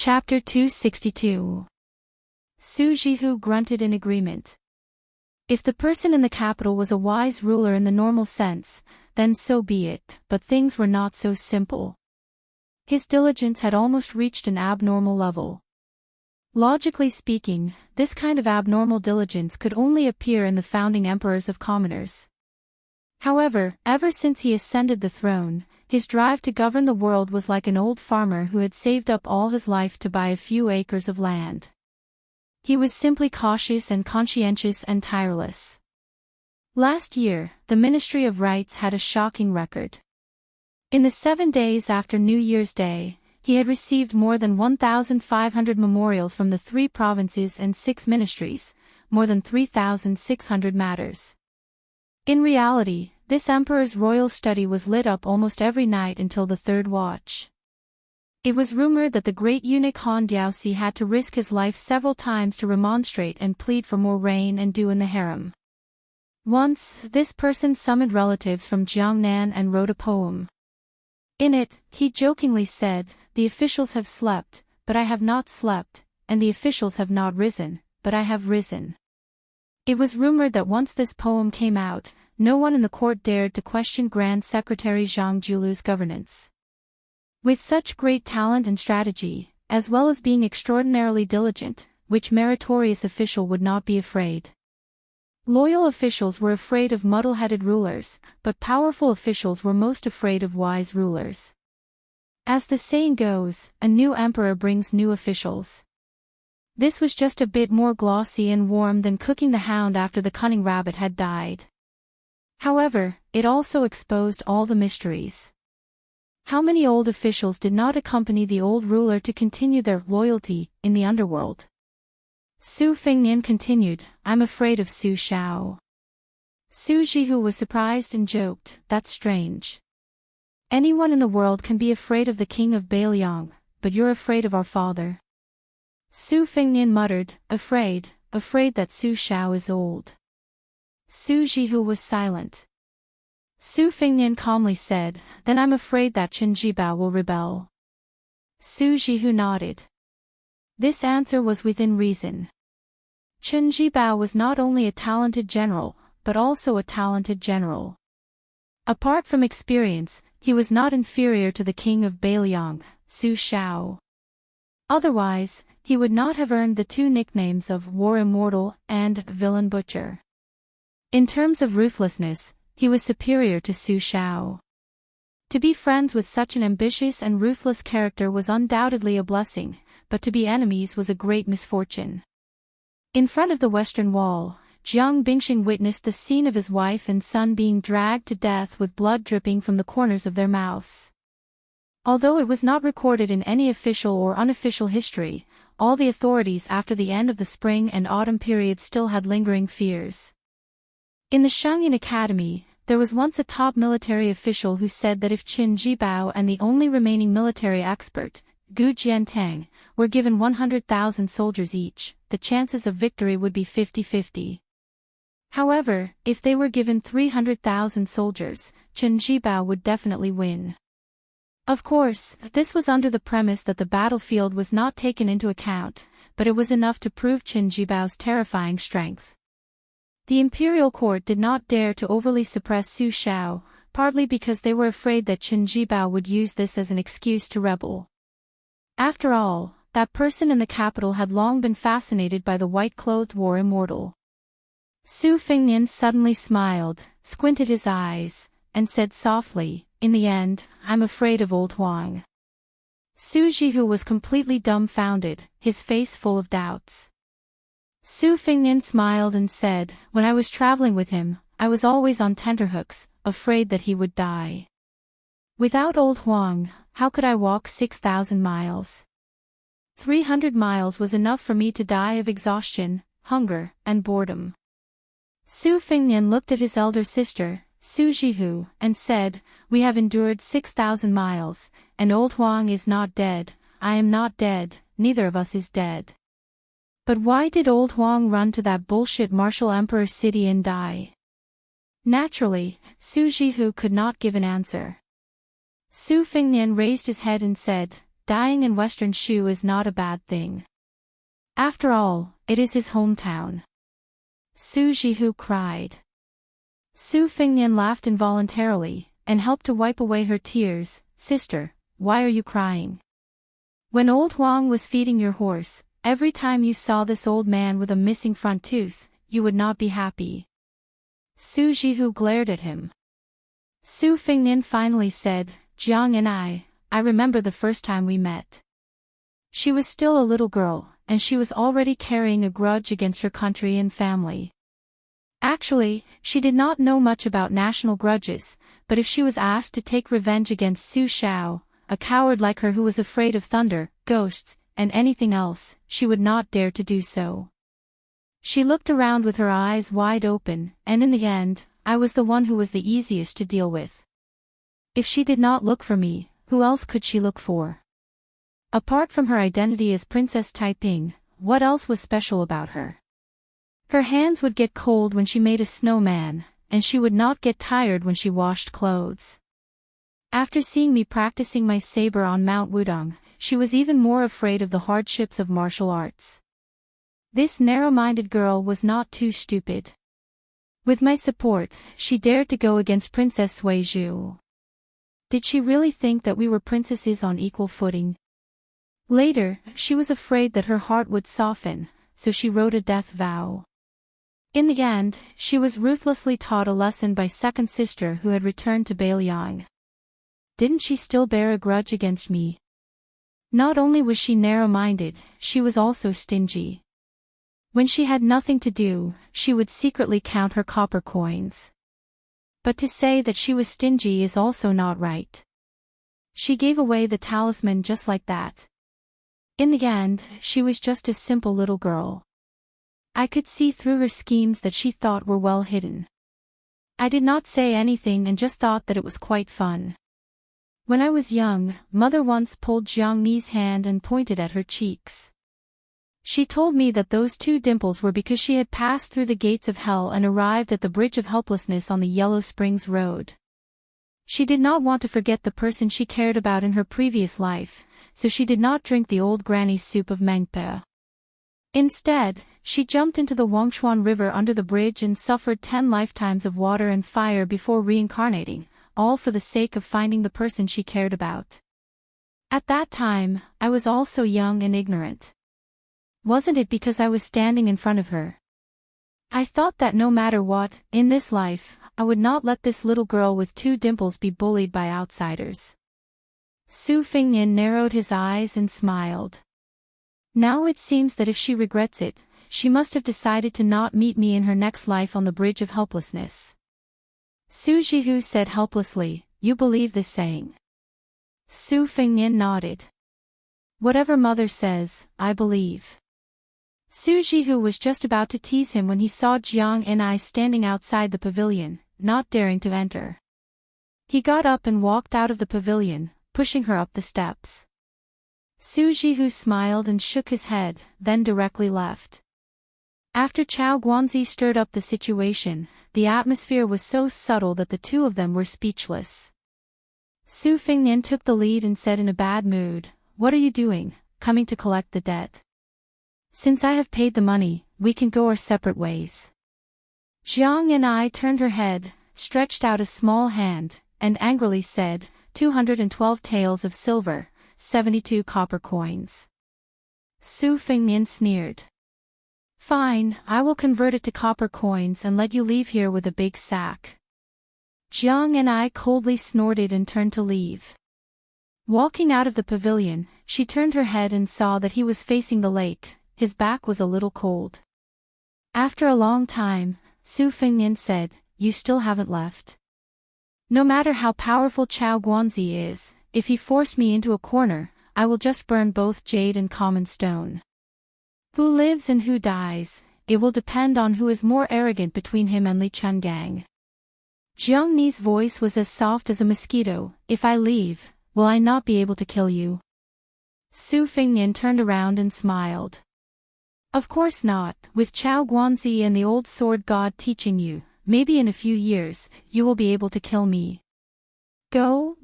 Chapter 262. Su Jihu grunted in agreement. If the person in the capital was a wise ruler in the normal sense, then so be it, but things were not so simple. His diligence had almost reached an abnormal level. Logically speaking, this kind of abnormal diligence could only appear in the founding emperors of commoners. However, ever since he ascended the throne, his drive to govern the world was like an old farmer who had saved up all his life to buy a few acres of land. He was simply cautious and conscientious and tireless. Last year, the Ministry of Rights had a shocking record. In the 7 days after New Year's Day, he had received more than 1,500 memorials from the 3 provinces and 6 ministries, more than 3,600 matters. In reality, this emperor's royal study was lit up almost every night until the 3rd watch. It was rumored that the great eunuch Han Diaosi had to risk his life several times to remonstrate and plead for more rain and dew in the harem. Once, this person summoned relatives from Jiangnan and wrote a poem. In it, he jokingly said, "The officials have slept, but I have not slept, and the officials have not risen, but I have risen." It was rumored that once this poem came out, no one in the court dared to question Grand Secretary Zhang Julu's governance. With such great talent and strategy, as well as being extraordinarily diligent, which meritorious official would not be afraid? Loyal officials were afraid of muddle-headed rulers, but powerful officials were most afraid of wise rulers. As the saying goes, a new emperor brings new officials. This was just a bit more glossy and warm than cooking the hound after the cunning rabbit had died. However, it also exposed all the mysteries. How many old officials did not accompany the old ruler to continue their loyalty in the underworld? Su Fengnian continued, "I'm afraid of Su Shao." Su Jihu was surprised and joked, "That's strange. Anyone in the world can be afraid of the king of Bailiang, but you're afraid of our father." Su Fengnian muttered, afraid that Su Shao is old." Su Jihu was silent. Su Fengnian calmly said, "Then I'm afraid that Chen Jibao will rebel." Su Jihu nodded. This answer was within reason. Chen Jibao was not only a talented general, but also a talented general. Apart from experience, he was not inferior to the king of Bailiang, Su Shao. Otherwise, he would not have earned the 2 nicknames of War Immortal and Villain Butcher. In terms of ruthlessness, he was superior to Su Shao. To be friends with such an ambitious and ruthless character was undoubtedly a blessing, but to be enemies was a great misfortune. In front of the western wall, Jiang Bingxing witnessed the scene of his wife and son being dragged to death with blood dripping from the corners of their mouths. Although it was not recorded in any official or unofficial history, all the authorities after the end of the spring and autumn period still had lingering fears. In the Shangyan Academy, there was once a top military official who said that if Qin Jibao and the only remaining military expert, Gu Jiantang, were given 100,000 soldiers each, the chances of victory would be 50-50. However, if they were given 300,000 soldiers, Qin Jibao would definitely win. Of course, this was under the premise that the battlefield was not taken into account, but it was enough to prove Qin Jibao's terrifying strength. The imperial court did not dare to overly suppress Su Shao, partly because they were afraid that Qin Jibao would use this as an excuse to rebel. After all, that person in the capital had long been fascinated by the white-clothed war immortal. Su Fengnian suddenly smiled, squinted his eyes, and said softly, "In the end, I'm afraid of old Huang." Su Jihu was completely dumbfounded, his face full of doubts. Su Fengnian smiled and said, "When I was traveling with him, I was always on tenterhooks, afraid that he would die. Without old Huang, how could I walk 6,000 miles? 300 miles was enough for me to die of exhaustion, hunger, and boredom." Su Fengnian looked at his elder sister, Su Jihu, and said, "We have endured 6,000 miles, and old Huang is not dead, I am not dead, neither of us is dead. But why did old Huang run to that bullshit martial emperor city and die?" Naturally, Su Jihu could not give an answer. Su Fengnian raised his head and said, dying in Western Shu is not a bad thing. After all, it is his hometown. Su Jihu cried. Su Fengnian laughed involuntarily, and helped to wipe away her tears. Sister, why are you crying? When old Huang was feeding your horse, every time you saw this old man with a missing front tooth, you would not be happy. Su Jihu glared at him. Su Fengnian finally said, Jiang and I remember the first time we met. She was still a little girl, and she was already carrying a grudge against her country and family. Actually, she did not know much about national grudges, but if she was asked to take revenge against Su Shao, a coward like her who was afraid of thunder, ghosts, and anything else, she would not dare to do so. She looked around with her eyes wide open, and in the end, I was the one who was the easiest to deal with. If she did not look for me, who else could she look for? Apart from her identity as Princess Taiping, what else was special about her? Her hands would get cold when she made a snowman, and she would not get tired when she washed clothes. After seeing me practicing my saber on Mount Wudong, she was even more afraid of the hardships of martial arts. This narrow-minded girl was not too stupid. With my support, she dared to go against Princess Suizhu. Did she really think that we were princesses on equal footing? Later, she was afraid that her heart would soften, so she wrote a death vow. In the end, she was ruthlessly taught a lesson by second sister who had returned to Beiliang. Didn't she still bear a grudge against me? Not only was she narrow-minded, she was also stingy. When she had nothing to do, she would secretly count her copper coins. But to say that she was stingy is also not right. She gave away the talisman just like that. In the end, she was just a simple little girl. I could see through her schemes that she thought were well hidden. I did not say anything and just thought that it was quite fun. When I was young, Mother once pulled Jiang Ni's hand and pointed at her cheeks. She told me that those two dimples were because she had passed through the gates of hell and arrived at the Bridge of Helplessness on the Yellow Springs Road. She did not want to forget the person she cared about in her previous life, so she did not drink the old granny's soup of mangpe. Instead, she jumped into the Wangshuan River under the bridge and suffered 10 lifetimes of water and fire before reincarnating, all for the sake of finding the person she cared about. At that time, I was also young and ignorant. Wasn't it because I was standing in front of her? I thought that no matter what, in this life, I would not let this little girl with 2 dimples be bullied by outsiders. Su Fengnian narrowed his eyes and smiled. Now it seems that if she regrets it, she must have decided to not meet me in her next life on the Bridge of Helplessness. Su Jihu said helplessly, you believe this saying? Su Fengnian nodded. Whatever mother says, I believe. Su Jihu was just about to tease him when he saw Jiang and I standing outside the pavilion, not daring to enter. He got up and walked out of the pavilion, pushing her up the steps. Su Jihu smiled and shook his head, then directly left. After Chao Guanzi stirred up the situation, the atmosphere was so subtle that the two of them were speechless. Su Fengnian took the lead and said in a bad mood, what are you doing, coming to collect the debt? Since I have paid the money, we can go our separate ways. Jiang and I turned her head, stretched out a small hand, and angrily said, 212 taels of silver, 72 copper coins. Su Fengnian sneered. Fine, I will convert it to copper coins and let you leave here with a big sack. Jiang and I coldly snorted and turned to leave. Walking out of the pavilion, she turned her head and saw that he was facing the lake. His back was a little cold. After a long time, Su Fengnian said, you still haven't left. No matter how powerful Chao Guanzi is, if he forced me into a corner, I will just burn both jade and common stone. Who lives and who dies, it will depend on who is more arrogant between him and Li Chungang. Jiang Ni's voice was as soft as a mosquito, if I leave, will I not be able to kill you? Su Fengnian turned around and smiled. Of course not, with Chao Guanzi and the old sword god teaching you, maybe in a few years, you will be able to kill me. Go,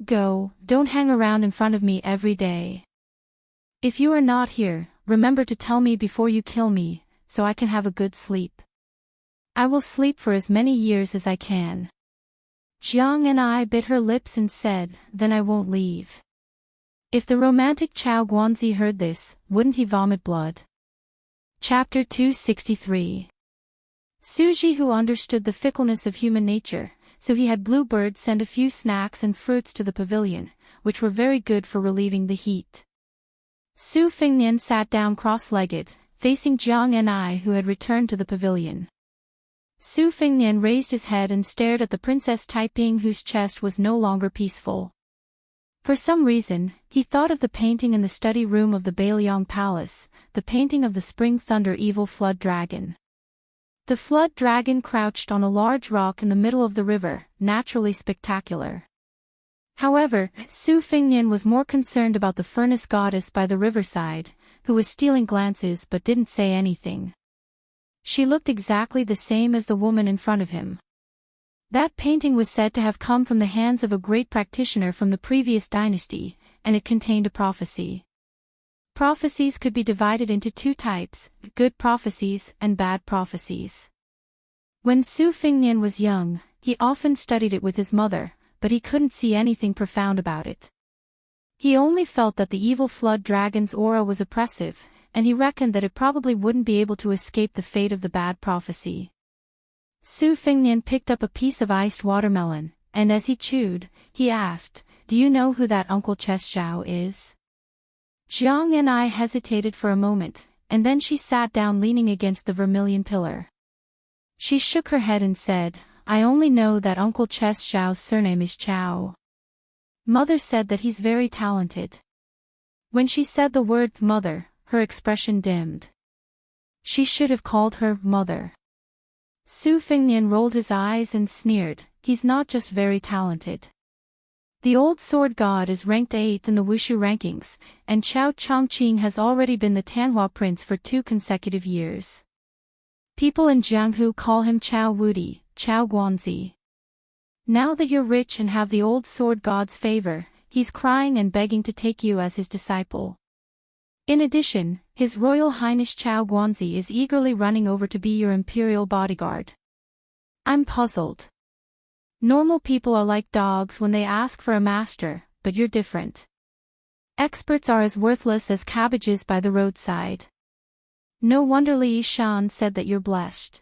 don't hang around in front of me every day. If you are not here, remember to tell me before you kill me, so I can have a good sleep. I will sleep for as many years as I can. Jiang and I bit her lips and said, then I won't leave. If the romantic Chao Guanzi heard this, wouldn't he vomit blood? Chapter 263. Su Jihu understood the fickleness of human nature, so he had Bluebird send a few snacks and fruits to the pavilion, which were very good for relieving the heat. Su Fengnian sat down cross-legged, facing Jiang and I who had returned to the pavilion. Su Fengnian raised his head and stared at the Princess Taiping whose chest was no longer peaceful. For some reason, he thought of the painting in the study room of the Bailiang Palace, the painting of the Spring Thunder Evil Flood Dragon. The flood dragon crouched on a large rock in the middle of the river, naturally spectacular. However, Su Fengnian was more concerned about the furnace goddess by the riverside, who was stealing glances but didn't say anything. She looked exactly the same as the woman in front of him. That painting was said to have come from the hands of a great practitioner from the previous dynasty, and it contained a prophecy. Prophecies could be divided into two types, good prophecies and bad prophecies. When Su Fengnian was young, he often studied it with his mother, but he couldn't see anything profound about it. He only felt that the evil flood dragon's aura was oppressive, and he reckoned that it probably wouldn't be able to escape the fate of the bad prophecy. Su Fengnian picked up a piece of iced watermelon, and as he chewed, he asked, "Do you know who that Uncle Ches Xiao is?" Jiang and I hesitated for a moment, and then she sat down leaning against the vermilion pillar. She shook her head and said, "I only know that Uncle Ches Xiao's surname is Chao. Mother said that he's very talented." When she said the word mother, her expression dimmed. She should have called her mother. Su Fengnian rolled his eyes and sneered, "He's not just very talented. The old sword god is ranked 8th in the Wushu rankings, and Chao Chongqing has already been the Tanhua prince for 2 consecutive years. People in Jianghu call him Chao Wudi, Chao Guanzi. Now that you're rich and have the old sword god's favor, he's crying and begging to take you as his disciple. In addition, His Royal Highness Chao Guanzi is eagerly running over to be your imperial bodyguard." I'm puzzled. Normal people are like dogs when they ask for a master, but you're different. Experts are as worthless as cabbages by the roadside. No wonder Li Yishan said that you're blessed.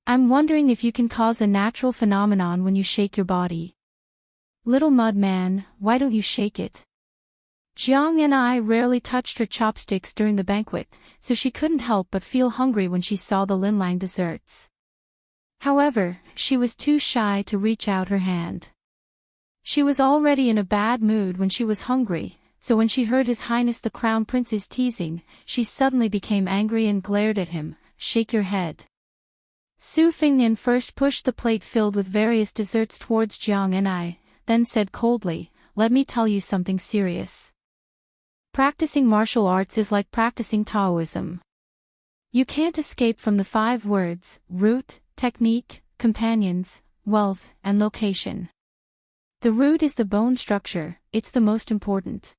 I'm wondering if you can cause a natural phenomenon when you shake your body. Little mud man, why don't you shake it? Jiang and I rarely touched her chopsticks during the banquet, so she couldn't help but feel hungry when she saw the Linlang desserts. However, she was too shy to reach out her hand. She was already in a bad mood when she was hungry, so when she heard His Highness the Crown Prince's teasing, she suddenly became angry and glared at him. "Shake your head." Su Fengnian first pushed the plate filled with various desserts towards Jiang and I, then said coldly, "Let me tell you something serious. Practicing martial arts is like practicing Taoism. You can't escape from the 5 words, root, technique, companions, wealth, and location. The root is the bone structure, it's the most important.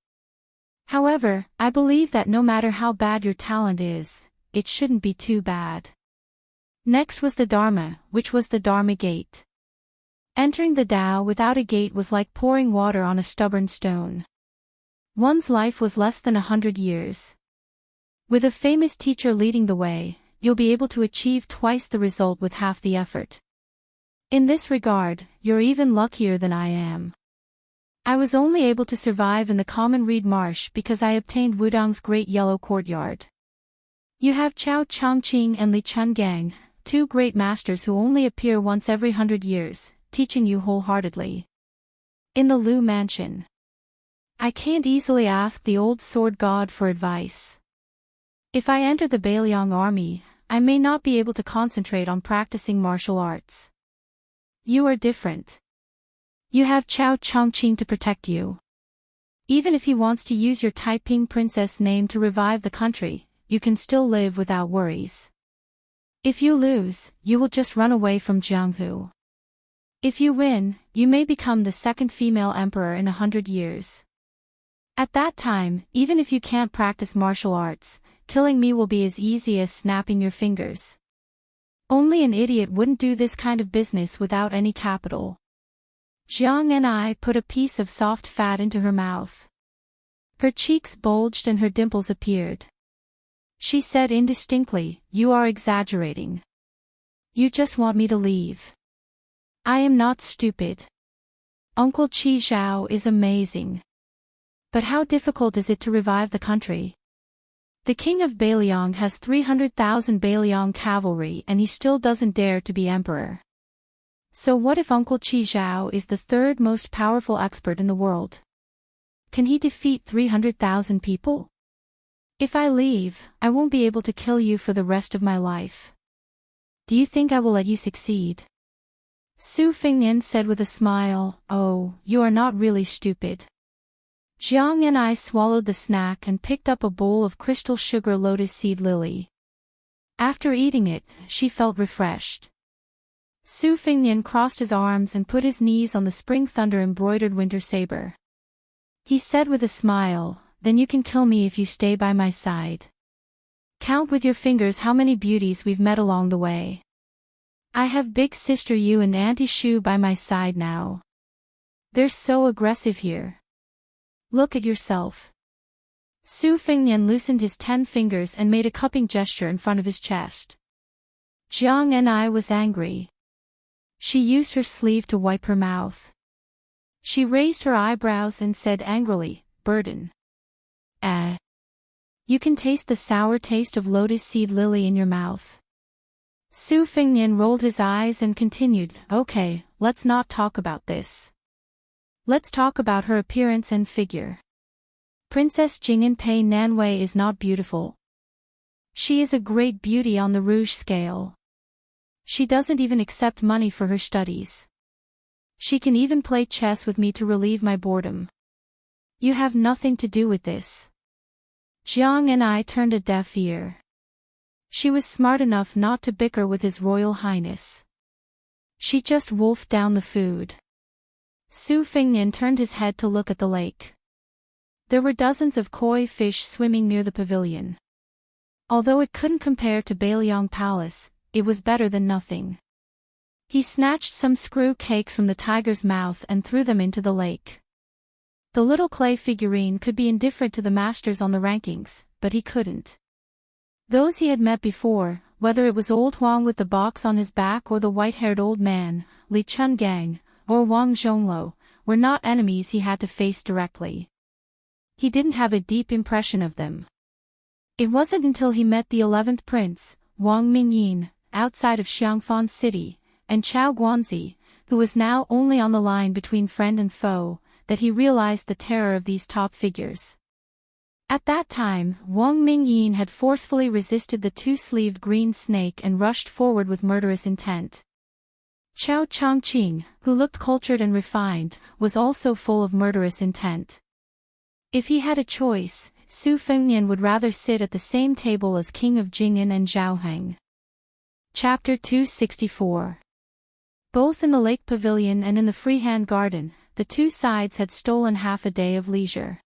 However, I believe that no matter how bad your talent is, it shouldn't be too bad." Next was the Dharma, which was the Dharma gate. Entering the Tao without a gate was like pouring water on a stubborn stone. One's life was less than 100 years. With a famous teacher leading the way, you'll be able to achieve twice the result with half the effort. In this regard, you're even luckier than I am. I was only able to survive in the common reed marsh because I obtained Wudong's Great Yellow Courtyard. You have Chao Chongqing and Li Chungang, 2 great masters who only appear once every 100 years, teaching you wholeheartedly. In the Lu Mansion. I can't easily ask the old sword god for advice. If I enter the Bailiang army, I may not be able to concentrate on practicing martial arts. You are different. You have Chao Chongqing to protect you. Even if he wants to use your Taiping princess name to revive the country, you can still live without worries. If you lose, you will just run away from Jianghu. If you win, you may become the 2nd female emperor in 100 years. At that time, even if you can't practice martial arts, killing me will be as easy as snapping your fingers. Only an idiot wouldn't do this kind of business without any capital. Jiang and I put a piece of soft fat into her mouth. Her cheeks bulged and her dimples appeared. She said indistinctly, "You are exaggerating. You just want me to leave." "I am not stupid. Uncle Qi Zhao is amazing. But how difficult is it to revive the country? The king of Beiliang has 300,000 Beiliang cavalry and he still doesn't dare to be emperor. So what if Uncle Qi Zhao is the third most powerful expert in the world? Can he defeat 300,000 people? If I leave, I won't be able to kill you for the rest of my life. Do you think I will let you succeed?" Su Fengnian said with a smile, "Oh, you are not really stupid." Jiang and I swallowed the snack and picked up a bowl of crystal sugar lotus seed lily. After eating it, she felt refreshed. Su Fengnian crossed his arms and put his knees on the spring thunder embroidered winter saber. He said with a smile, "Then you can kill me if you stay by my side. Count with your fingers how many beauties we've met along the way. I have big sister Yu and Auntie Shu by my side now. They're so aggressive here. Look at yourself." Su Fengnian loosened his 10 fingers and made a cupping gesture in front of his chest. Jiang and I was angry. She used her sleeve to wipe her mouth. She raised her eyebrows and said angrily, "Burden. You can taste the sour taste of lotus seed lily in your mouth." Su Fengnian rolled his eyes and continued, "Okay, let's not talk about this. Let's talk about her appearance and figure. Princess Jing'an Pei Nanwei is not beautiful. She is a great beauty on the rouge scale. She doesn't even accept money for her studies. She can even play chess with me to relieve my boredom. You have nothing to do with this." Jiang and I turned a deaf ear. She was smart enough not to bicker with His Royal Highness. She just wolfed down the food. Su Fengnian turned his head to look at the lake. There were dozens of koi fish swimming near the pavilion. Although it couldn't compare to Beiliang Palace, it was better than nothing. He snatched some screw cakes from the tiger's mouth and threw them into the lake. The little clay figurine could be indifferent to the masters on the rankings, but he couldn't. Those he had met before, whether it was old Huang with the box on his back or the white-haired old man, Li Chungang, or Wang Zhongluo, were not enemies he had to face directly. He didn't have a deep impression of them. It wasn't until he met the 11th prince, Wang Mingyin, outside of Xiangfan City, and Chao Guanzi, who was now only on the line between friend and foe, that he realized the terror of these top figures. At that time, Wang Mingyin had forcefully resisted the two-sleeved green snake and rushed forward with murderous intent. Chao Chongqing, who looked cultured and refined, was also full of murderous intent. If he had a choice, Su Fengnian would rather sit at the same table as King of Jing'an and Zhaoheng. Chapter 264. Both in the lake pavilion and in the freehand garden, the two sides had stolen half a day of leisure.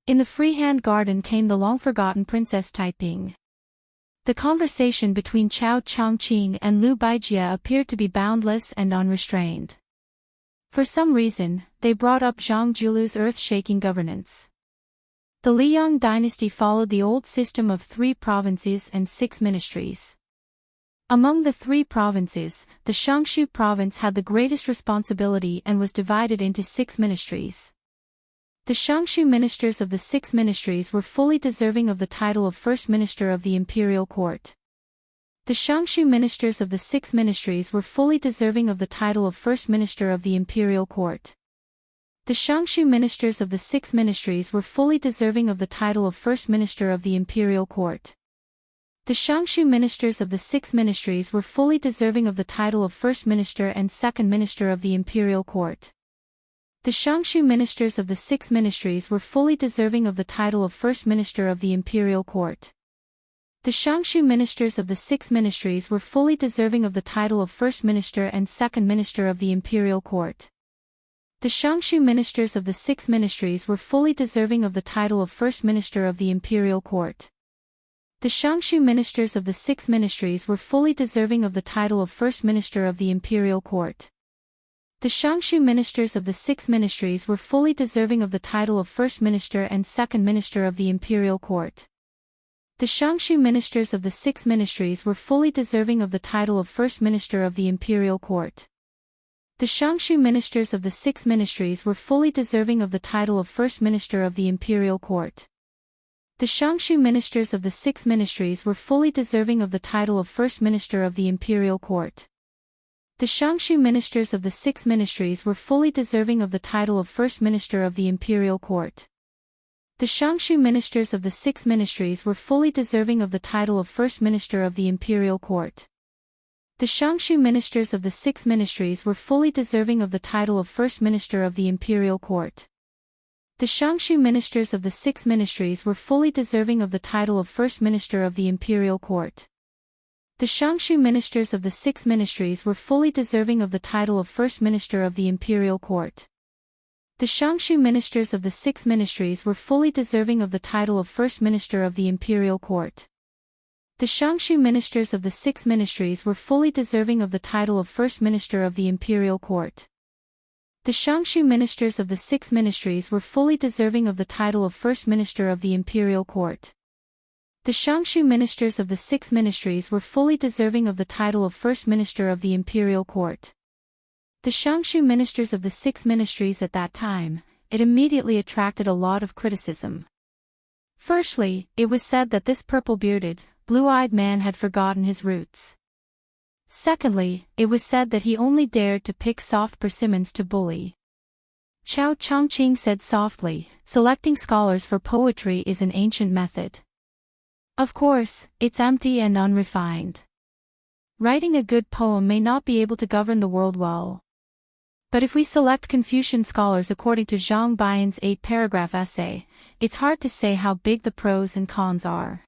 In the freehand garden came the long-forgotten Princess Taiping. The conversation between Chao Chongqing and Liu Baijia appeared to be boundless and unrestrained. For some reason, they brought up Zhang Julu's earth-shaking governance. The Liang dynasty followed the old system of 3 provinces and 6 ministries. Among the 3 provinces, the Shangshu province had the greatest responsibility and was divided into 6 ministries. The Shangshu ministers of the 6 ministries were fully deserving of the title of First Minister of the Imperial Court. The Shangshu ministers of the 6 ministries were fully deserving of the title of First Minister of the Imperial Court. The Shangshu ministers of the 6 ministries were fully deserving of the title of First Minister of the Imperial Court. The Shangshu ministers of the 6 ministries were fully deserving of the title of First Minister and Second Minister of the Imperial Court. The Shangshu ministers of the 6 ministries were fully deserving of the title of First Minister of the Imperial Court. The Shangshu ministers of the 6 ministries were fully deserving of the title of First Minister and Second Minister of the Imperial Court. The Shangshu ministers of the six ministries were fully deserving of the title of First Minister of the Imperial Court. The Shangshu ministers of the six ministries were fully deserving of the title of First Minister of the Imperial Court. The Shangshu ministers of the six ministries were fully deserving of the title of First Minister and Second Minister of the Imperial Court. The Shangshu ministers of the six ministries were fully deserving of the title of First Minister of the Imperial Court. The Shangshu ministers of the six ministries were fully deserving of the title of First Minister of the Imperial Court. The Shangshu ministers of the six ministries were fully deserving of the title of First Minister of the Imperial Court. The Shangshu ministers of the six ministries were fully deserving of the title of First Minister of the Imperial Court. The Shangshu ministers of the six ministries were fully deserving of the title of First Minister of the Imperial Court. The Shangshu ministers of the six ministries were fully deserving of the title of First Minister of the Imperial Court. The Shangshu ministers of the six ministries were fully deserving of the title of First Minister of the Imperial Court. The Shangshu ministers of the six ministries were fully deserving of the title of First Minister of the Imperial Court. The Shangshu ministers of the six ministries were fully deserving of the title of First Minister of the Imperial Court. The Shangshu ministers of the six ministries were fully deserving of the title of First Minister of the Imperial Court. The Shangshu ministers of the six ministries were fully deserving of the title of First Minister of the Imperial Court. The Shangshu ministers of the six ministries were fully deserving of the title of First Minister of the Imperial Court. The Shangshu ministers of the six ministries at that time, it immediately attracted a lot of criticism. Firstly, it was said that this purple-bearded, blue-eyed man had forgotten his roots. Secondly, it was said that he only dared to pick soft persimmons to bully. Chao Chongqing said softly, selecting scholars for poetry is an ancient method. Of course, it's empty and unrefined. Writing a good poem may not be able to govern the world well. But if we select Confucian scholars according to Zhang Bian's 8-paragraph essay, it's hard to say how big the pros and cons are.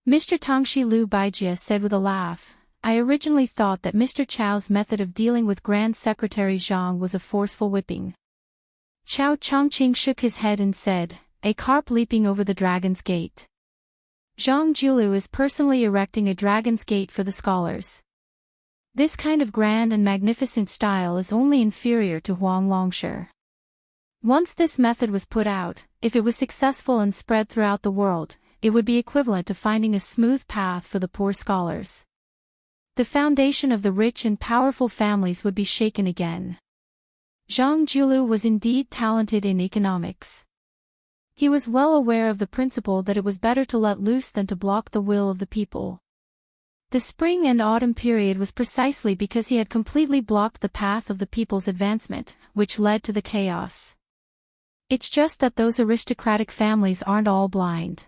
Mr. Tangshi Lu Baijie said with a laugh, I originally thought that Mr. Chao's method of dealing with Grand Secretary Zhang was a forceful whipping. Chao Chongqing shook his head and said, a carp leaping over the dragon's gate. Zhang Julu is personally erecting a dragon's gate for the scholars. This kind of grand and magnificent style is only inferior to Huang Longshi. Once this method was put out, if it was successful and spread throughout the world, it would be equivalent to finding a smooth path for the poor scholars. The foundation of the rich and powerful families would be shaken again. Zhang Julu was indeed talented in economics. He was well aware of the principle that it was better to let loose than to block the will of the people. The spring and autumn period was precisely because he had completely blocked the path of the people's advancement, which led to the chaos. It's just that those aristocratic families aren't all blind.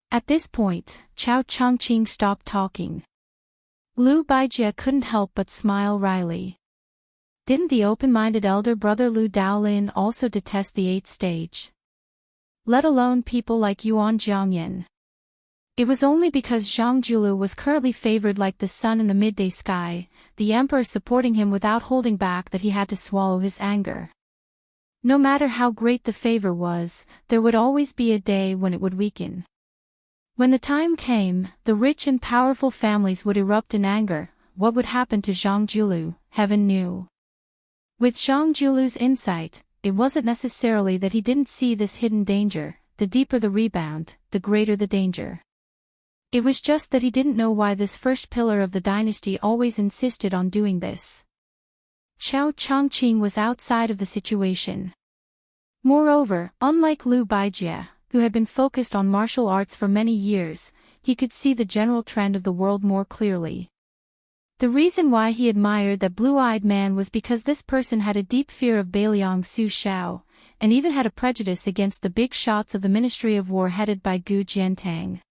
At this point, Chao Chongqing stopped talking. Lu Baijie couldn't help but smile wryly. Didn't the open-minded elder brother Lu Daolin also detest the 8th stage? Let alone people like Yuan Jiangyan. It was only because Zhang Julu was currently favored like the sun in the midday sky, the emperor supporting him without holding back, that he had to swallow his anger. No matter how great the favor was, there would always be a day when it would weaken. When the time came, the rich and powerful families would erupt in anger. What would happen to Zhang Julu, heaven knew. With Zhang Julu's insight, it wasn't necessarily that he didn't see this hidden danger. The deeper the rebound, the greater the danger. It was just that he didn't know why this first pillar of the dynasty always insisted on doing this. Chao Chongqing was outside of the situation. Moreover, unlike Lu Baijie, who had been focused on martial arts for many years, he could see the general trend of the world more clearly. The reason why he admired that blue-eyed man was because this person had a deep fear of Bailiang Su Shao, and even had a prejudice against the big shots of the Ministry of War headed by Gu Jiantang.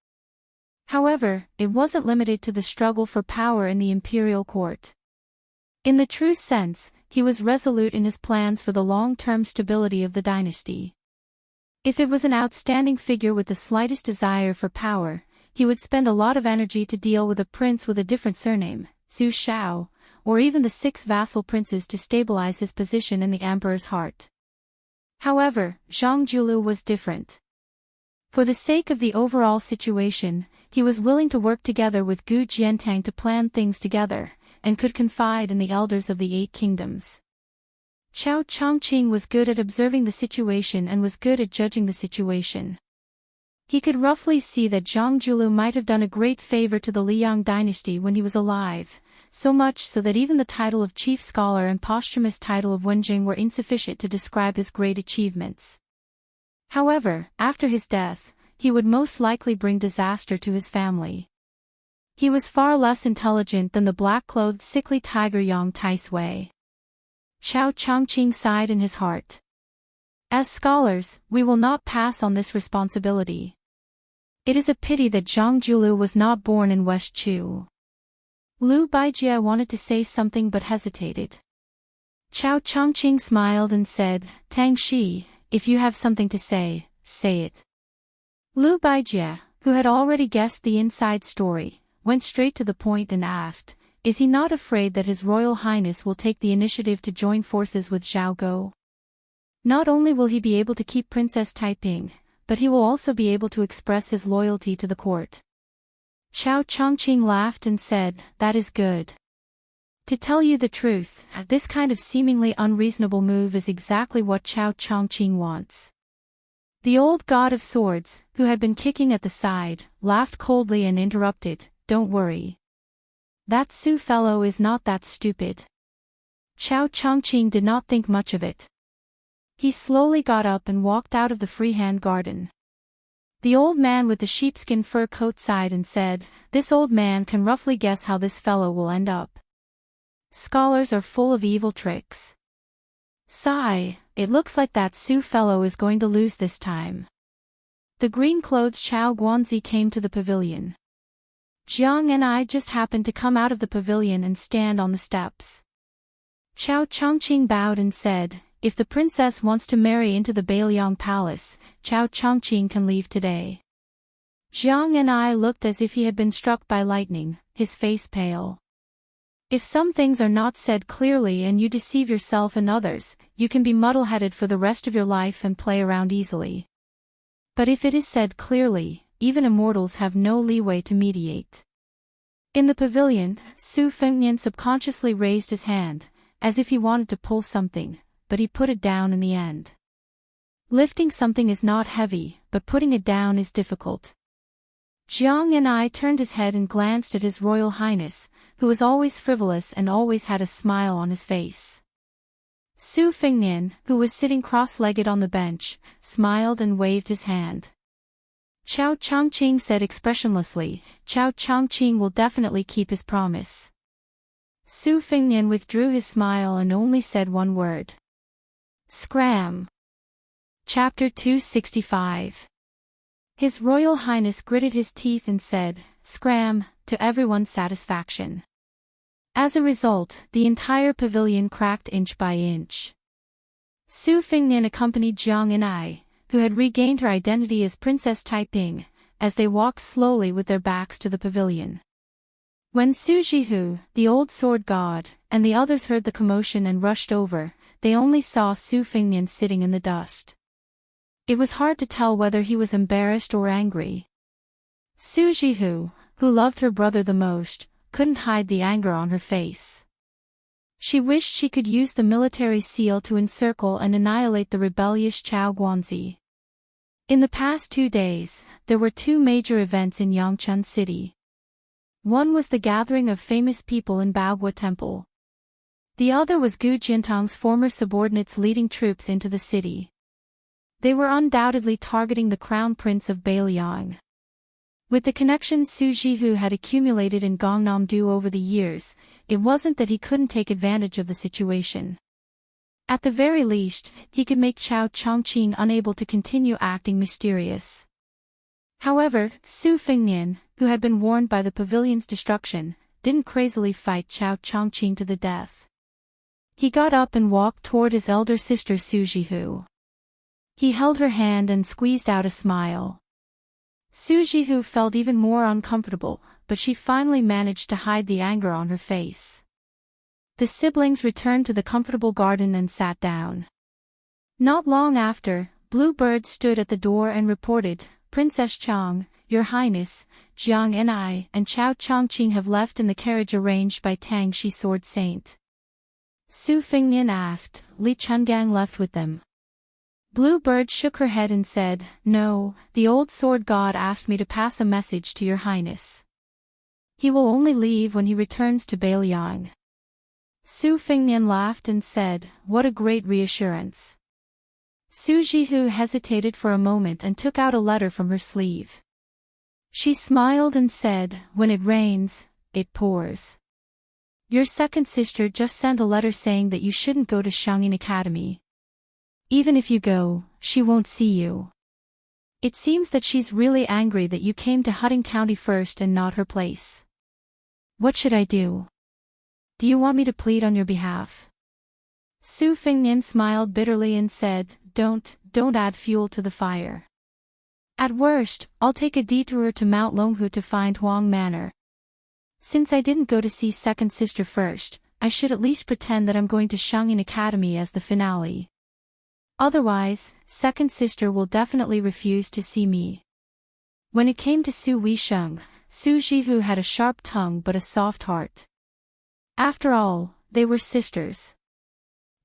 However, it wasn't limited to the struggle for power in the imperial court. In the true sense, he was resolute in his plans for the long-term stability of the dynasty. If it was an outstanding figure with the slightest desire for power, he would spend a lot of energy to deal with a prince with a different surname, Su Shao, or even the 6 vassal princes to stabilize his position in the emperor's heart. However, Zhang Julu was different. For the sake of the overall situation, he was willing to work together with Gu Jiantang to plan things together, and could confide in the elders of the 8 kingdoms. Chao Chongqing was good at observing the situation and was good at judging the situation. He could roughly see that Zhang Julu might have done a great favor to the Liang dynasty when he was alive, so much so that even the title of chief scholar and posthumous title of Wenjing were insufficient to describe his great achievements. However, after his death, he would most likely bring disaster to his family. He was far less intelligent than the black-clothed sickly tiger Yang Taisui. Chao Chongqing sighed in his heart. As scholars, we will not pass on this responsibility. It is a pity that Zhang Julu was not born in West Chu. Liu Baijie wanted to say something but hesitated. Chao Chongqing smiled and said, Tang Shi, if you have something to say, say it. Liu Baijie, who had already guessed the inside story, went straight to the point and asked, is he not afraid that His Royal Highness will take the initiative to join forces with Zhao Go? Not only will he be able to keep Princess Taiping, but he will also be able to express his loyalty to the court. Chao Chongqing laughed and said, that is good. To tell you the truth, this kind of seemingly unreasonable move is exactly what Chao Chongqing wants. The old god of swords, who had been kicking at the side, laughed coldly and interrupted, don't worry. That Su fellow is not that stupid. Chao Chongqing did not think much of it. He slowly got up and walked out of the freehand garden. The old man with the sheepskin fur coat sighed and said, this old man can roughly guess how this fellow will end up. Scholars are full of evil tricks. Sigh, it looks like that Su fellow is going to lose this time. The green-clothed Chao Guanzi came to the pavilion. Jiang and I just happened to come out of the pavilion and stand on the steps. Chao Chongqing bowed and said, if the princess wants to marry into the Beiliang palace, Chao Chongqing can leave today. Jiang and I looked as if he had been struck by lightning, his face pale. If some things are not said clearly and you deceive yourself and others, you can be muddle-headed for the rest of your life and play around easily. But if it is said clearly, even immortals have no leeway to mediate. In the pavilion, Su Fengnian subconsciously raised his hand, as if he wanted to pull something, but he put it down in the end. Lifting something is not heavy, but putting it down is difficult. Jiang and I turned his head and glanced at His Royal Highness, who was always frivolous and always had a smile on his face. Su Fengnian, who was sitting cross-legged on the bench, smiled and waved his hand. Chao Chongqing said expressionlessly, Chao Chongqing will definitely keep his promise. Su Fengnian withdrew his smile and only said one word. Scram. Chapter 265. His Royal Highness gritted his teeth and said, scram, to everyone's satisfaction. As a result, the entire pavilion cracked inch by inch. Su Fengnian accompanied Jiang and I, who had regained her identity as Princess Taiping, as they walked slowly with their backs to the pavilion. When Su Jihu, the old sword god, and the others heard the commotion and rushed over, they only saw Su Fengnian sitting in the dust. It was hard to tell whether he was embarrassed or angry. Su Jihu, who loved her brother the most, couldn't hide the anger on her face. She wished she could use the military seal to encircle and annihilate the rebellious Chao Guanzi. In the past 2 days, there were 2 major events in Yangchun City. One was the gathering of famous people in Baogua Temple. The other was Gu Jiantang's former subordinates leading troops into the city. They were undoubtedly targeting the Crown Prince of Beiliang. With the connections Su Jihu had accumulated in Gangnam-do over the years, it wasn't that he couldn't take advantage of the situation. At the very least, he could make Chao Chongqing unable to continue acting mysterious. However, Su Fengnian, who had been warned by the pavilion's destruction, didn't crazily fight Chao Chongqing to the death. He got up and walked toward his elder sister Su Jihu. He held her hand and squeezed out a smile. Su Jihu felt even more uncomfortable, but she finally managed to hide the anger on her face. The siblings returned to the comfortable garden and sat down. Not long after, Blue Bird stood at the door and reported, "Princess Chang, Your Highness, Jiang and I and Chao Chongqing have left in the carriage arranged by Tang Shi Sword Saint." Su Fengnian asked, "Li Chungang left with them?" Blue Bird shook her head and said, "No, the old sword god asked me to pass a message to Your Highness. He will only leave when he returns to Beiliang." Su Fengnian laughed and said, "What a great reassurance." Su Jihu hesitated for a moment and took out a letter from her sleeve. She smiled and said, "When it rains, it pours. Your second sister just sent a letter saying that you shouldn't go to Shangyin Academy. Even if you go, she won't see you. It seems that she's really angry that you came to Hutting County first and not her place. What should I do? Do you want me to plead on your behalf?" Su Fengnian smiled bitterly and said, Don't add fuel to the fire. At worst, I'll take a detour to Mount Longhu to find Huang Manor. Since I didn't go to see second sister first, I should at least pretend that I'm going to Shangyin Academy as the finale. Otherwise, second sister will definitely refuse to see me." When it came to Su Weisheng, Su Jihu had a sharp tongue but a soft heart. After all, they were sisters.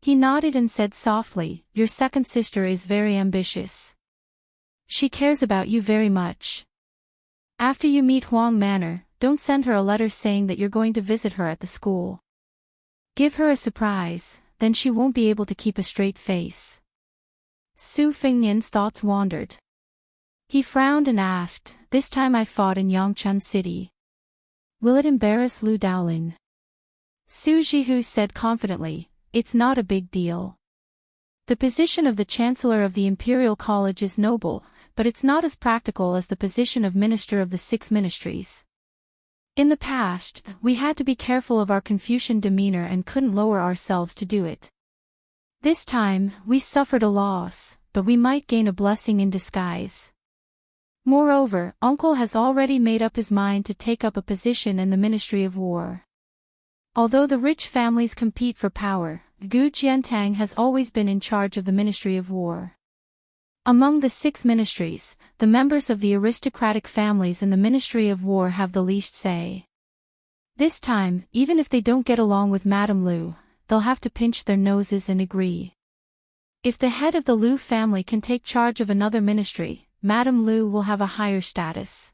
He nodded and said softly, "Your second sister is very ambitious. She cares about you very much. After you meet Huang Manor, don't send her a letter saying that you're going to visit her at the school. Give her a surprise, then she won't be able to keep a straight face." Su Fengnian's thoughts wandered. He frowned and asked, "This time I fought in Yangchun City. Will it embarrass Lu Daolin?" Su Jihu said confidently, "It's not a big deal. The position of the Chancellor of the Imperial College is noble, but it's not as practical as the position of Minister of the Six Ministries. In the past, we had to be careful of our Confucian demeanor and couldn't lower ourselves to do it. This time, we suffered a loss, but we might gain a blessing in disguise. Moreover, Uncle has already made up his mind to take up a position in the Ministry of War. Although the rich families compete for power, Gu Jiantang has always been in charge of the Ministry of War. Among the six ministries, the members of the aristocratic families in the Ministry of War have the least say. This time, even if they don't get along with Madame Lu, they'll have to pinch their noses and agree. If the head of the Lu family can take charge of another ministry, Madame Lu will have a higher status.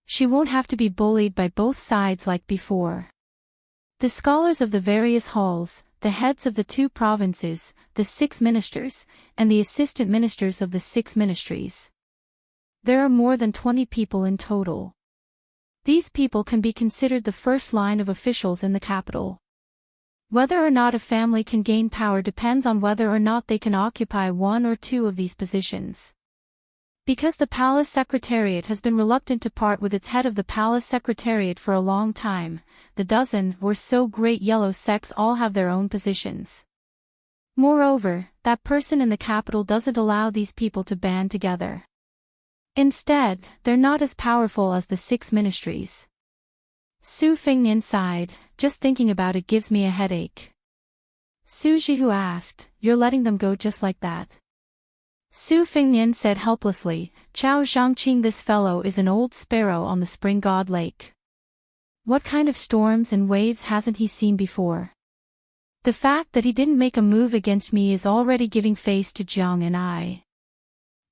She won't have to be bullied by both sides like before. The scholars of the various halls, the heads of the two provinces, the six ministers, and the assistant ministers of the six ministries. There are more than 20 people in total. These people can be considered the first line of officials in the capital. Whether or not a family can gain power depends on whether or not they can occupy one or two of these positions. Because the Palace Secretariat has been reluctant to part with its head of the Palace Secretariat for a long time, the dozen or so great yellow sects all have their own positions. Moreover, that person in the capital doesn't allow these people to band together. Instead, they're not as powerful as the six ministries. Su Fengnian sighed, "Just thinking about it gives me a headache." Su Jihu asked, "You're letting them go just like that?" Su Fengnian said helplessly, "Chao Zhangqing, this fellow is an old sparrow on the Spring God Lake. What kind of storms and waves hasn't he seen before? The fact that he didn't make a move against me is already giving face to Jiang and I.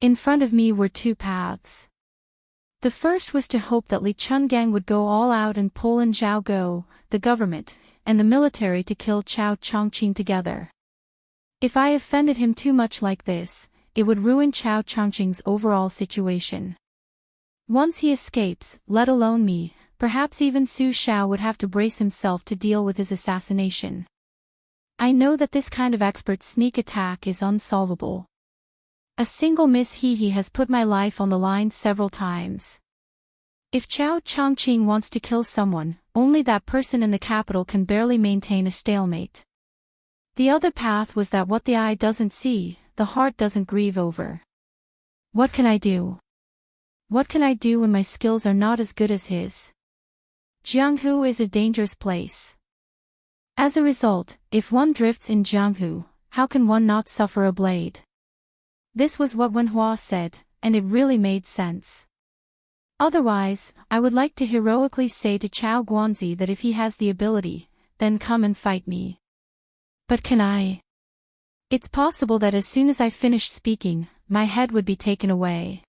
In front of me were two paths. The first was to hope that Li Chungang would go all out and pull in Zhao Go, the government, and the military to kill Chao Chongqing together. If I offended him too much like this, it would ruin Chao Chongqing's overall situation. Once he escapes, let alone me, perhaps even Su Shao would have to brace himself to deal with his assassination. I know that this kind of expert sneak attack is unsolvable. A single miss he has put my life on the line several times. If Chao Chongqing wants to kill someone, only that person in the capital can barely maintain a stalemate. The other path was that what the eye doesn't see, the heart doesn't grieve over. What can I do? What can I do when my skills are not as good as his? Jianghu is a dangerous place. As a result, if one drifts in Jianghu, how can one not suffer a blade? This was what Wenhua said, and it really made sense. Otherwise, I would like to heroically say to Chao Guanzi that if he has the ability, then come and fight me. But can I? It's possible that as soon as I finish speaking, my head would be taken away.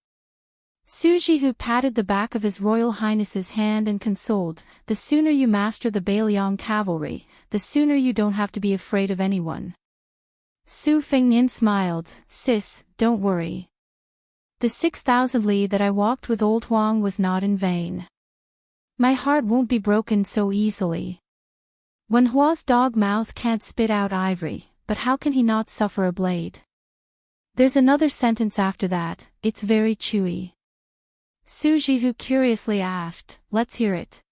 Su Jihu patted the back of His Royal Highness's hand and consoled, the sooner you master the Bailiang cavalry, the sooner you don't have to be afraid of anyone. Su Fengnian smiled, sis, don't worry. The 6,000 li that I walked with old Huang was not in vain. My heart won't be broken so easily. When Hua's dog mouth can't spit out ivory, but how can he not suffer a blade? There's another sentence after that, it's very chewy. Su Jihu curiously asked, let's hear it.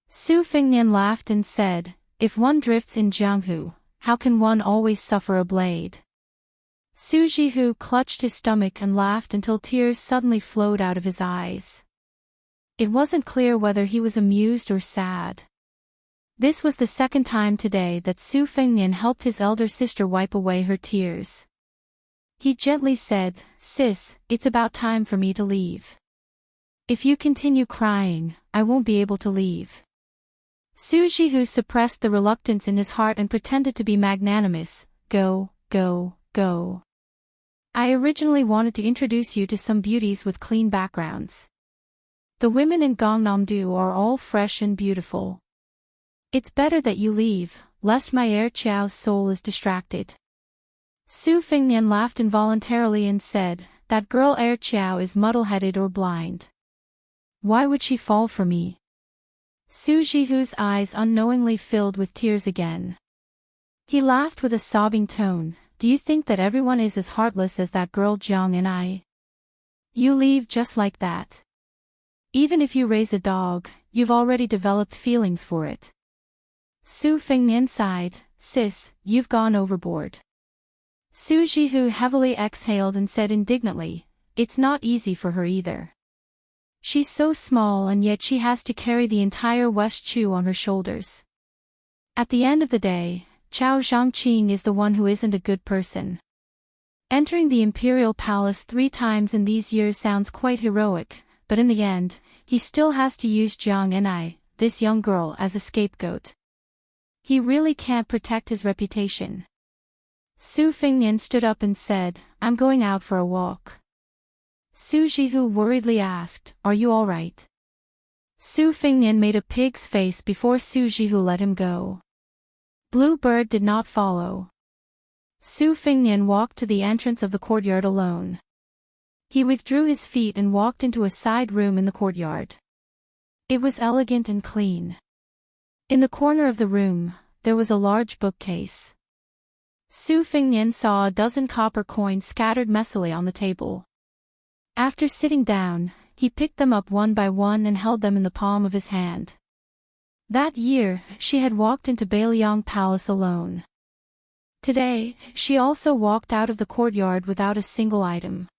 Su Fengnian laughed and said, if one drifts in Jianghu, how can one always suffer a blade? Su Jihu clutched his stomach and laughed until tears suddenly flowed out of his eyes. It wasn't clear whether he was amused or sad. This was the second time today that Su Fengnian helped his elder sister wipe away her tears. He gently said, sis, it's about time for me to leave. If you continue crying, I won't be able to leave. Su Jihu suppressed the reluctance in his heart and pretended to be magnanimous. Go, go, go. I originally wanted to introduce you to some beauties with clean backgrounds. The women in Gangnam-do are all fresh and beautiful. It's better that you leave, lest my heir Chiao's soul is distracted. Su Fengnian laughed involuntarily and said, that girl heir Chiao is muddle-headed or blind. Why would she fall for me? Su Jihu's eyes unknowingly filled with tears again. He laughed with a sobbing tone, do you think that everyone is as heartless as that girl Jiang and I? You leave just like that. Even if you raise a dog, you've already developed feelings for it. Su Fengnian sighed, sis, you've gone overboard. Su Jihu heavily exhaled and said indignantly, it's not easy for her either. She's so small and yet she has to carry the entire West Chu on her shoulders. At the end of the day, Chao Zhangqing is the one who isn't a good person. Entering the imperial palace 3 times in these years sounds quite heroic, but in the end, he still has to use Jiang and I, this young girl, as a scapegoat. He really can't protect his reputation. Su Fengnian stood up and said, I'm going out for a walk. Su Jihu worriedly asked, are you all right? Su Fengnian made a pig's face before Su Jihu let him go. Blue Bird did not follow. Su Fengnian walked to the entrance of the courtyard alone. He withdrew his feet and walked into a side room in the courtyard. It was elegant and clean. In the corner of the room, there was a large bookcase. Su Fengnian saw a dozen copper coins scattered messily on the table. After sitting down, he picked them up one by one and held them in the palm of his hand. That year, she had walked into Bailiang Palace alone. Today, she also walked out of the courtyard without a single item.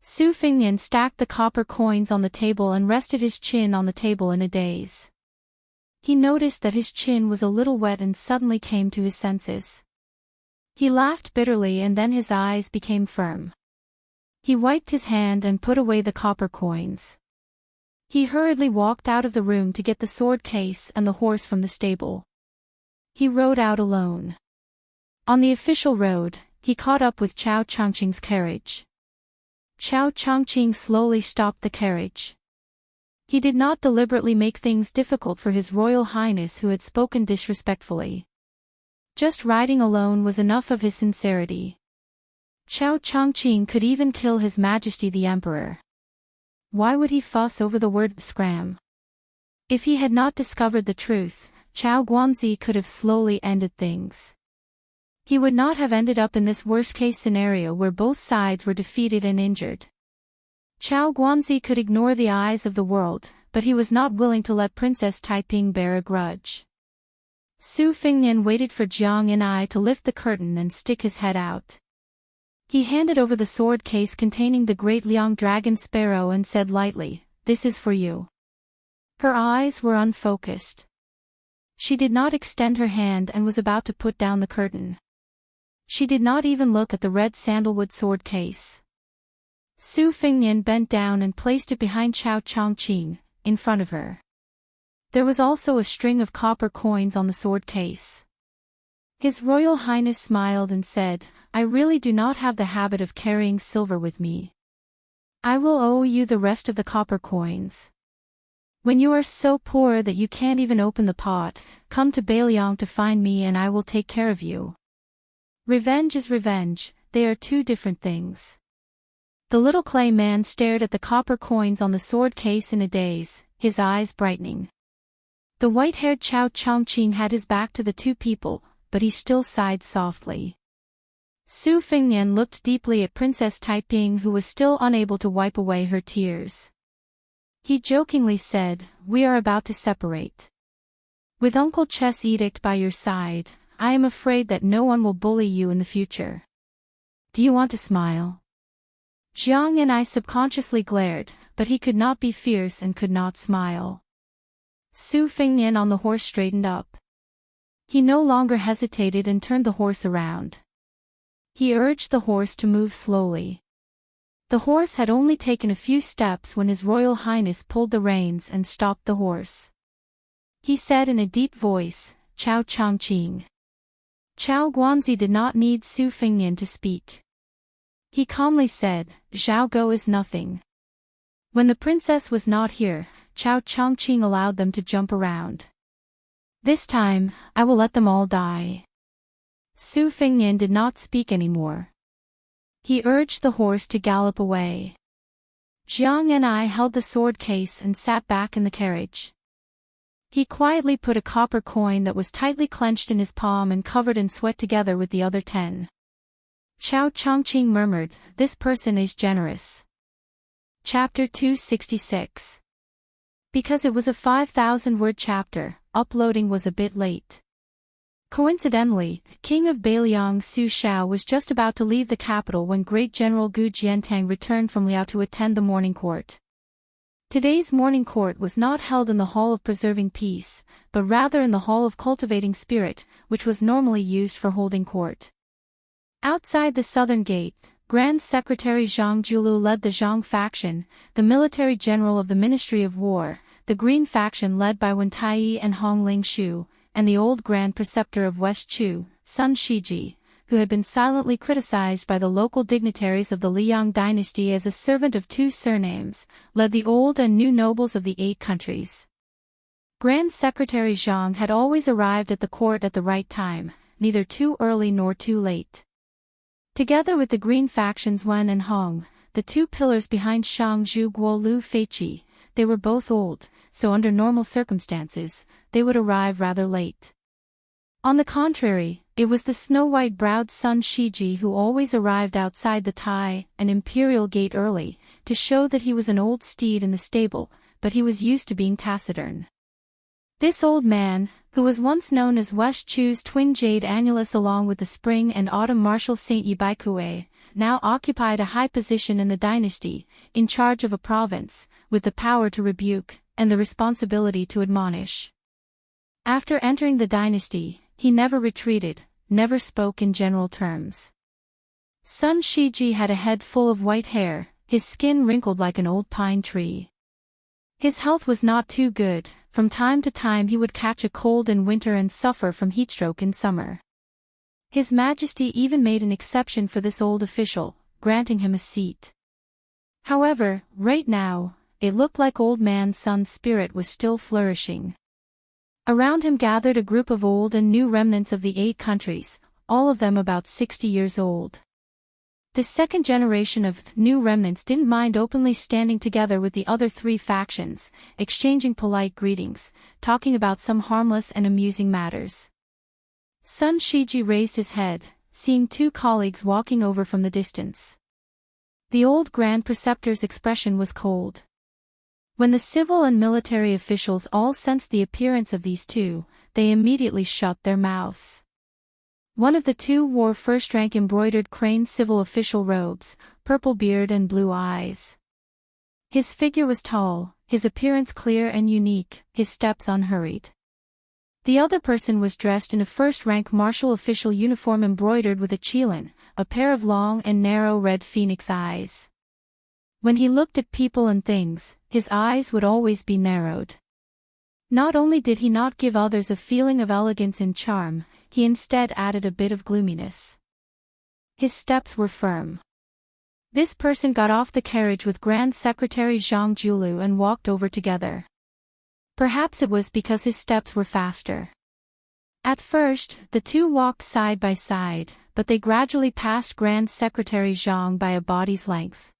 Su Fengnian stacked the copper coins on the table and rested his chin on the table in a daze. He noticed that his chin was a little wet and suddenly came to his senses. He laughed bitterly and then his eyes became firm. He wiped his hand and put away the copper coins. He hurriedly walked out of the room to get the sword case and the horse from the stable. He rode out alone. On the official road, he caught up with Chao Changqing's carriage. Chao Changqing slowly stopped the carriage. He did not deliberately make things difficult for His Royal Highness who had spoken disrespectfully. Just riding alone was enough of his sincerity. Chao Changqing could even kill His Majesty the Emperor. Why would he fuss over the word scram? If he had not discovered the truth, Chao Guanzi could have slowly ended things. He would not have ended up in this worst-case scenario where both sides were defeated and injured. Chao Guanzi could ignore the eyes of the world, but he was not willing to let Princess Taiping bear a grudge. Su Fengnian waited for Jiang and I to lift the curtain and stick his head out. He handed over the sword case containing the great Liang dragon sparrow and said lightly, "This is for you." Her eyes were unfocused. She did not extend her hand and was about to put down the curtain. She did not even look at the red sandalwood sword case. Su Fengnian bent down and placed it behind Chao Chongqing, in front of her. There was also a string of copper coins on the sword case. His Royal Highness smiled and said, "I really do not have the habit of carrying silver with me. I will owe you the rest of the copper coins. When you are so poor that you can't even open the pot, come to Bailiang to find me and I will take care of you." Revenge is revenge, they are two different things. The little clay man stared at the copper coins on the sword case in a daze, his eyes brightening. The white-haired Chao Chongqing had his back to the two people, but he still sighed softly. Su Fengnian looked deeply at Princess Taiping, who was still unable to wipe away her tears. He jokingly said, "We are about to separate. With Uncle Chess' edict by your side, I am afraid that no one will bully you in the future. Do you want to smile?" Jiang and I subconsciously glared, but he could not be fierce and could not smile. Su Fengnian on the horse straightened up. He no longer hesitated and turned the horse around. He urged the horse to move slowly. The horse had only taken a few steps when His Royal Highness pulled the reins and stopped the horse. He said in a deep voice, "Chao Chongqing." Chao Guanzi did not need Su Fengnian to speak. He calmly said, "Zhao Go is nothing." When the princess was not here, Chao Chongqing allowed them to jump around. "This time, I will let them all die." Su Fengnian did not speak anymore. He urged the horse to gallop away. Jiang and I held the sword case and sat back in the carriage. He quietly put a copper coin that was tightly clenched in his palm and covered in sweat together with the other 10. Chao Chongqing murmured, "This person is generous." Chapter 266. Because it was a 5,000-word chapter, uploading was a bit late. Coincidentally, King of Bailiang Su Shao was just about to leave the capital when Great General Gu Jiantang returned from Liao to attend the morning court. Today's morning court was not held in the Hall of Preserving Peace, but rather in the Hall of Cultivating Spirit, which was normally used for holding court. Outside the southern gate, Grand Secretary Zhang Julu led the Zhang faction, the military general of the Ministry of War, the Green faction led by Wen Taiyi and Hong Lingshu, and the old Grand Preceptor of West Chu, Sun Shiji, who had been silently criticized by the local dignitaries of the Liang dynasty as a servant of two surnames, led the old and new nobles of the 8 countries. Grand Secretary Zhang had always arrived at the court at the right time, neither too early nor too late. Together with the Green factions Wen and Hong, the two pillars behind Shang Zhu Guo Lu Feiqi, they were both old, so under normal circumstances, they would arrive rather late. On the contrary, it was the snow-white-browed Sun Shiji who always arrived outside the Tai and Imperial Gate early, to show that he was an old steed in the stable, but he was used to being taciturn. This old man, who was once known as West Chu's twin Jade Annulus along with the Spring and Autumn Marshal Saint Yibaikue, now occupied a high position in the dynasty, in charge of a province, with the power to rebuke, and the responsibility to admonish. After entering the dynasty, he never retreated, never spoke in general terms. Sun Shiji had a head full of white hair, his skin wrinkled like an old pine tree. His health was not too good, from time to time he would catch a cold in winter and suffer from heatstroke in summer. His Majesty even made an exception for this old official, granting him a seat. However, right now, it looked like old man Sun's spirit was still flourishing. Around him gathered a group of old and new remnants of the 8 countries, all of them about 60 years old. The second generation of new remnants didn't mind openly standing together with the other 3 factions, exchanging polite greetings, talking about some harmless and amusing matters. Sun Shiji raised his head, seeing 2 colleagues walking over from the distance. The old Grand Preceptor's expression was cold. When the civil and military officials all sensed the appearance of these 2, they immediately shut their mouths. One of the 2 wore first-rank embroidered crane civil official robes, purple beard and blue eyes. His figure was tall, his appearance clear and unique, his steps unhurried. The other person was dressed in a first-rank martial official uniform embroidered with a qilin, a pair of long and narrow red phoenix eyes. When he looked at people and things, his eyes would always be narrowed. Not only did he not give others a feeling of elegance and charm, he instead added a bit of gloominess. His steps were firm. This person got off the carriage with Grand Secretary Zhang Julu and walked over together. Perhaps it was because his steps were faster. At first, the two walked side by side, but they gradually passed Grand Secretary Zhang by a body's length.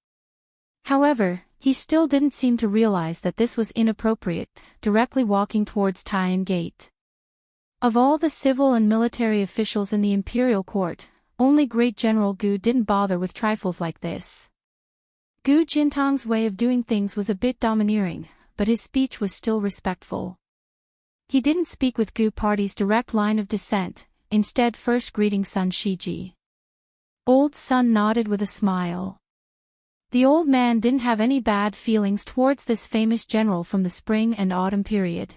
However, he still didn't seem to realize that this was inappropriate, directly walking towards Tian Gate. Of all the civil and military officials in the imperial court, only Great General Gu didn't bother with trifles like this. Gu Jintang's way of doing things was a bit domineering, but his speech was still respectful. He didn't speak with Gu Party's direct line of descent, instead first greeting Sun Shiji. Old Sun nodded with a smile. The old man didn't have any bad feelings towards this famous general from the spring and autumn period.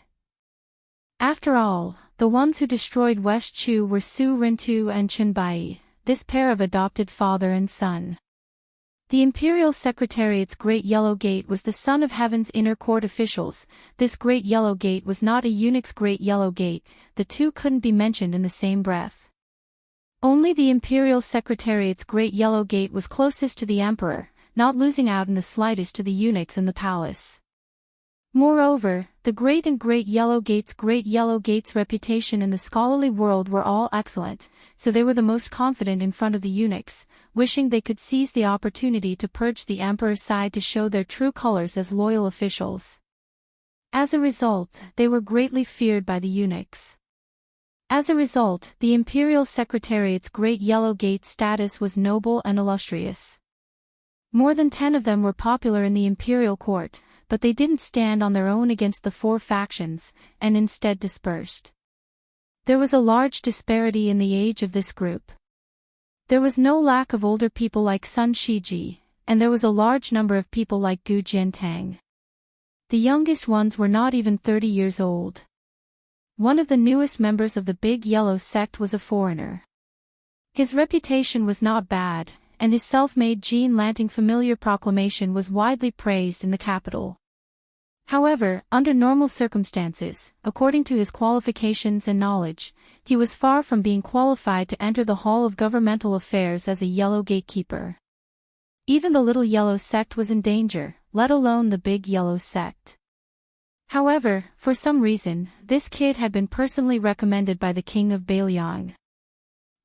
After all, the ones who destroyed West Chu were Su Rintu and Chen Bai, this pair of adopted father and son. The Imperial Secretariat's Great Yellow Gate was the son of Heaven's inner court officials. This Great Yellow Gate was not a eunuch's Great Yellow Gate, the two couldn't be mentioned in the same breath. Only the Imperial Secretariat's Great Yellow Gate was closest to the Emperor, not losing out in the slightest to the eunuchs in the palace. Moreover, the Great and Great Yellow Gate's reputation in the scholarly world were all excellent, so they were the most confident in front of the eunuchs, wishing they could seize the opportunity to purge the emperor's side to show their true colors as loyal officials. As a result, they were greatly feared by the eunuchs. As a result, the Imperial Secretariat's Great Yellow Gate status was noble and illustrious. More than 10 of them were popular in the imperial court, but they didn't stand on their own against the 4 factions, and instead dispersed. There was a large disparity in the age of this group. There was no lack of older people like Sun Shiji, and there was a large number of people like Gu Jiantang. The youngest ones were not even 30 years old. One of the newest members of the Big Yellow sect was a foreigner. His reputation was not bad, and his self-made Jean Lanting familiar proclamation was widely praised in the capital. However, under normal circumstances, according to his qualifications and knowledge, he was far from being qualified to enter the Hall of Governmental Affairs as a Yellow Gatekeeper. Even the Little Yellow sect was in danger, let alone the Big Yellow sect. However, for some reason, this kid had been personally recommended by the King of Bailiang.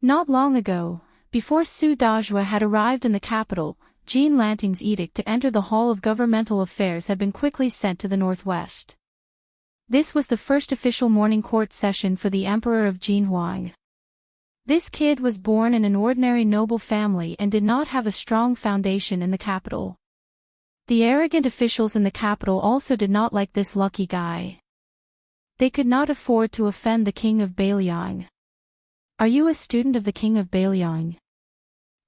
Not long ago, before Su Dajua had arrived in the capital, Jean Lanting's edict to enter the Hall of Governmental Affairs had been quickly sent to the northwest. This was the first official morning court session for the Emperor of Jinhuang. This kid was born in an ordinary noble family and did not have a strong foundation in the capital. The arrogant officials in the capital also did not like this lucky guy. They could not afford to offend the King of Bailiang. Are you a student of the King of Bailiang?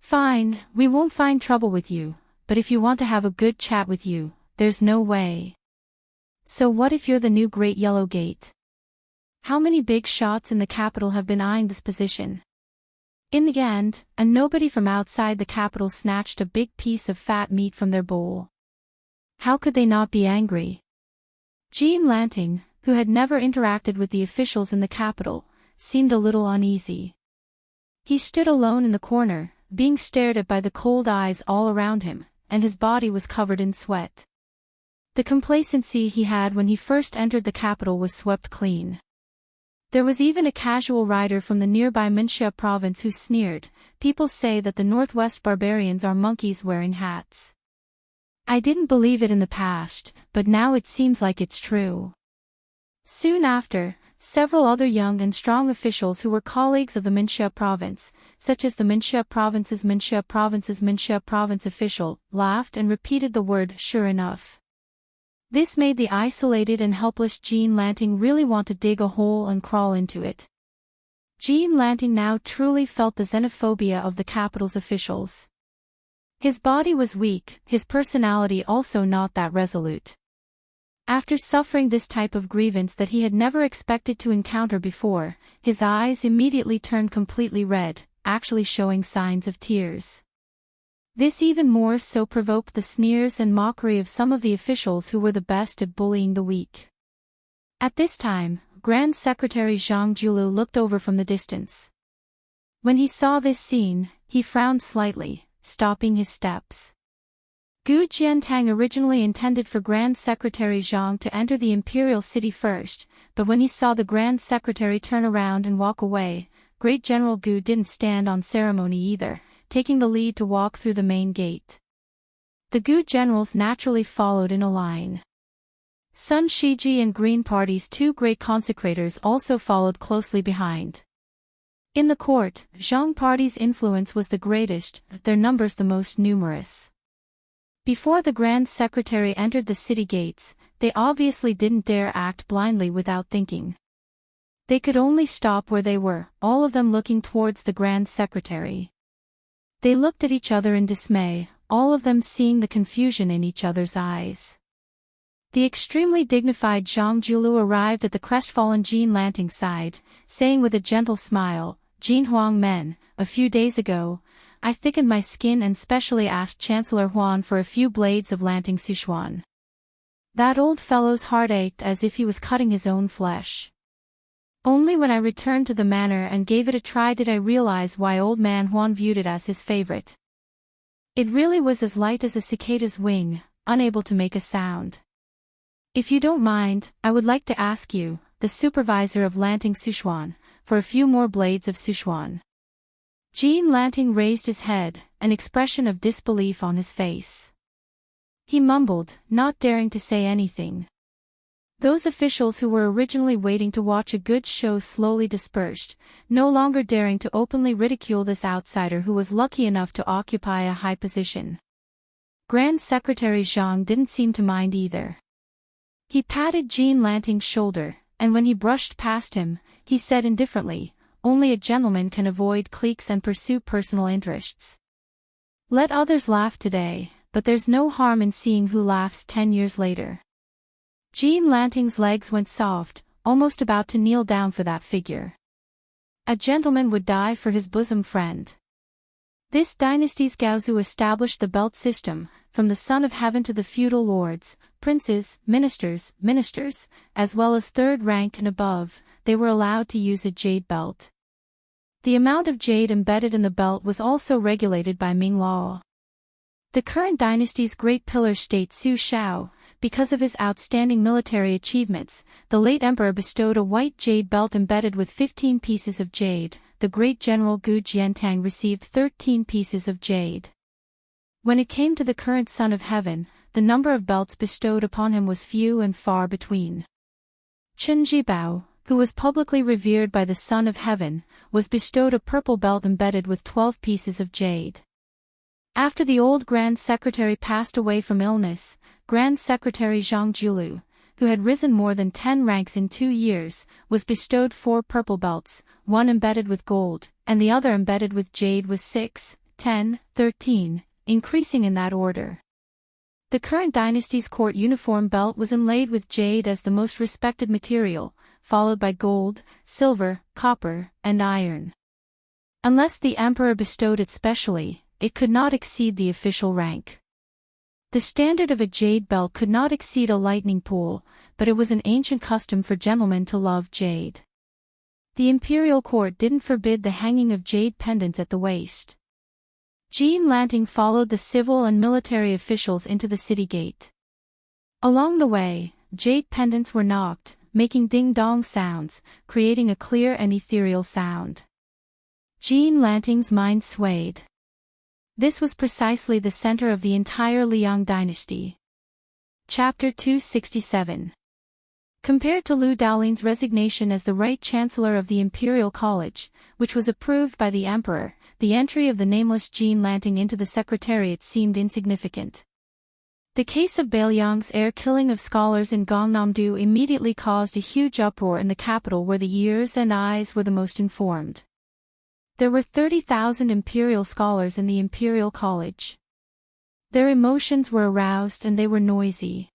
Fine, we won't find trouble with you, but if you want to have a good chat with you, there's no way. So what if you're the new Great Yellow Gate? How many big shots in the capital have been eyeing this position? In the end, a nobody from outside the capital snatched a big piece of fat meat from their bowl. How could they not be angry? Jean Lanting, who had never interacted with the officials in the capital, seemed a little uneasy. He stood alone in the corner, being stared at by the cold eyes all around him, and his body was covered in sweat. The complacency he had when he first entered the capital was swept clean. There was even a casual rider from the nearby Wuxia province who sneered, "People say that the Northwest barbarians are monkeys wearing hats. I didn't believe it in the past, but now it seems like it's true." Soon after, several other young and strong officials who were colleagues of the Wuxia province, such as the Wuxia province official, laughed and repeated the word "sure enough." This made the isolated and helpless Jean Lanting really want to dig a hole and crawl into it. Jean Lanting now truly felt the xenophobia of the capital's officials. His body was weak, his personality also not that resolute. After suffering this type of grievance that he had never expected to encounter before, his eyes immediately turned completely red, actually showing signs of tears. This even more so provoked the sneers and mockery of some of the officials who were the best at bullying the weak. At this time, Grand Secretary Zhang Julu looked over from the distance. When he saw this scene, he frowned slightly, stopping his steps. Gu Jiantang originally intended for Grand Secretary Zhang to enter the imperial city first, but when he saw the Grand Secretary turn around and walk away, Great General Gu didn't stand on ceremony either, taking the lead to walk through the main gate. The Gu generals naturally followed in a line. Sun Shiji and Green Party's two great consecrators also followed closely behind. In the court, Zhang Party's influence was the greatest, their numbers the most numerous. Before the Grand Secretary entered the city gates, they obviously didn't dare act blindly without thinking. They could only stop where they were, all of them looking towards the Grand Secretary. They looked at each other in dismay, all of them seeing the confusion in each other's eyes. The extremely dignified Zhang Julu arrived at the crestfallen Jean Lanting's side, saying with a gentle smile, "Jean Huang Men, a few days ago, I thickened my skin and specially asked Chancellor Huan for a few blades of Lanting Sichuan. That old fellow's heart ached as if he was cutting his own flesh. Only when I returned to the manor and gave it a try did I realize why old man Huan viewed it as his favorite. It really was as light as a cicada's wing, unable to make a sound. If you don't mind, I would like to ask you, the supervisor of Lanting Sichuan, for a few more blades of Sichuan." Jean Lanting raised his head, an expression of disbelief on his face. He mumbled, not daring to say anything. Those officials who were originally waiting to watch a good show slowly dispersed, no longer daring to openly ridicule this outsider who was lucky enough to occupy a high position. Grand Secretary Zhang didn't seem to mind either. He patted Jean Lanting's shoulder, and when he brushed past him, he said indifferently, "Only a gentleman can avoid cliques and pursue personal interests. Let others laugh today, but there's no harm in seeing who laughs 10 years later." Jean Lanting's legs went soft, almost about to kneel down for that figure. A gentleman would die for his bosom friend. This dynasty's Gaozu established the belt system, from the Son of Heaven to the feudal lords, princes, ministers, as well as third rank and above, they were allowed to use a jade belt. The amount of jade embedded in the belt was also regulated by Ming law. The current dynasty's great pillar state Su Shao, because of his outstanding military achievements, the late emperor bestowed a white jade belt embedded with 15 pieces of jade. The great general Gu Jiantang received 13 pieces of jade. When it came to the current Son of Heaven, the number of belts bestowed upon him was few and far between. Chen Jibao, who was publicly revered by the Son of Heaven, was bestowed a purple belt embedded with 12 pieces of jade. After the old Grand Secretary passed away from illness, Grand Secretary Zhang Julu, who had risen more than 10 ranks in 2 years, was bestowed 4 purple belts, one embedded with gold, and the other embedded with jade was 6, 10, 13, increasing in that order. The current dynasty's court uniform belt was inlaid with jade as the most respected material, followed by gold, silver, copper, and iron. Unless the emperor bestowed it specially, it could not exceed the official rank. The standard of a jade belt could not exceed a lightning pool, but it was an ancient custom for gentlemen to love jade. The imperial court didn't forbid the hanging of jade pendants at the waist. Jean Lanting followed the civil and military officials into the city gate. Along the way, jade pendants were knocked, making ding-dong sounds, creating a clear and ethereal sound. Jean Lanting's mind swayed. This was precisely the center of the entire Liang dynasty. Chapter 267. Compared to Lu Daolin's resignation as the right chancellor of the Imperial College, which was approved by the emperor, the entry of the nameless Jean Lanting into the secretariat seemed insignificant. The case of Bailiang's heir killing of scholars in Gangnam-do immediately caused a huge uproar in the capital where the ears and eyes were the most informed. There were 30,000 imperial scholars in the Imperial College. Their emotions were aroused and they were noisy.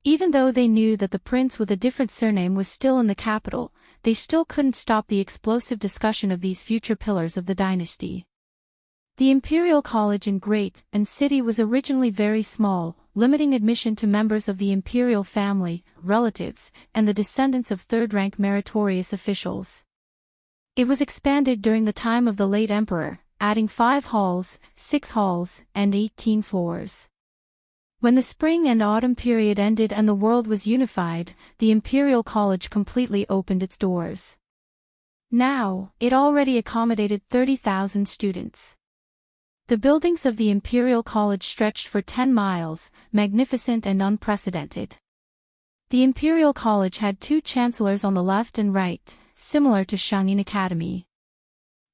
Even though they knew that the prince with a different surname was still in the capital, they still couldn't stop the explosive discussion of these future pillars of the dynasty. The Imperial College in Great and City was originally very small, limiting admission to members of the imperial family, relatives, and the descendants of third-rank meritorious officials. It was expanded during the time of the late emperor, adding 5 halls, 6 halls, and 18 floors. When the spring and autumn period ended and the world was unified, the Imperial College completely opened its doors. Now, it already accommodated 30,000 students. The buildings of the Imperial College stretched for 10 miles, magnificent and unprecedented. The Imperial College had 2 chancellors on the left and right, similar to Shangyin Academy.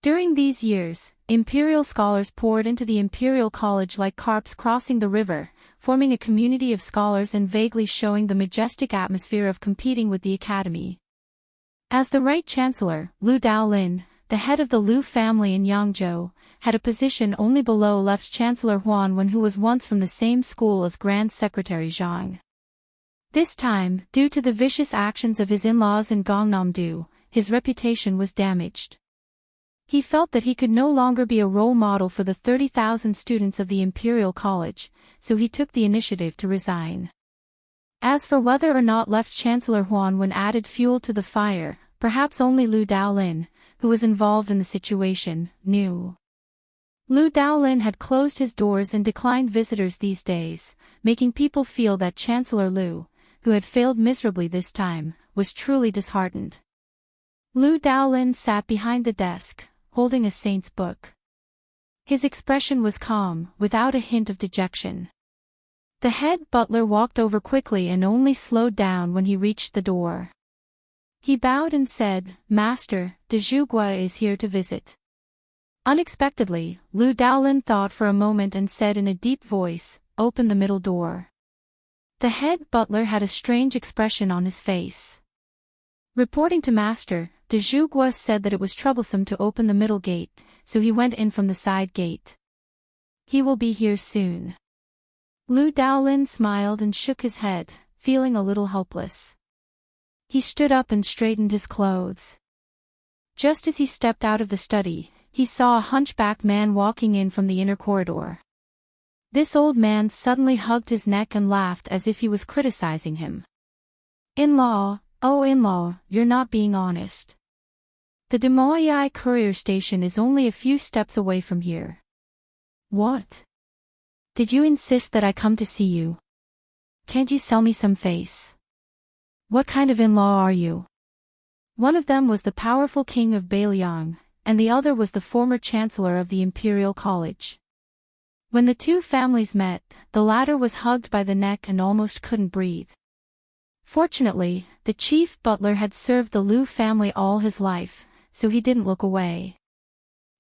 During these years, imperial scholars poured into the Imperial College like carps crossing the river, forming a community of scholars and vaguely showing the majestic atmosphere of competing with the academy. As the right chancellor, Lu Daolin, the head of the Lu family in Yangzhou, had a position only below left Chancellor Huan Wen, who was once from the same school as Grand Secretary Zhang. This time, due to the vicious actions of his in-laws in Gangnam-do, his reputation was damaged. He felt that he could no longer be a role model for the 30,000 students of the Imperial College, so he took the initiative to resign. As for whether or not left Chancellor Huan Wen added fuel to the fire, perhaps only Lu Daolin, who was involved in the situation, knew. Lu Daolin had closed his doors and declined visitors these days, making people feel that Chancellor Lu, who had failed miserably this time, was truly disheartened. Lu Daolin sat behind the desk, holding a saint's book. His expression was calm, without a hint of dejection. The head butler walked over quickly and only slowed down when he reached the door. He bowed and said, "Master, de Zhugua is here to visit." Unexpectedly, Lu Daolin thought for a moment and said in a deep voice, "Open the middle door." The head butler had a strange expression on his face. Reporting to Master, de Zhugua said that it was troublesome to open the middle gate, so he went in from the side gate. "He will be here soon." Lu Daolin smiled and shook his head, feeling a little helpless. He stood up and straightened his clothes. Just as he stepped out of the study, he saw a hunchbacked man walking in from the inner corridor. This old man suddenly hugged his neck and laughed as if he was criticizing him. "In-law, oh in-law, you're not being honest. The Demoyai courier station is only a few steps away from here." "What? Did you insist that I come to see you? Can't you sell me some face? What kind of in-law are you?" One of them was the powerful king of Beiliang, and the other was the former chancellor of the Imperial College. When the two families met, the latter was hugged by the neck and almost couldn't breathe. Fortunately, the chief butler had served the Lu family all his life, so he didn't look away.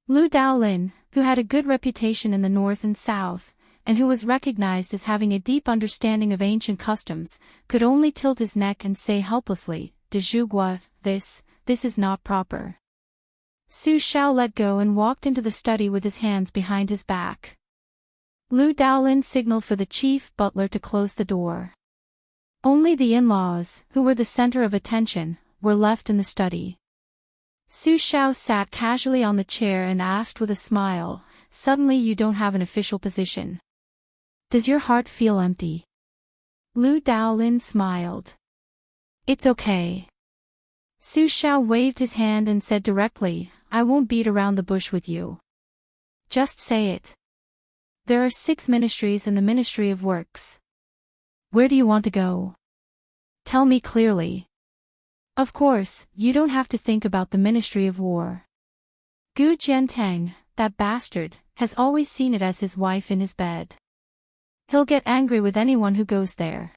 Lu Daolin, who had a good reputation in the north and south, and who was recognized as having a deep understanding of ancient customs, could only tilt his neck and say helplessly, "De Zhugua, this is not proper." Su Shao let go and walked into the study with his hands behind his back. Lu Daolin signaled for the chief butler to close the door. Only the in-laws, who were the center of attention, were left in the study. Su Shao sat casually on the chair and asked with a smile, "Suddenly you don't have an official position. Does your heart feel empty?" Lu Daolin smiled. "It's okay." Su Shao waved his hand and said directly, "I won't beat around the bush with you. Just say it. There are 6 ministries in the Ministry of Works. Where do you want to go? Tell me clearly. Of course, you don't have to think about the Ministry of War. Gu Jiantang, that bastard, has always seen it as his wife in his bed. He'll get angry with anyone who goes there.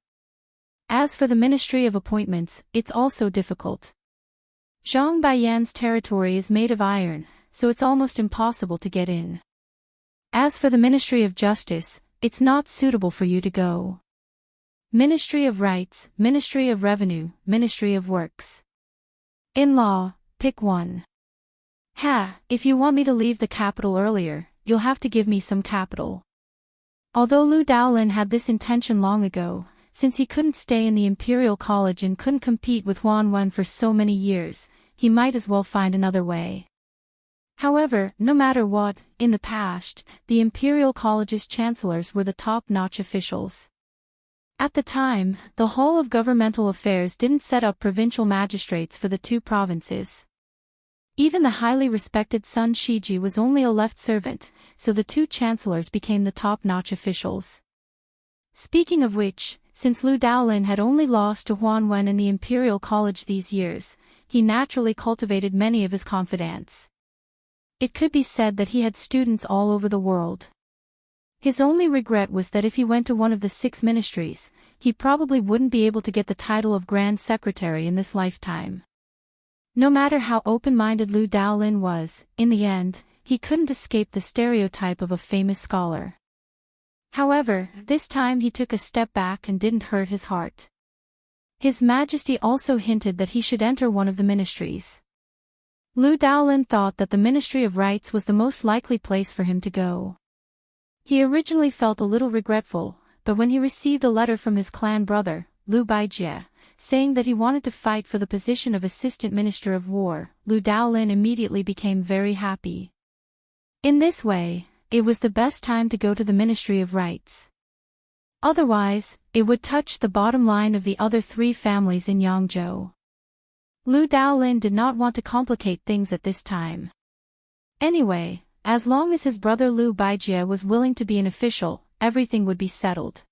As for the Ministry of Appointments, it's also difficult. Zhang Baiyan's territory is made of iron, so it's almost impossible to get in. As for the Ministry of Justice, it's not suitable for you to go. Ministry of Rights, Ministry of Revenue, Ministry of Works. In-law, pick one. If you want me to leave the capital earlier, you'll have to give me some capital." Although Lu Daolin had this intention long ago, since he couldn't stay in the Imperial College and couldn't compete with Huan Wen for so many years, he might as well find another way. However, no matter what, in the past, the Imperial College's chancellors were the top-notch officials. At the time, the whole of governmental affairs didn't set up provincial magistrates for the two provinces. Even the highly respected Sun Shiji was only a left servant, so the two chancellors became the top-notch officials. Speaking of which, since Lu Daolin had only lost to Huan Wen in the Imperial College these years, he naturally cultivated many of his confidants. It could be said that he had students all over the world. His only regret was that if he went to one of the 6 ministries, he probably wouldn't be able to get the title of Grand Secretary in this lifetime. No matter how open-minded Lu Daolin was, in the end, he couldn't escape the stereotype of a famous scholar. However, this time he took a step back and didn't hurt his heart. His Majesty also hinted that he should enter one of the ministries. Lu Daolin thought that the Ministry of Rites was the most likely place for him to go. He originally felt a little regretful, but when he received a letter from his clan brother, Lu Baijie, saying that he wanted to fight for the position of Assistant Minister of War, Lu Daolin immediately became very happy. In this way, it was the best time to go to the Ministry of Rites. Otherwise, it would touch the bottom line of the other 3 families in Yangzhou. Lu Daolin did not want to complicate things at this time. Anyway, as long as his brother Lu Baijie was willing to be an official, everything would be settled.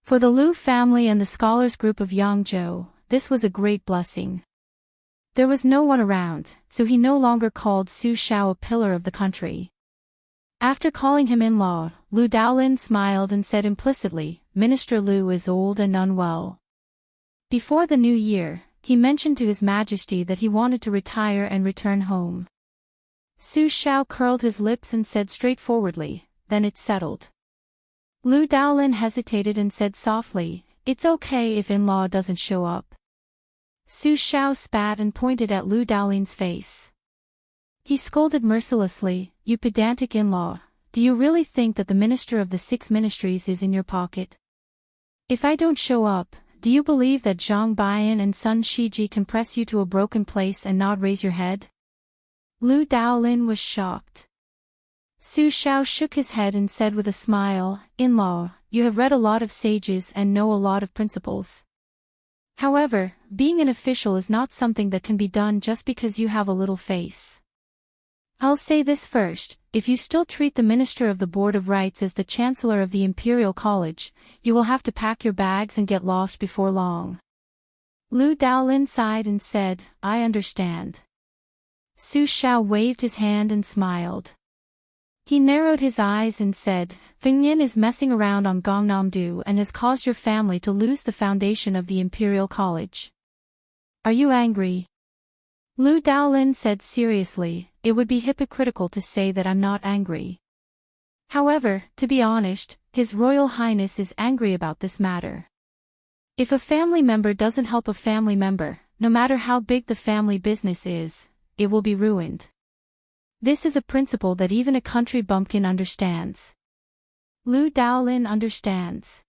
For the Lu family and the scholars group of Yangzhou, this was a great blessing. There was no one around, so he no longer called Su Xiao a pillar of the country. After calling him in-law, Lu Daolin smiled and said implicitly, Minister Lu is old and unwell. Before the new year, he mentioned to His Majesty that he wanted to retire and return home. Su Xiao curled his lips and said straightforwardly, then it's settled. Lu Daolin hesitated and said softly, it's okay if in-law doesn't show up. Su Xiao spat and pointed at Lu Daolin's face. He scolded mercilessly, you pedantic in-law, do you really think that the minister of the 6 ministries is in your pocket? If I don't show up, do you believe that Zhang Baiyan and Sun Shiji can press you to a broken place and not raise your head? Lu Daolin was shocked. Su Xiao shook his head and said with a smile, in-law, you have read a lot of sages and know a lot of principles. However, being an official is not something that can be done just because you have a little face. I'll say this first, if you still treat the Minister of the Board of Rites as the Chancellor of the Imperial College, you will have to pack your bags and get lost before long. Lu Daolin sighed and said, I understand. Su Xiao waved his hand and smiled. He narrowed his eyes and said, Feng Yin is messing around on Gangnam-do and has caused your family to lose the foundation of the Imperial College. Are you angry? Lu Daolin said seriously, it would be hypocritical to say that I'm not angry. However, to be honest, His Royal Highness is angry about this matter. If a family member doesn't help a family member, no matter how big the family business is, it will be ruined. This is a principle that even a country bumpkin understands. Lu Daolin understands.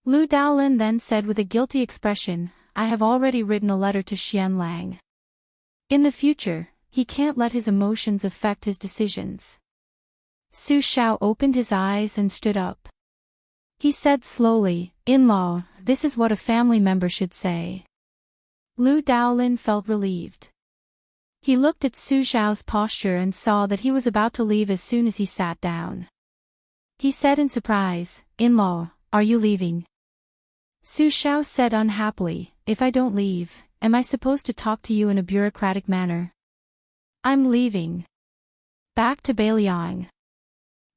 Lu Daolin then said with a guilty expression, I have already written a letter to Xian Lang. In the future, he can't let his emotions affect his decisions. Su Xiao opened his eyes and stood up. He said slowly, in-law, this is what a family member should say. Lu Daolin felt relieved. He looked at Su Xiao's posture and saw that he was about to leave as soon as he sat down. He said in surprise, in-law, are you leaving? Su Xiao said unhappily, if I don't leave, am I supposed to talk to you in a bureaucratic manner? I'm leaving. Back to Beiliang.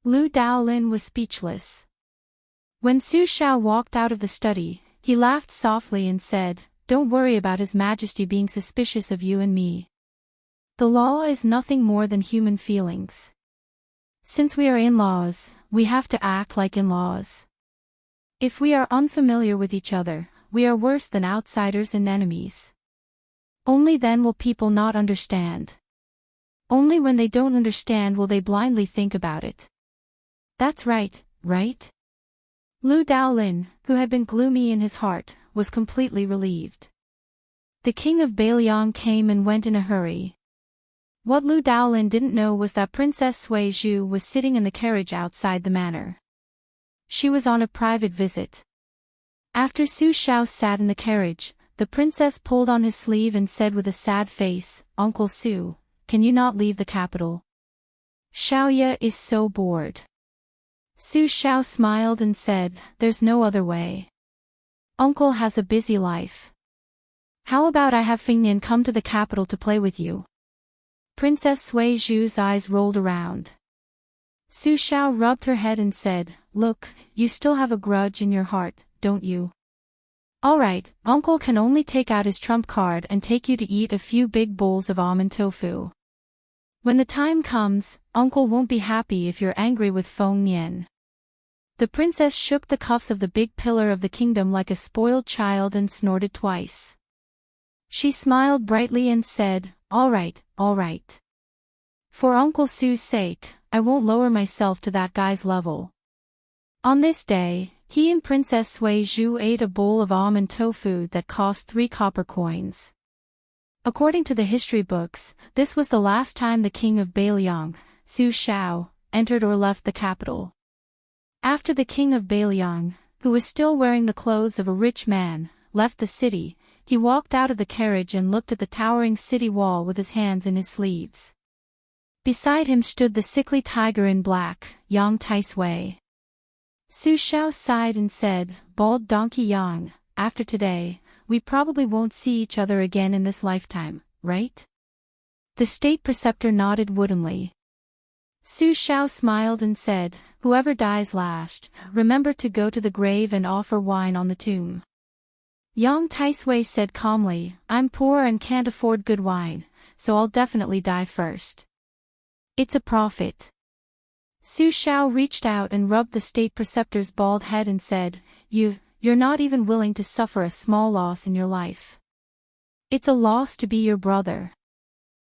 Lu Daolin was speechless. When Su Xiao walked out of the study, he laughed softly and said, don't worry about His Majesty being suspicious of you and me. The law is nothing more than human feelings. Since we are in-laws, we have to act like in-laws. If we are unfamiliar with each other, we are worse than outsiders and enemies. Only then will people not understand. Only when they don't understand will they blindly think about it. That's right, right? Lu Daolin, who had been gloomy in his heart, was completely relieved. The king of Bailiang came and went in a hurry. What Lu Daolin didn't know was that Princess Sui Zhu was sitting in the carriage outside the manor. She was on a private visit. After Su Xiao sat in the carriage, the princess pulled on his sleeve and said with a sad face, "Uncle Su, can you not leave the capital? Xiaoya is so bored." Su Xiao smiled and said, "There's no other way. Uncle has a busy life. How about I have Fingnian come to the capital to play with you?" Princess Sui Zhu's eyes rolled around. Su Xiao rubbed her head and said, "Look, you still have a grudge in your heart, don't you? Alright, Uncle can only take out his trump card and take you to eat a few big bowls of almond tofu. When the time comes, Uncle won't be happy if you're angry with Feng Nian." The princess shook the cuffs of the big pillar of the kingdom like a spoiled child and snorted twice. She smiled brightly and said, Alright. For Uncle Su's sake, I won't lower myself to that guy's level." On this day, he and Princess Sui Zhu ate a bowl of almond tofu that cost 3 copper coins. According to the history books, this was the last time the king of Bailiang, Su Xiao, entered or left the capital. After the king of Bailiang, who was still wearing the clothes of a rich man, left the city, he walked out of the carriage and looked at the towering city wall with his hands in his sleeves. Beside him stood the sickly tiger in black, Yang Taisui. Su Xiao sighed and said, "Bald donkey Yang, after today, we probably won't see each other again in this lifetime, right?" The state preceptor nodded woodenly. Su Xiao smiled and said, "Whoever dies last, remember to go to the grave and offer wine on the tomb." Yang Taisui said calmly, "I'm poor and can't afford good wine, so I'll definitely die first. It's a profit." Su Xiao reached out and rubbed the state preceptor's bald head and said, You're not even willing to suffer a small loss in your life. It's a loss to be your brother."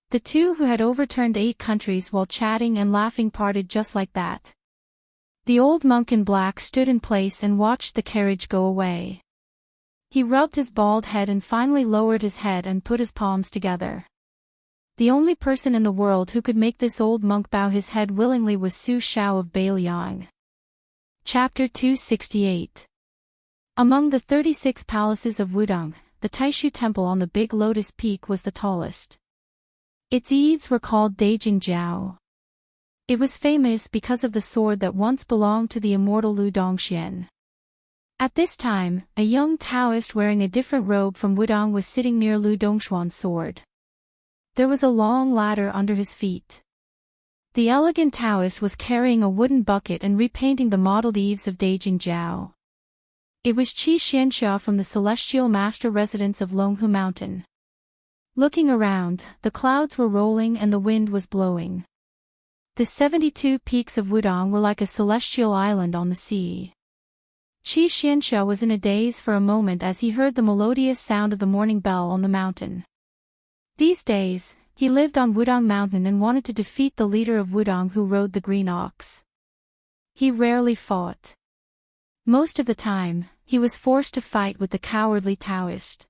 The two who had overturned 8 countries while chatting and laughing parted just like that. The old monk in black stood in place and watched the carriage go away. He rubbed his bald head and finally lowered his head and put his palms together. The only person in the world who could make this old monk bow his head willingly was Su Xiao of Bailiang. Chapter 268. Among the 36 palaces of Wudong, the Taishu Temple on the Big Lotus Peak was the tallest. Its eaves were called Daijingjiao. It was famous because of the sword that once belonged to the immortal Lu Dongxian. At this time, a young Taoist wearing a different robe from Wudong was sitting near Lu Dongshuan's sword. There was a long ladder under his feet. The elegant Taoist was carrying a wooden bucket and repainting the mottled eaves of Daijingjiao. It was Qi Xianxia from the celestial master residence of Longhu Mountain. Looking around, the clouds were rolling and the wind was blowing. The 72 peaks of Wudong were like a celestial island on the sea. Qi Xianxia was in a daze for a moment as he heard the melodious sound of the morning bell on the mountain. These days, he lived on Wudong Mountain and wanted to defeat the leader of Wudong who rode the green ox. He rarely fought. Most of the time, he was forced to fight with the cowardly Taoist.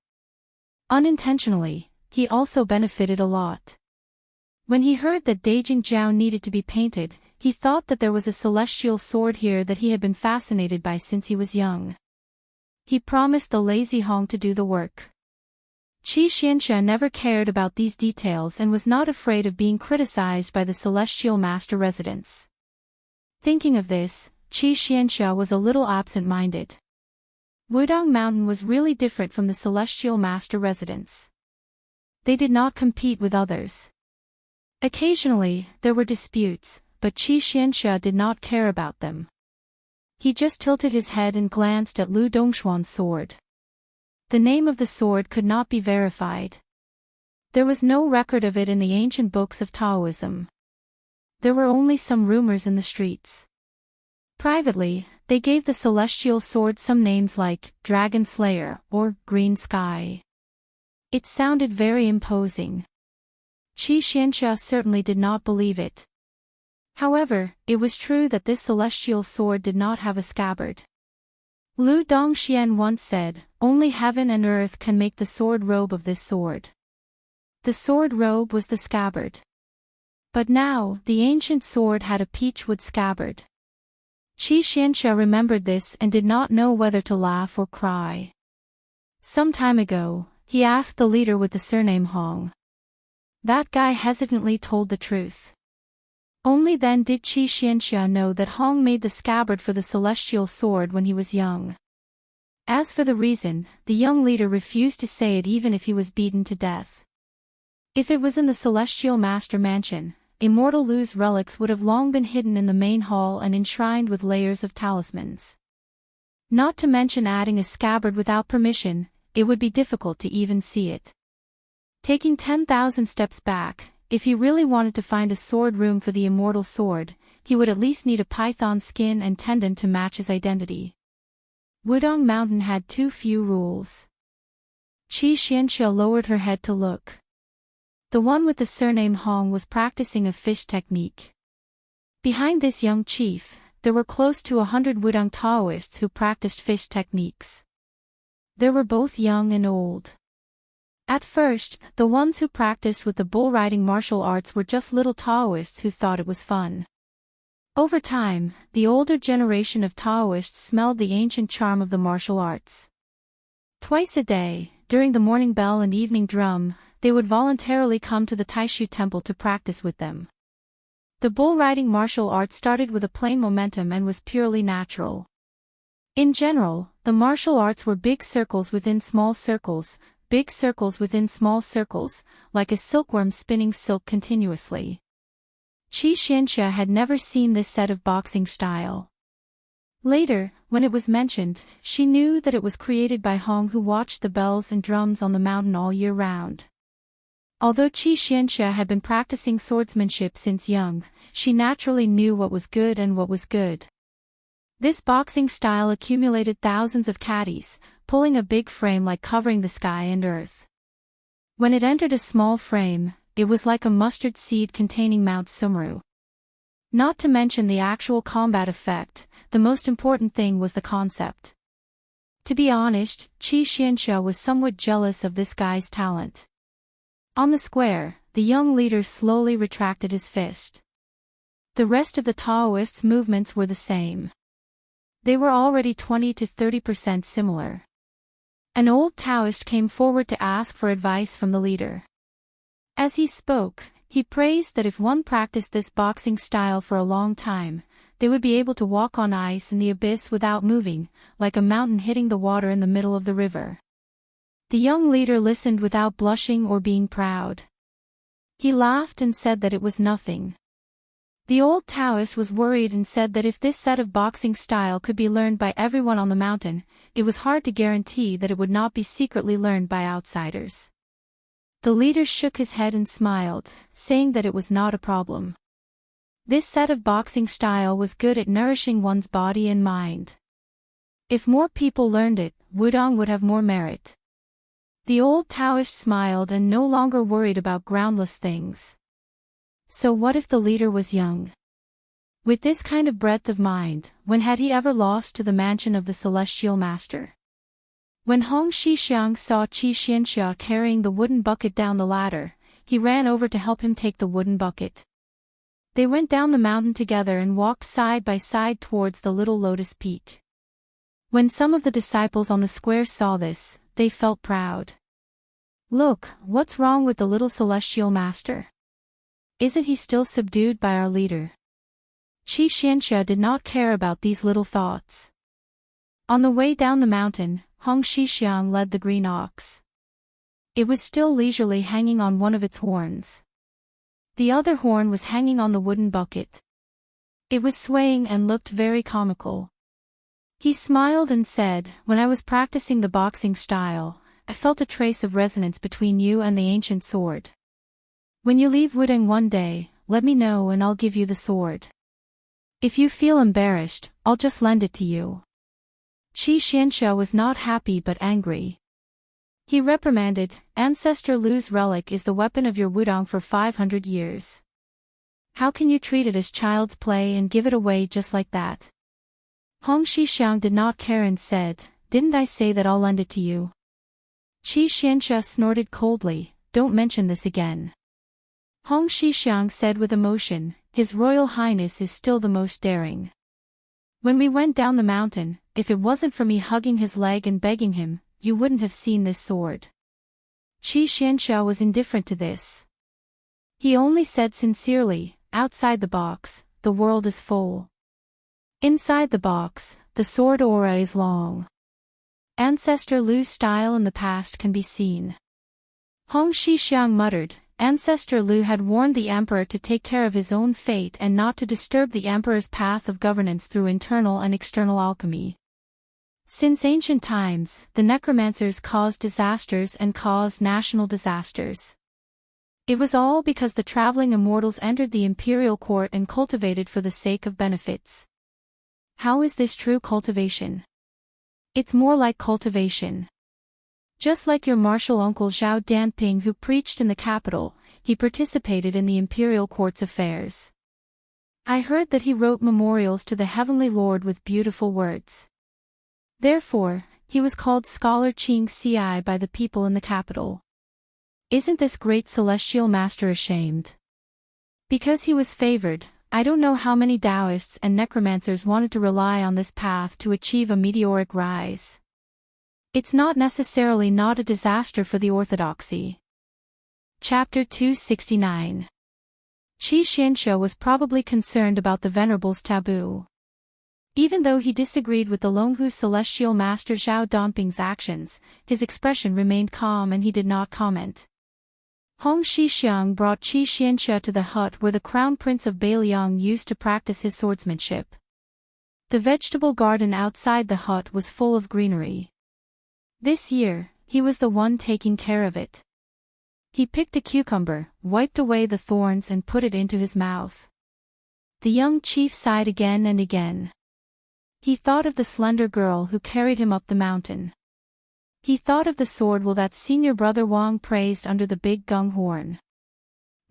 Unintentionally, he also benefited a lot. When he heard that Daijingjiao needed to be painted, he thought that there was a celestial sword here that he had been fascinated by since he was young. He promised the lazy Hong to do the work. Qi Xianxia never cared about these details and was not afraid of being criticized by the celestial master residents. Thinking of this, Qi Xianxia was a little absent-minded. Wudong Mountain was really different from the celestial master residence. They did not compete with others. Occasionally, there were disputes, but Qi Xianxia did not care about them. He just tilted his head and glanced at Lu Dongshuan's sword. The name of the sword could not be verified. There was no record of it in the ancient books of Taoism. There were only some rumors in the streets. Privately, they gave the celestial sword some names like Dragon Slayer or Green Sky. It sounded very imposing. Qi Xianxia certainly did not believe it. However, it was true that this celestial sword did not have a scabbard. Lu Dongxian once said, "Only heaven and earth can make the sword robe of this sword." The sword robe was the scabbard. But now, the ancient sword had a peachwood scabbard. Qi Xianxia remembered this and did not know whether to laugh or cry. Some time ago, he asked the leader with the surname Hong. That guy hesitantly told the truth. Only then did Qi Xianxia know that Hong made the scabbard for the celestial sword when he was young. As for the reason, the young leader refused to say it even if he was beaten to death. If it was in the celestial master mansion, Immortal Lu's relics would have long been hidden in the main hall and enshrined with layers of talismans. Not to mention adding a scabbard without permission, it would be difficult to even see it. Taking 10,000 steps back, if he really wanted to find a sword room for the immortal sword, he would at least need a python skin and tendon to match his identity. Wudong Mountain had too few rules. Qi Xianxia lowered her head to look. The one with the surname Hong was practicing a fish technique. Behind this young chief, there were close to 100 Wudong Taoists who practiced fish techniques. They were both young and old. At first, the ones who practiced with the bull riding martial arts were just little Taoists who thought it was fun. Over time, the older generation of Taoists smelled the ancient charm of the martial arts. Twice a day, during the morning bell and evening drum, they would voluntarily come to the Taishu temple to practice with them. The bull riding martial art started with a plain momentum and was purely natural. In general, the martial arts were big circles within small circles, big circles within small circles, like a silkworm spinning silk continuously. Qi Xianxia had never seen this set of boxing style. Later, when it was mentioned, she knew that it was created by Hong, who watched the bells and drums on the mountain all year round. Although Qi Xianxia had been practicing swordsmanship since young, she naturally knew what was good and what was good. This boxing style accumulated thousands of caddies, pulling a big frame like covering the sky and earth. When it entered a small frame, it was like a mustard seed containing Mount Sumru. Not to mention the actual combat effect, the most important thing was the concept. To be honest, Qi Xianxia was somewhat jealous of this guy's talent. On the square, the young leader slowly retracted his fist. The rest of the Taoists' movements were the same. They were already 20 to 30% similar. An old Taoist came forward to ask for advice from the leader. As he spoke, he praised that if one practiced this boxing style for a long time, they would be able to walk on ice in the abyss without moving, like a mountain hitting the water in the middle of the river. The young leader listened without blushing or being proud. He laughed and said that it was nothing. The old Taoist was worried and said that if this set of boxing style could be learned by everyone on the mountain, it was hard to guarantee that it would not be secretly learned by outsiders. The leader shook his head and smiled, saying that it was not a problem. This set of boxing style was good at nourishing one's body and mind. If more people learned it, Wudong would have more merit. The old Taoist smiled and no longer worried about groundless things. So what if the leader was young? With this kind of breadth of mind, when had he ever lost to the mansion of the celestial master? When Hong Shixiang saw Qi Xianxia carrying the wooden bucket down the ladder, he ran over to help him take the wooden bucket. They went down the mountain together and walked side by side towards the little lotus peak. When some of the disciples on the square saw this, they felt proud. Look, what's wrong with the little celestial master? Isn't he still subdued by our leader? Qi Xianxia did not care about these little thoughts. On the way down the mountain, Hong Shixiang led the green ox. It was still leisurely hanging on one of its horns. The other horn was hanging on the wooden bucket. It was swaying and looked very comical. He smiled and said, "When I was practicing the boxing style, I felt a trace of resonance between you and the ancient sword. When you leave Wudong one day, let me know and I'll give you the sword. If you feel embarrassed, I'll just lend it to you." Qi Xianxia was not happy but angry. He reprimanded, "Ancestor Lu's relic is the weapon of your Wudong for 500 years. How can you treat it as child's play and give it away just like that?" Hong Xixiang did not care and said, "Didn't I say that I'll lend it to you?" Qi Xianxia snorted coldly, "Don't mention this again." Hong Xixiang said with emotion, "His Royal Highness is still the most daring. When we went down the mountain, if it wasn't for me hugging his leg and begging him, you wouldn't have seen this sword." Qi Xianxia was indifferent to this. He only said sincerely, "Outside the box, the world is full. Inside the box, the sword aura is long. Ancestor Lu's style in the past can be seen." Hong Xixiang muttered, Ancestor Lu had warned the emperor to take care of his own fate and not to disturb the emperor's path of governance through internal and external alchemy. Since ancient times, the necromancers caused disasters and caused national disasters. It was all because the traveling immortals entered the imperial court and cultivated for the sake of benefits. How is this true cultivation? It's more like cultivation. Just like your martial uncle Zhao Danping who preached in the capital, he participated in the imperial court's affairs. I heard that he wrote memorials to the Heavenly Lord with beautiful words. Therefore, he was called Scholar Qing Ci by the people in the capital. Isn't this great celestial master ashamed? Because he was favored, I don't know how many Taoists and necromancers wanted to rely on this path to achieve a meteoric rise. It's not necessarily not a disaster for the orthodoxy. Chapter 269. Qi Xianxia was probably concerned about the Venerable's taboo. Even though he disagreed with the Longhu celestial master Zhao Danping's actions, his expression remained calm and he did not comment. Hong Xixiang brought Qi Xianxia to the hut where the crown prince of Beiliang used to practice his swordsmanship. The vegetable garden outside the hut was full of greenery. This year, he was the one taking care of it. He picked a cucumber, wiped away the thorns and put it into his mouth. The young chief sighed again and again. He thought of the slender girl who carried him up the mountain. He thought of the sword that senior brother Wang praised under the big gung horn.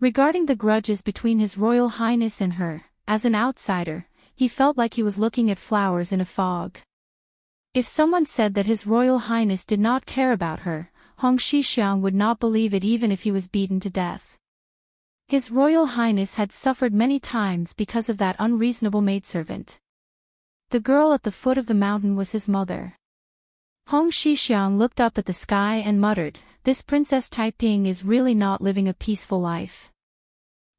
Regarding the grudges between His Royal Highness and her, as an outsider, he felt like he was looking at flowers in a fog. If someone said that His Royal Highness did not care about her, Hong Xixiang would not believe it even if he was beaten to death. His Royal Highness had suffered many times because of that unreasonable maidservant. The girl at the foot of the mountain was his mother. Hong Xixiang looked up at the sky and muttered, "This Princess Taiping is really not living a peaceful life."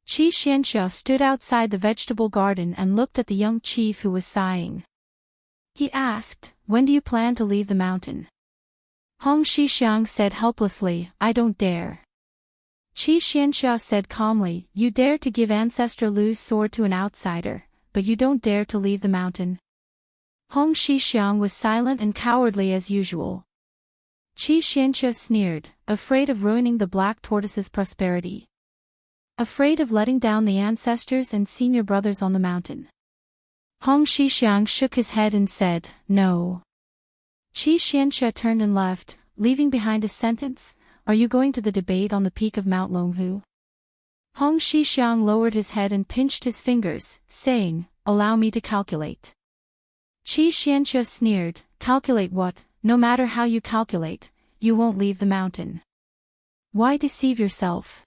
Qi Xianxia stood outside the vegetable garden and looked at the young chief who was sighing. He asked, "When do you plan to leave the mountain?" Hong Xixiang said helplessly, "I don't dare." Qi Xianxia said calmly, "You dare to give Ancestor Lu's sword to an outsider, but you don't dare to leave the mountain." Hong Xixiang was silent and cowardly as usual. Qi Xianxia sneered, afraid of ruining the black tortoise's prosperity. Afraid of letting down the ancestors and senior brothers on the mountain. Hong Xixiang shook his head and said, "No." Qi Xianxia turned and left, leaving behind a sentence, "Are you going to the debate on the peak of Mount Longhu?" Hong Xixiang lowered his head and pinched his fingers, saying, "Allow me to calculate." Qi Xianxia sneered, "Calculate what? No matter how you calculate, you won't leave the mountain. Why deceive yourself?"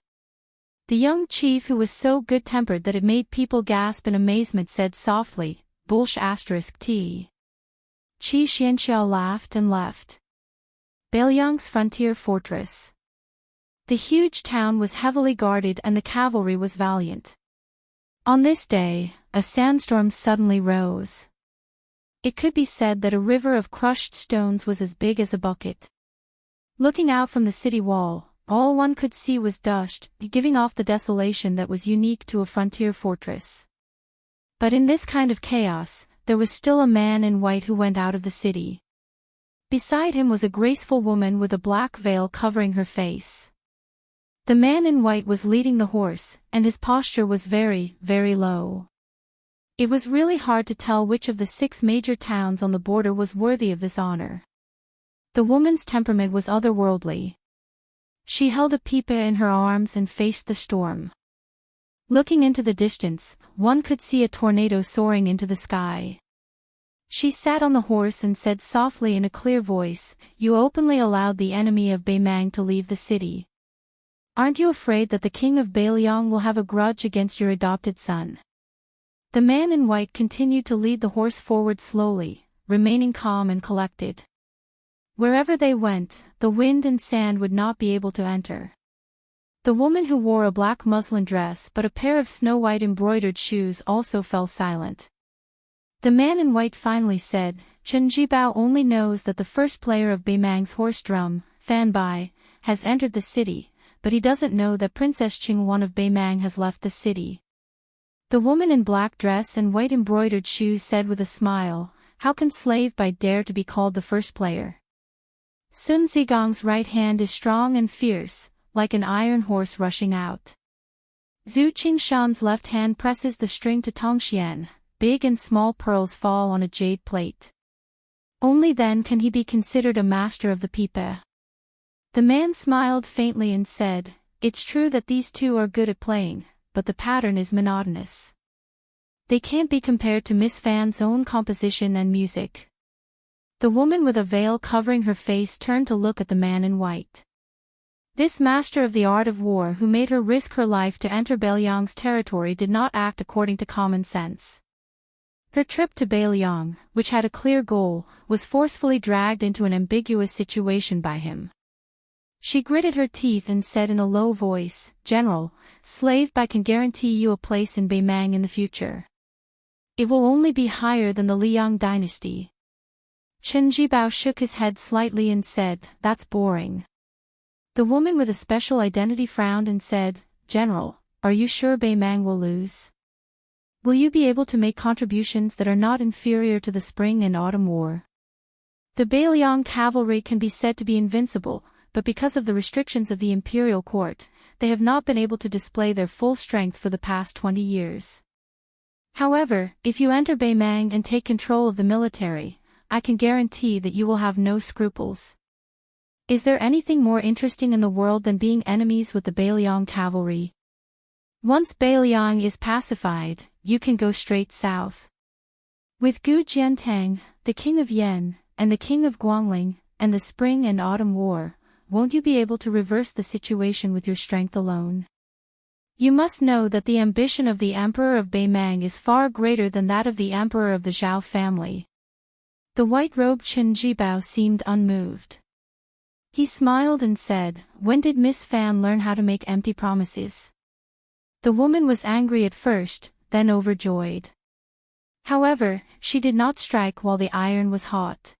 The young chief who was so good-tempered that it made people gasp in amazement said softly, "Bullsh*t." Qi Xianxia laughed and left. Beiliang's frontier fortress. The huge town was heavily guarded and the cavalry was valiant. On this day, a sandstorm suddenly rose. It could be said that a river of crushed stones was as big as a bucket. Looking out from the city wall, all one could see was dust, giving off the desolation that was unique to a frontier fortress. But in this kind of chaos, there was still a man in white who went out of the city. Beside him was a graceful woman with a black veil covering her face. The man in white was leading the horse, and his posture was very, very low. It was really hard to tell which of the 6 major towns on the border was worthy of this honor. The woman's temperament was otherworldly. She held a pipa in her arms and faced the storm. Looking into the distance, one could see a tornado soaring into the sky. She sat on the horse and said softly in a clear voice, "You openly allowed the enemy of Beimang to leave the city. Aren't you afraid that the king of Beiliang will have a grudge against your adopted son?" The man in white continued to lead the horse forward slowly, remaining calm and collected. Wherever they went, the wind and sand would not be able to enter. The woman who wore a black muslin dress but a pair of snow-white embroidered shoes also fell silent. The man in white finally said, "Chen Jibao only knows that the first player of Beimang's horse drum, Fan Bai, has entered the city, but he doesn't know that Princess Qingwan of Beimang has left the city." The woman in black dress and white embroidered shoes said with a smile, "How can Slave Bai dare to be called the first player? Sun Zigong's right hand is strong and fierce, like an iron horse rushing out. Zhu Qingshan's left hand presses the string to Tongxian, big and small pearls fall on a jade plate. Only then can he be considered a master of the pipe." The man smiled faintly and said, "It's true that these two are good at playing, but the pattern is monotonous. They can't be compared to Miss Fan's own composition and music." The woman with a veil covering her face turned to look at the man in white. This master of the art of war who made her risk her life to enter Beiliang's territory did not act according to common sense. Her trip to Beiliang, which had a clear goal, was forcefully dragged into an ambiguous situation by him. She gritted her teeth and said in a low voice, "General, Slave Bai can guarantee you a place in Beimang in the future. It will only be higher than the Liang dynasty." Chen Jibao shook his head slightly and said, "That's boring." The woman with a special identity frowned and said, "General, are you sure Beimang will lose? Will you be able to make contributions that are not inferior to the spring and autumn war? The Beiliang cavalry can be said to be invincible, but because of the restrictions of the imperial court, they have not been able to display their full strength for the past 20 years. However, if you enter Beimang and take control of the military, I can guarantee that you will have no scruples. Is there anything more interesting in the world than being enemies with the Beiliang cavalry? Once Beiliang is pacified, you can go straight south. With Gu Jiantang, the king of Yen, and the king of Guangling, and the spring and autumn war, won't you be able to reverse the situation with your strength alone? You must know that the ambition of the emperor of Beimang is far greater than that of the emperor of the Zhao family." The white-robed Chen Jibao seemed unmoved. He smiled and said, "When did Miss Fan learn how to make empty promises?" The woman was angry at first, then overjoyed. However, she did not strike while the iron was hot.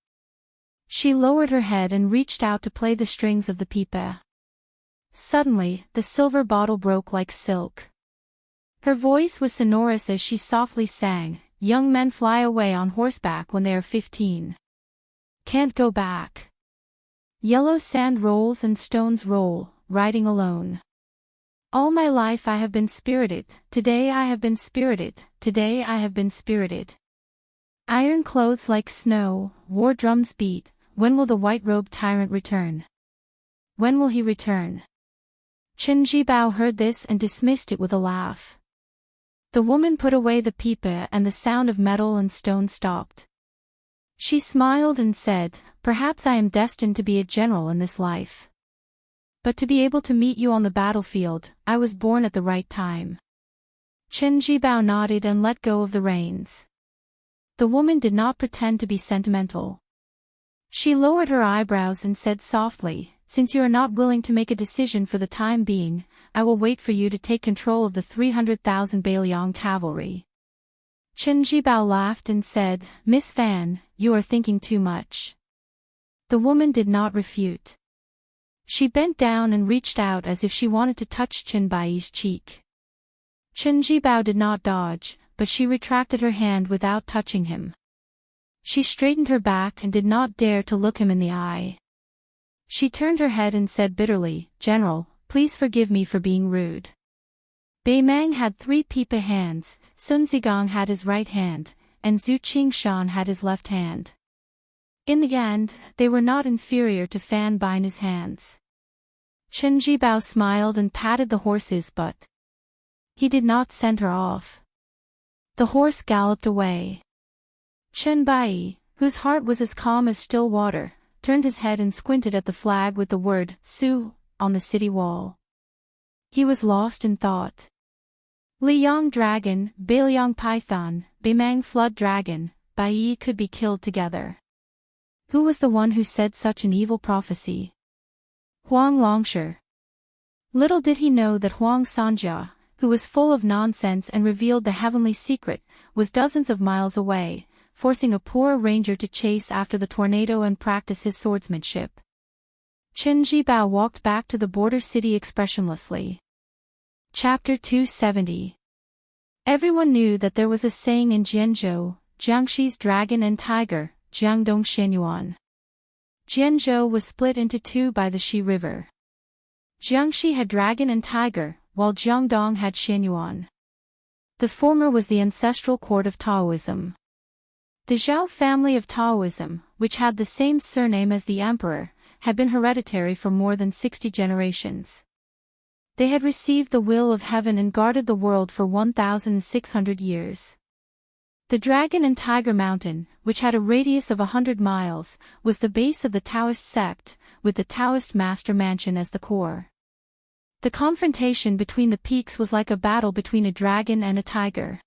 She lowered her head and reached out to play the strings of the pipe. Suddenly, the silver bottle broke like silk. Her voice was sonorous as she softly sang, "Young men fly away on horseback when they are 15. Can't go back. Yellow sand rolls and stones roll, riding alone. All my life I have been spirited, today I have been spirited, today I have been spirited. Iron clothes like snow, war drums beat, when will the white-robed tyrant return? When will he return?" Chen Jibao heard this and dismissed it with a laugh. The woman put away the pipe and the sound of metal and stone stopped. She smiled and said, "Perhaps I am destined to be a general in this life. But to be able to meet you on the battlefield, I was born at the right time." Chen Jibao nodded and let go of the reins. The woman did not pretend to be sentimental. She lowered her eyebrows and said softly, "Since you are not willing to make a decision for the time being, I will wait for you to take control of the 300,000 Beiliang cavalry." Chen Jibao laughed and said, "Miss Fan, you are thinking too much." The woman did not refute. She bent down and reached out as if she wanted to touch Chen Bai's cheek. Chen Jibao did not dodge, but she retracted her hand without touching him. She straightened her back and did not dare to look him in the eye. She turned her head and said bitterly, "General, please forgive me for being rude." Beimang had 3 pipe hands, Sun Zigong had his right hand, and Zhu Qingshan had his left hand. In the end, they were not inferior to Fan Bai's hands. Chen Jibao smiled and patted the horse's butt. He did not send her off. The horse galloped away. Chen Bai, whose heart was as calm as still water, turned his head and squinted at the flag with the word Su on the city wall. He was lost in thought. Liang Dragon, Beiliang Python, Beimang Flood Dragon, Bai could be killed together. Who was the one who said such an evil prophecy? Huang Longshi. Little did he know that Huang Sanjia, who was full of nonsense and revealed the heavenly secret, was dozens of miles away, forcing a poor ranger to chase after the tornado and practice his swordsmanship. Chen Zhibao walked back to the border city expressionlessly. Chapter 270. Everyone knew that there was a saying in Jianzhou, Jiangxi's dragon and tiger, Jiangdong Xianyuan. Jianzhou was split into two by the Xi River. Jiangxi had dragon and tiger, while Jiangdong had Xianyuan. The former was the ancestral court of Taoism. The Zhao family of Taoism, which had the same surname as the emperor, had been hereditary for more than 60 generations. They had received the will of heaven and guarded the world for 1,600 years. The Dragon and Tiger Mountain, which had a radius of 100 miles, was the base of the Taoist sect, with the Taoist master mansion as the core. The confrontation between the peaks was like a battle between a dragon and a tiger.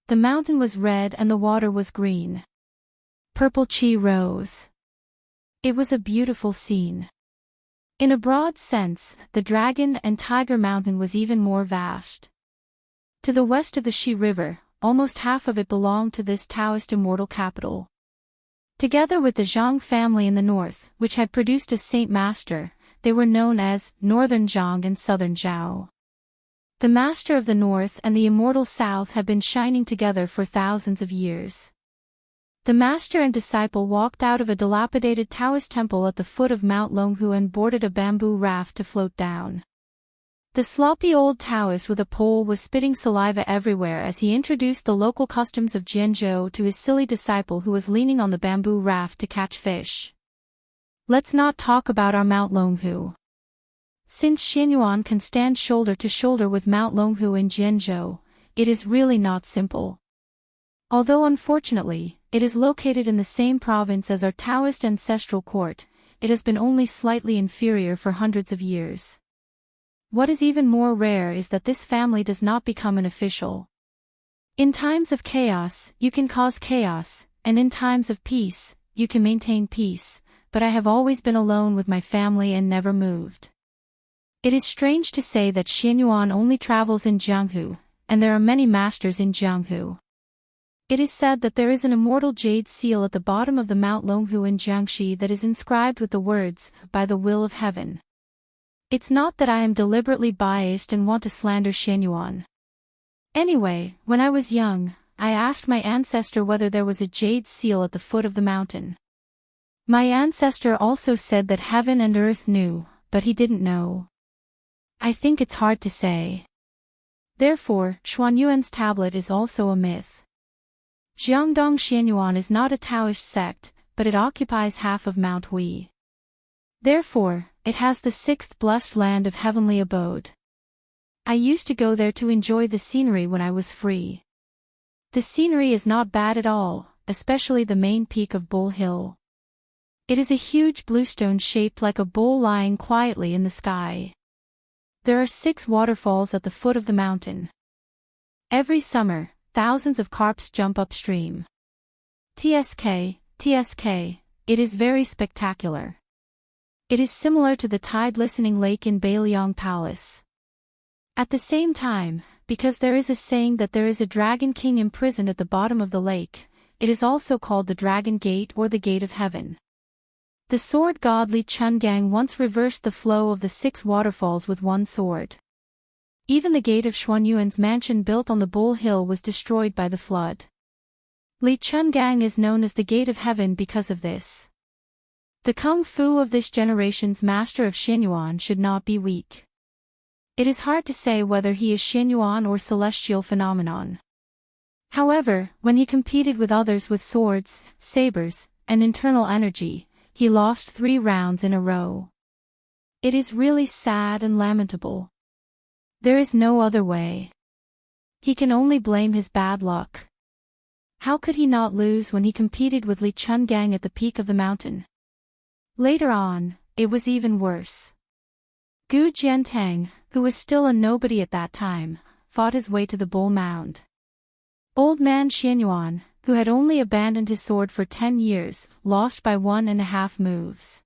The mountain was red and the water was green. Purple chi rose. It was a beautiful scene. In a broad sense, the Dragon and Tiger Mountain was even more vast. To the west of the Xi River, almost half of it belonged to this Taoist immortal capital. Together with the Zhang family in the north, which had produced a saint master, they were known as Northern Zhang and Southern Zhao. The master of the north and the immortal south had been shining together for thousands of years. The master and disciple walked out of a dilapidated Taoist temple at the foot of Mount Longhu and boarded a bamboo raft to float down. The sloppy old Taoist with a pole was spitting saliva everywhere as he introduced the local customs of Jianzhou to his silly disciple who was leaning on the bamboo raft to catch fish. Let's not talk about our Mount Longhu. Since Xianyuan can stand shoulder to shoulder with Mount Longhu in Jianzhou, it is really not simple. Although unfortunately, it is located in the same province as our Taoist ancestral court, it has been only slightly inferior for hundreds of years. What is even more rare is that this family does not become an official. In times of chaos, you can cause chaos, and in times of peace, you can maintain peace, but I have always been alone with my family and never moved. It is strange to say that Xianyuan only travels in Jianghu, and there are many masters in Jianghu. It is said that there is an immortal jade seal at the bottom of the Mount Longhu in Jiangxi that is inscribed with the words, "By the will of heaven." It's not that I am deliberately biased and want to slander Xianyuan. Anyway, when I was young, I asked my ancestor whether there was a jade seal at the foot of the mountain. My ancestor also said that heaven and earth knew, but he didn't know. I think it's hard to say. Therefore, Xuanyuan's tablet is also a myth. Jiangdong Xianyuan is not a Taoist sect, but it occupies half of Mount Hui. Therefore, it has the sixth blessed land of heavenly abode. I used to go there to enjoy the scenery when I was free. The scenery is not bad at all, especially the main peak of Bull Hill. It is a huge bluestone shaped like a bull lying quietly in the sky. There are 6 waterfalls at the foot of the mountain. Every summer, thousands of carps jump upstream. TSK, it is very spectacular. It is similar to the tide-listening lake in Beiliang Palace. At the same time, because there is a saying that there is a dragon king imprisoned at the bottom of the lake, it is also called the Dragon Gate or the Gate of Heaven. The sword god Li Chungang once reversed the flow of the 6 waterfalls with one sword. Even the gate of Xuanyuan's mansion built on the Bull Hill was destroyed by the flood. Li Chungang is known as the Gate of Heaven because of this. The kung fu of this generation's master of Xianyuan should not be weak. It is hard to say whether he is Xianyuan or celestial phenomenon. However, when he competed with others with swords, sabers, and internal energy, he lost 3 rounds in a row. It is really sad and lamentable. There is no other way. He can only blame his bad luck. How could he not lose when he competed with Li Chungang at the peak of the mountain? Later on, it was even worse. Gu Jiantang, who was still a nobody at that time, fought his way to the Bull Mound. Old man Xianyuan, who had only abandoned his sword for 10 years, lost by 1.5 moves.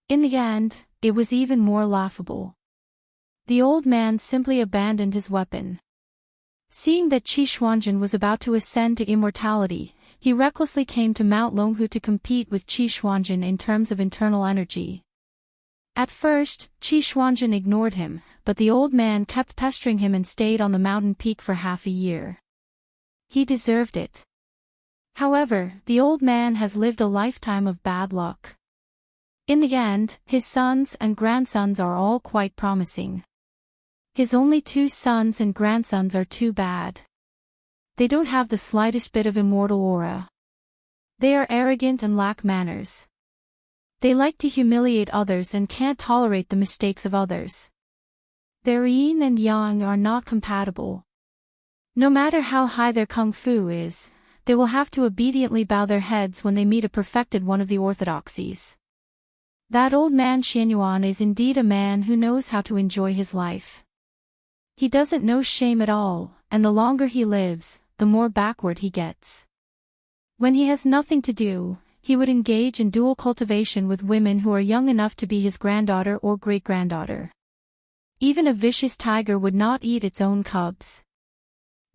In the end, it was even more laughable. The old man simply abandoned his weapon. Seeing that Qi Xuanjun was about to ascend to immortality, he recklessly came to Mount Longhu to compete with Qi Xuanjun in terms of internal energy. At first, Qi Xuanjun ignored him, but the old man kept pestering him and stayed on the mountain peak for half a year. He deserved it. However, the old man has lived a lifetime of bad luck. In the end, his sons and grandsons are all quite promising. His only 2 sons and grandsons are too bad. They don't have the slightest bit of immortal aura. They are arrogant and lack manners. They like to humiliate others and can't tolerate the mistakes of others. Their yin and yang are not compatible. No matter how high their kung fu is, they will have to obediently bow their heads when they meet a perfected one of the orthodoxies. That old man Xianyuan is indeed a man who knows how to enjoy his life. He doesn't know shame at all, and the longer he lives, the more backward he gets. When he has nothing to do, he would engage in dual cultivation with women who are young enough to be his granddaughter or great-granddaughter. Even a vicious tiger would not eat its own cubs.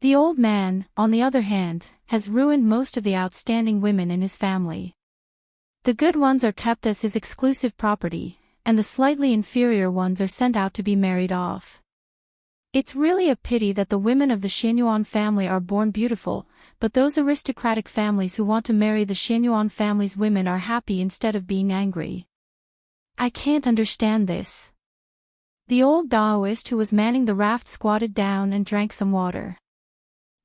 The old man, on the other hand, has ruined most of the outstanding women in his family. The good ones are kept as his exclusive property, and the slightly inferior ones are sent out to be married off. It's really a pity that the women of the Xianyuan family are born beautiful, but those aristocratic families who want to marry the Xianyuan family's women are happy instead of being angry. I can't understand this. The old Taoist who was manning the raft squatted down and drank some water.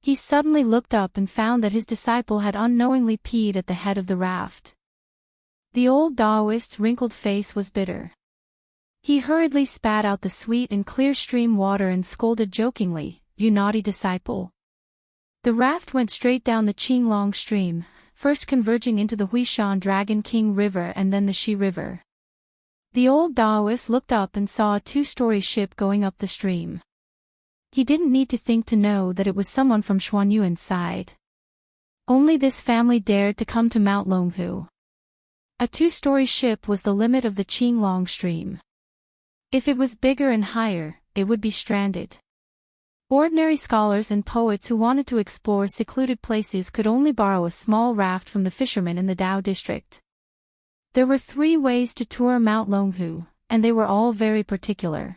He suddenly looked up and found that his disciple had unknowingly peed at the head of the raft. The old Taoist's wrinkled face was bitter. He hurriedly spat out the sweet and clear stream water and scolded jokingly, "You naughty disciple." The raft went straight down the Qinglong stream, first converging into the Huishan Dragon King River and then the Shi River. The old Taoist looked up and saw a 2-story ship going up the stream. He didn't need to think to know that it was someone from Xuanyuan's side. Only this family dared to come to Mount Longhu. A 2-story ship was the limit of the Qinglong stream. If it was bigger and higher, it would be stranded. Ordinary scholars and poets who wanted to explore secluded places could only borrow a small raft from the fishermen in the Dao district. There were 3 ways to tour Mount Longhu, and they were all very particular.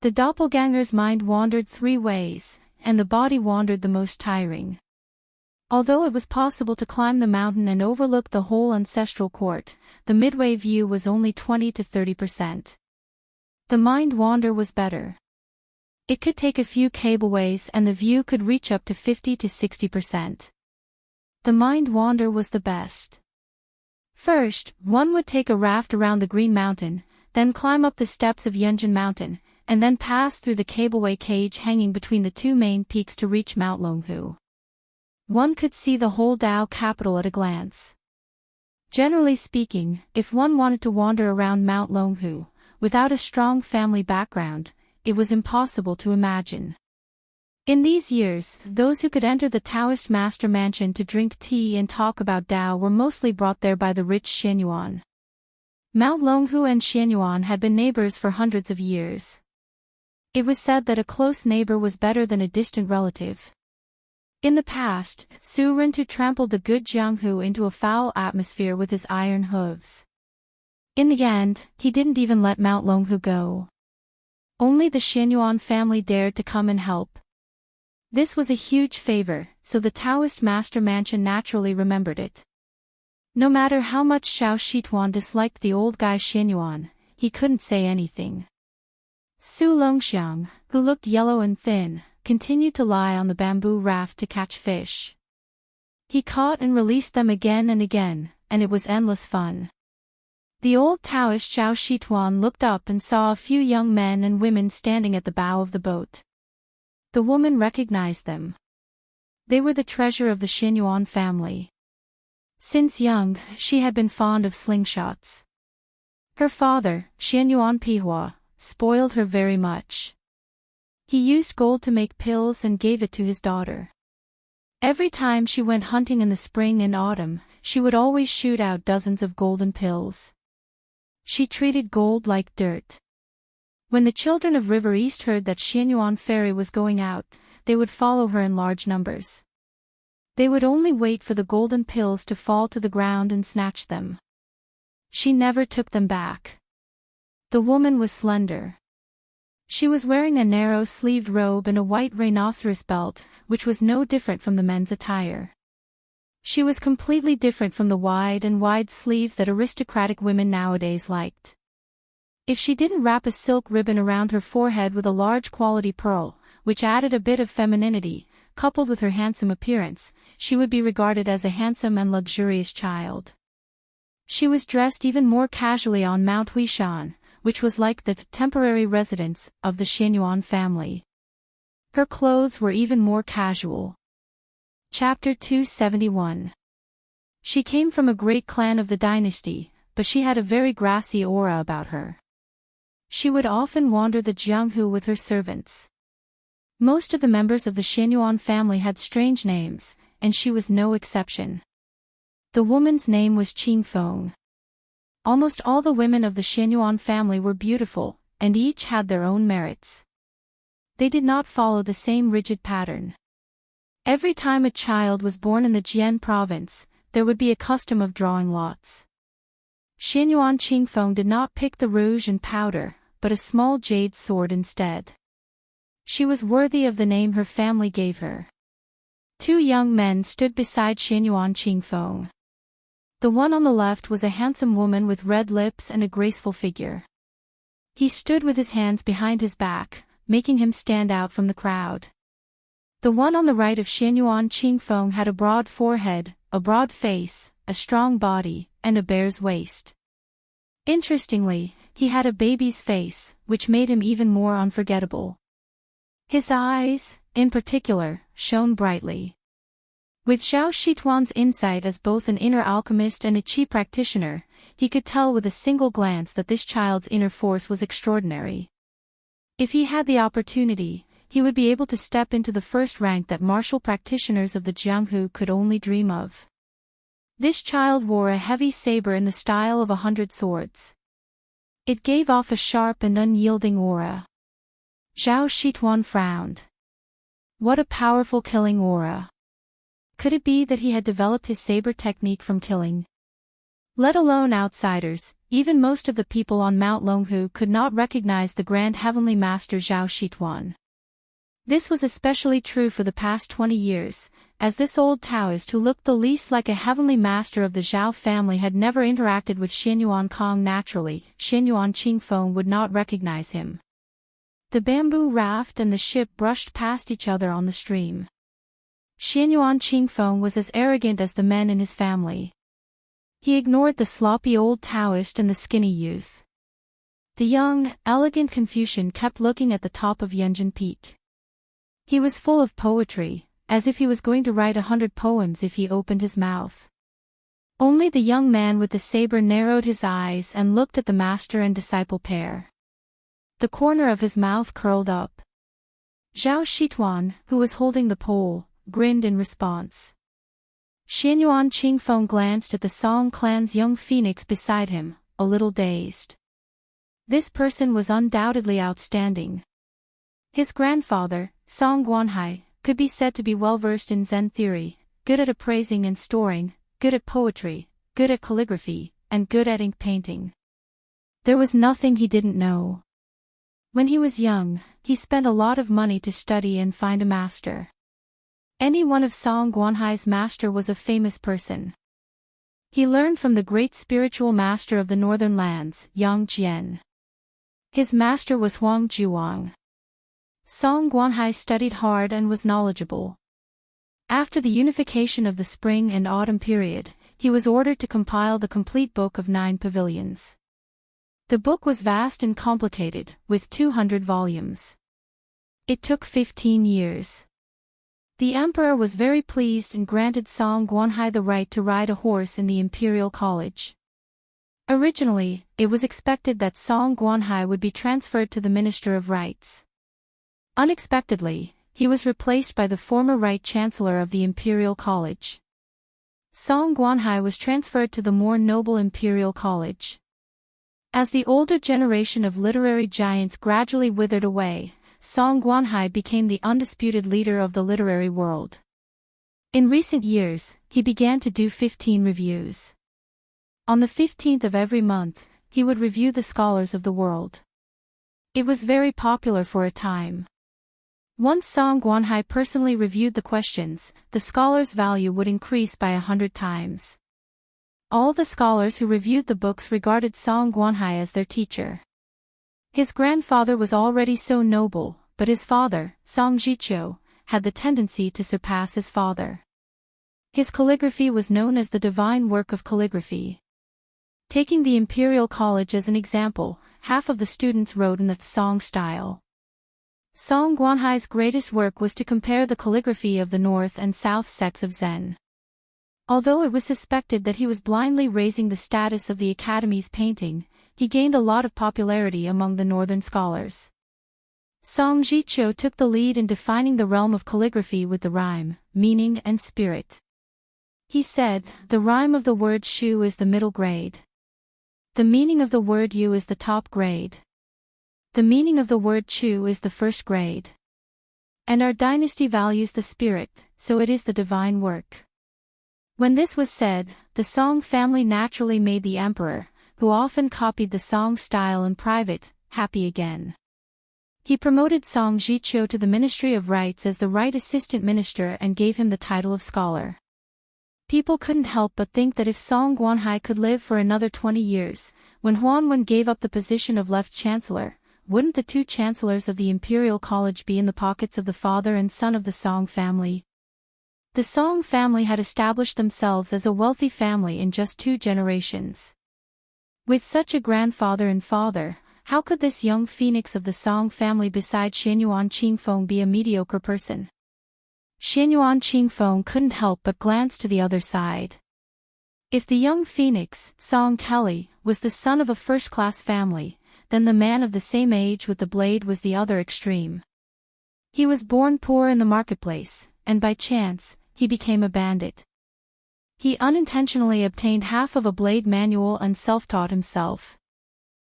The doppelganger's mind wandered 3 ways, and the body wandered the most tiring. Although it was possible to climb the mountain and overlook the whole ancestral court, the midway view was only 20 to 30%. The mind wander was better. It could take a few cableways and the view could reach up to 50 to 60%. The mind wander was the best. First, one would take a raft around the Green Mountain, then climb up the steps of Yunjin Mountain, and then pass through the cableway cage hanging between the 2 main peaks to reach Mount Longhu. One could see the whole Dao capital at a glance. Generally speaking, if one wanted to wander around Mount Longhu, without a strong family background, it was impossible to imagine. In these years, those who could enter the Taoist master mansion to drink tea and talk about Dao were mostly brought there by the rich Xianyuan. Mount Longhu and Xianyuan had been neighbors for hundreds of years. It was said that a close neighbor was better than a distant relative. In the past, Su Rintu trampled the good Jianghu into a foul atmosphere with his iron hooves. In the end, he didn't even let Mount Longhu go. Only the Xianyuan family dared to come and help. This was a huge favor, so the Taoist master mansion naturally remembered it. No matter how much Xiao Shituan disliked the old guy Xianyuan, he couldn't say anything. Su Longxiang, who looked yellow and thin, continued to lie on the bamboo raft to catch fish. He caught and released them again and again, and it was endless fun. The old Taoist Xiao Shituan looked up and saw a few young men and women standing at the bow of the boat. The woman recognized them. They were the treasure of the Xianyuan family. Since young, she had been fond of slingshots. Her father, Xianyuan Pihua, spoiled her very much. He used gold to make pills and gave it to his daughter. Every time she went hunting in the spring and autumn, she would always shoot out dozens of golden pills. She treated gold like dirt. When the children of River East heard that Xianyuan Fairy was going out, they would follow her in large numbers. They would only wait for the golden pills to fall to the ground and snatch them. She never took them back. The woman was slender. She was wearing a narrow-sleeved robe and a white rhinoceros belt, which was no different from the men's attire. She was completely different from the wide sleeves that aristocratic women nowadays liked. If she didn't wrap a silk ribbon around her forehead with a large quality pearl, which added a bit of femininity, coupled with her handsome appearance, she would be regarded as a handsome and luxurious child. She was dressed even more casually on Mount Huishan, which was like the temporary residence of the Xianyuan family. Her clothes were even more casual. Chapter 271. She came from a great clan of the dynasty, but she had a very grassy aura about her. She would often wander the Jianghu with her servants. Most of the members of the Xianyuan family had strange names, and she was no exception. The woman's name was Qingfeng. Almost all the women of the Xianyuan family were beautiful, and each had their own merits. They did not follow the same rigid pattern. Every time a child was born in the Jian province, there would be a custom of drawing lots. Xianyuan Qingfeng did not pick the rouge and powder, but a small jade sword instead. She was worthy of the name her family gave her. Two young men stood beside Xianyuan Qingfeng. The one on the left was a handsome woman with red lips and a graceful figure. He stood with his hands behind his back, making him stand out from the crowd. The one on the right of Xianyuan Qingfeng had a broad forehead, a broad face, a strong body, and a bear's waist. Interestingly, he had a baby's face, which made him even more unforgettable. His eyes, in particular, shone brightly. With Zhao Shituan's insight as both an inner alchemist and a chi practitioner, he could tell with a single glance that this child's inner force was extraordinary. If he had the opportunity, he would be able to step into the first rank that martial practitioners of the Jianghu could only dream of. This child wore a heavy saber in the style of 100 swords. It gave off a sharp and unyielding aura. Zhao Shituan frowned. What a powerful killing aura. Could it be that he had developed his saber technique from killing? Let alone outsiders, even most of the people on Mount Longhu could not recognize the grand heavenly master Zhao Shituan. This was especially true for the past 20 years, as this old Taoist who looked the least like a heavenly master of the Zhao family had never interacted with Xianyuan Kong naturally. Xianyuan Qingfeng would not recognize him. The bamboo raft and the ship brushed past each other on the stream. Xianyuan Qingfeng was as arrogant as the men in his family. He ignored the sloppy old Taoist and the skinny youth. The young, elegant Confucian kept looking at the top of Yunjin Peak. He was full of poetry, as if he was going to write 100 poems if he opened his mouth. Only the young man with the saber narrowed his eyes and looked at the master and disciple pair. The corner of his mouth curled up. Zhao Shituan, who was holding the pole, grinned in response. Xianyuan Qingfeng glanced at the Song clan's young phoenix beside him, a little dazed. This person was undoubtedly outstanding. His grandfather, Song Guanhai, could be said to be well-versed in Zen theory, good at appraising and storing, good at poetry, good at calligraphy, and good at ink painting. There was nothing he didn't know. When he was young, he spent a lot of money to study and find a master. Any one of Song Guanhai's master was a famous person. He learned from the great spiritual master of the northern lands, Yang Jian. His master was Huang Zhuang. Song Guanhai studied hard and was knowledgeable. After the unification of the spring and autumn period, he was ordered to compile the complete book of 9 pavilions. The book was vast and complicated, with 200 volumes. It took 15 years. The emperor was very pleased and granted Song Guanhai the right to ride a horse in the imperial college. Originally, it was expected that Song Guanhai would be transferred to the Minister of Rites. Unexpectedly, he was replaced by the former Right Chancellor of the Imperial College. Song Guanhai was transferred to the more noble Imperial College. As the older generation of literary giants gradually withered away, Song Guanhai became the undisputed leader of the literary world. In recent years, he began to do 15 reviews. On the 15th of every month, he would review the scholars of the world. It was very popular for a time. Once Song Guanhai personally reviewed the questions, the scholar's value would increase by 100 times. All the scholars who reviewed the books regarded Song Guanhai as their teacher. His grandfather was already so noble, but his father, Song Jiqiu, had the tendency to surpass his father. His calligraphy was known as the divine work of calligraphy. Taking the Imperial College as an example, half of the students wrote in the Song style. Song Guanhai's greatest work was to compare the calligraphy of the North and South sects of Zen. Although it was suspected that he was blindly raising the status of the Academy's painting, he gained a lot of popularity among the northern scholars. Song Jiqiu took the lead in defining the realm of calligraphy with the rhyme, meaning and spirit. He said, the rhyme of the word shu is the middle grade. The meaning of the word yu is the top grade. The meaning of the word chu is the first grade. And our dynasty values the spirit, so it is the divine work. When this was said, the Song family naturally made the emperor, who often copied the Song style in private, happy again. He promoted Song Jiqiu to the Ministry of Rites as the right assistant minister and gave him the title of scholar. People couldn't help but think that if Song Guanhai could live for another 20 years, when Huanwen gave up the position of left chancellor, wouldn't the two chancellors of the Imperial College be in the pockets of the father and son of the Song family? The Song family had established themselves as a wealthy family in just 2 generations. With such a grandfather and father, how could this young phoenix of the Song family beside Xianyuan Qingfeng be a mediocre person? Xianyuan Qingfeng couldn't help but glance to the other side. If the young phoenix, Song Kelly, was the son of a first-class family, then the man of the same age with the blade was the other extreme. He was born poor in the marketplace, and by chance, he became a bandit. He unintentionally obtained half of a blade manual and self-taught himself.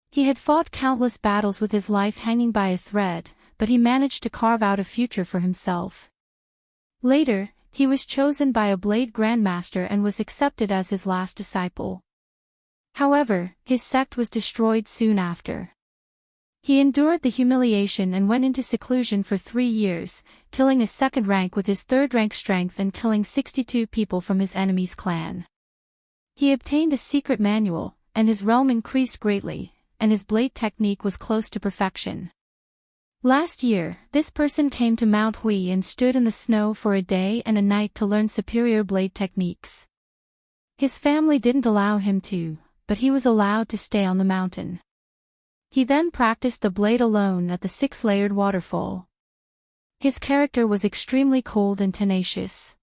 He had fought countless battles with his life hanging by a thread, but he managed to carve out a future for himself. Later, he was chosen by a blade grandmaster and was accepted as his last disciple. However, his sect was destroyed soon after. He endured the humiliation and went into seclusion for 3 years, killing a second rank with his third-rank strength and killing 62 people from his enemy's clan. He obtained a secret manual, and his realm increased greatly, and his blade technique was close to perfection. Last year, this person came to Mount Hui and stood in the snow for a day and a night to learn superior blade techniques. His family didn't allow him to, but he was allowed to stay on the mountain. He then practiced the blade alone at the 6-layered waterfall. His character was extremely cold and tenacious.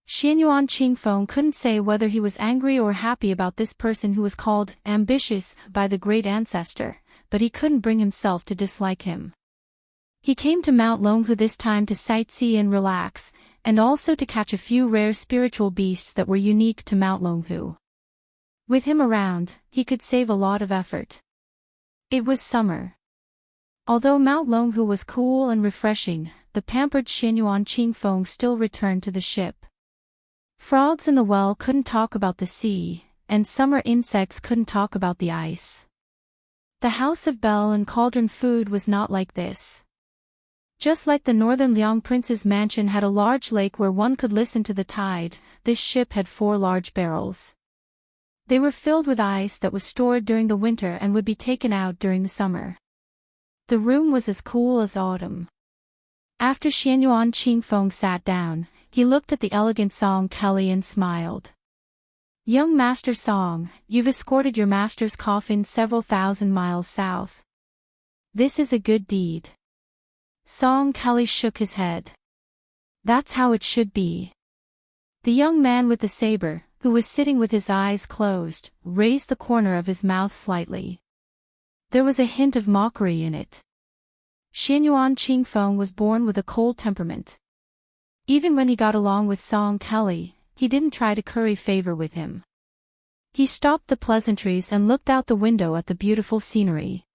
Xianyuan Qingfeng couldn't say whether he was angry or happy about this person who was called ambitious by the great ancestor, but he couldn't bring himself to dislike him. He came to Mount Longhu this time to sightsee and relax, and also to catch a few rare spiritual beasts that were unique to Mount Longhu. With him around, he could save a lot of effort. It was summer. Although Mount Longhu was cool and refreshing, the pampered Xianyuan Qingfeng still returned to the ship. Frogs in the well couldn't talk about the sea, and summer insects couldn't talk about the ice. The House of Bell and Cauldron food was not like this. Just like the northern Liang prince's mansion had a large lake where one could listen to the tide, this ship had 4 large barrels. They were filled with ice that was stored during the winter and would be taken out during the summer. The room was as cool as autumn. After Xianyuan Qingfeng sat down, he looked at the elegant Song Kelly and smiled. Young Master Song, you've escorted your master's coffin several thousand miles south. This is a good deed. Song Kelly shook his head. That's how it should be. The young man with the saber, who was sitting with his eyes closed, raised the corner of his mouth slightly. There was a hint of mockery in it. Xianyuan Qingfeng was born with a cold temperament. Even when he got along with Song Kelly, he didn't try to curry favor with him. He stopped the pleasantries and looked out the window at the beautiful scenery.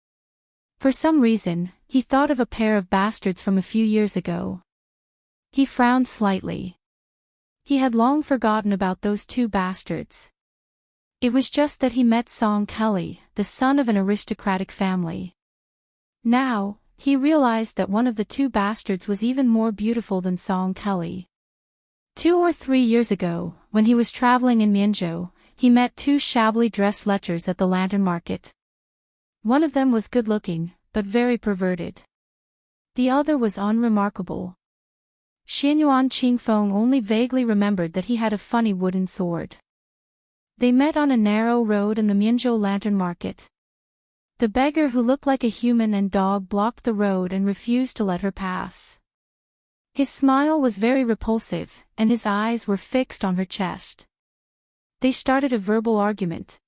For some reason, he thought of a pair of bastards from a few years ago. He frowned slightly. He had long forgotten about those two bastards. It was just that he met Song Kelly, the son of an aristocratic family. Now, he realized that one of the two bastards was even more beautiful than Song Kelly. 2 or 3 years ago, when he was traveling in Mianzhou, he met two shabbily dressed lechers at the lantern market. One of them was good-looking, but very perverted. The other was unremarkable. Xianyuan Qingfeng only vaguely remembered that he had a funny wooden sword. They met on a narrow road in the Mianzhou lantern market. The beggar who looked like a human and dog blocked the road and refused to let her pass. His smile was very repulsive, and his eyes were fixed on her chest. They started a verbal argument.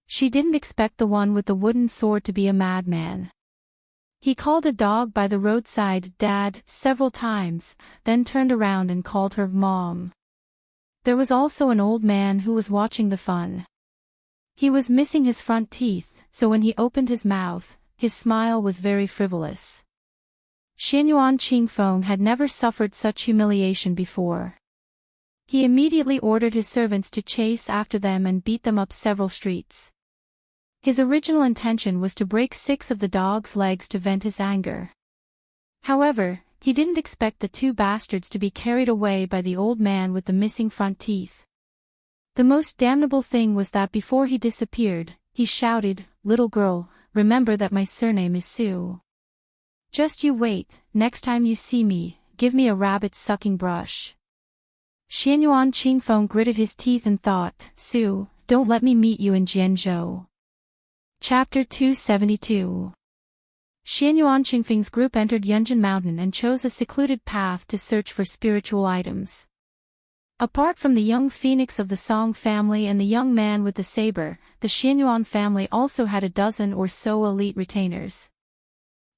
She didn't expect the one with the wooden sword to be a madman. He called a dog by the roadside "Dad" several times, then turned around and called her "Mom." There was also an old man who was watching the fun. He was missing his front teeth, so when he opened his mouth, his smile was very frivolous. Xianyuan Qingfeng had never suffered such humiliation before. He immediately ordered his servants to chase after them and beat them up several streets. His original intention was to break 6 of the dog's legs to vent his anger. However, he didn't expect the two bastards to be carried away by the old man with the missing front teeth. The most damnable thing was that before he disappeared, he shouted, "Little girl, remember that my surname is Su. Just you wait, next time you see me, give me a rabbit-sucking brush." Xianyuan Qingfeng gritted his teeth and thought, "Su, don't let me meet you in Jianzhou." Chapter 272. Xianyuan Qingfeng's group entered Yunjin Mountain and chose a secluded path to search for spiritual items. Apart from the young phoenix of the Song family and the young man with the saber, the Xianyuan family also had a dozen or so elite retainers.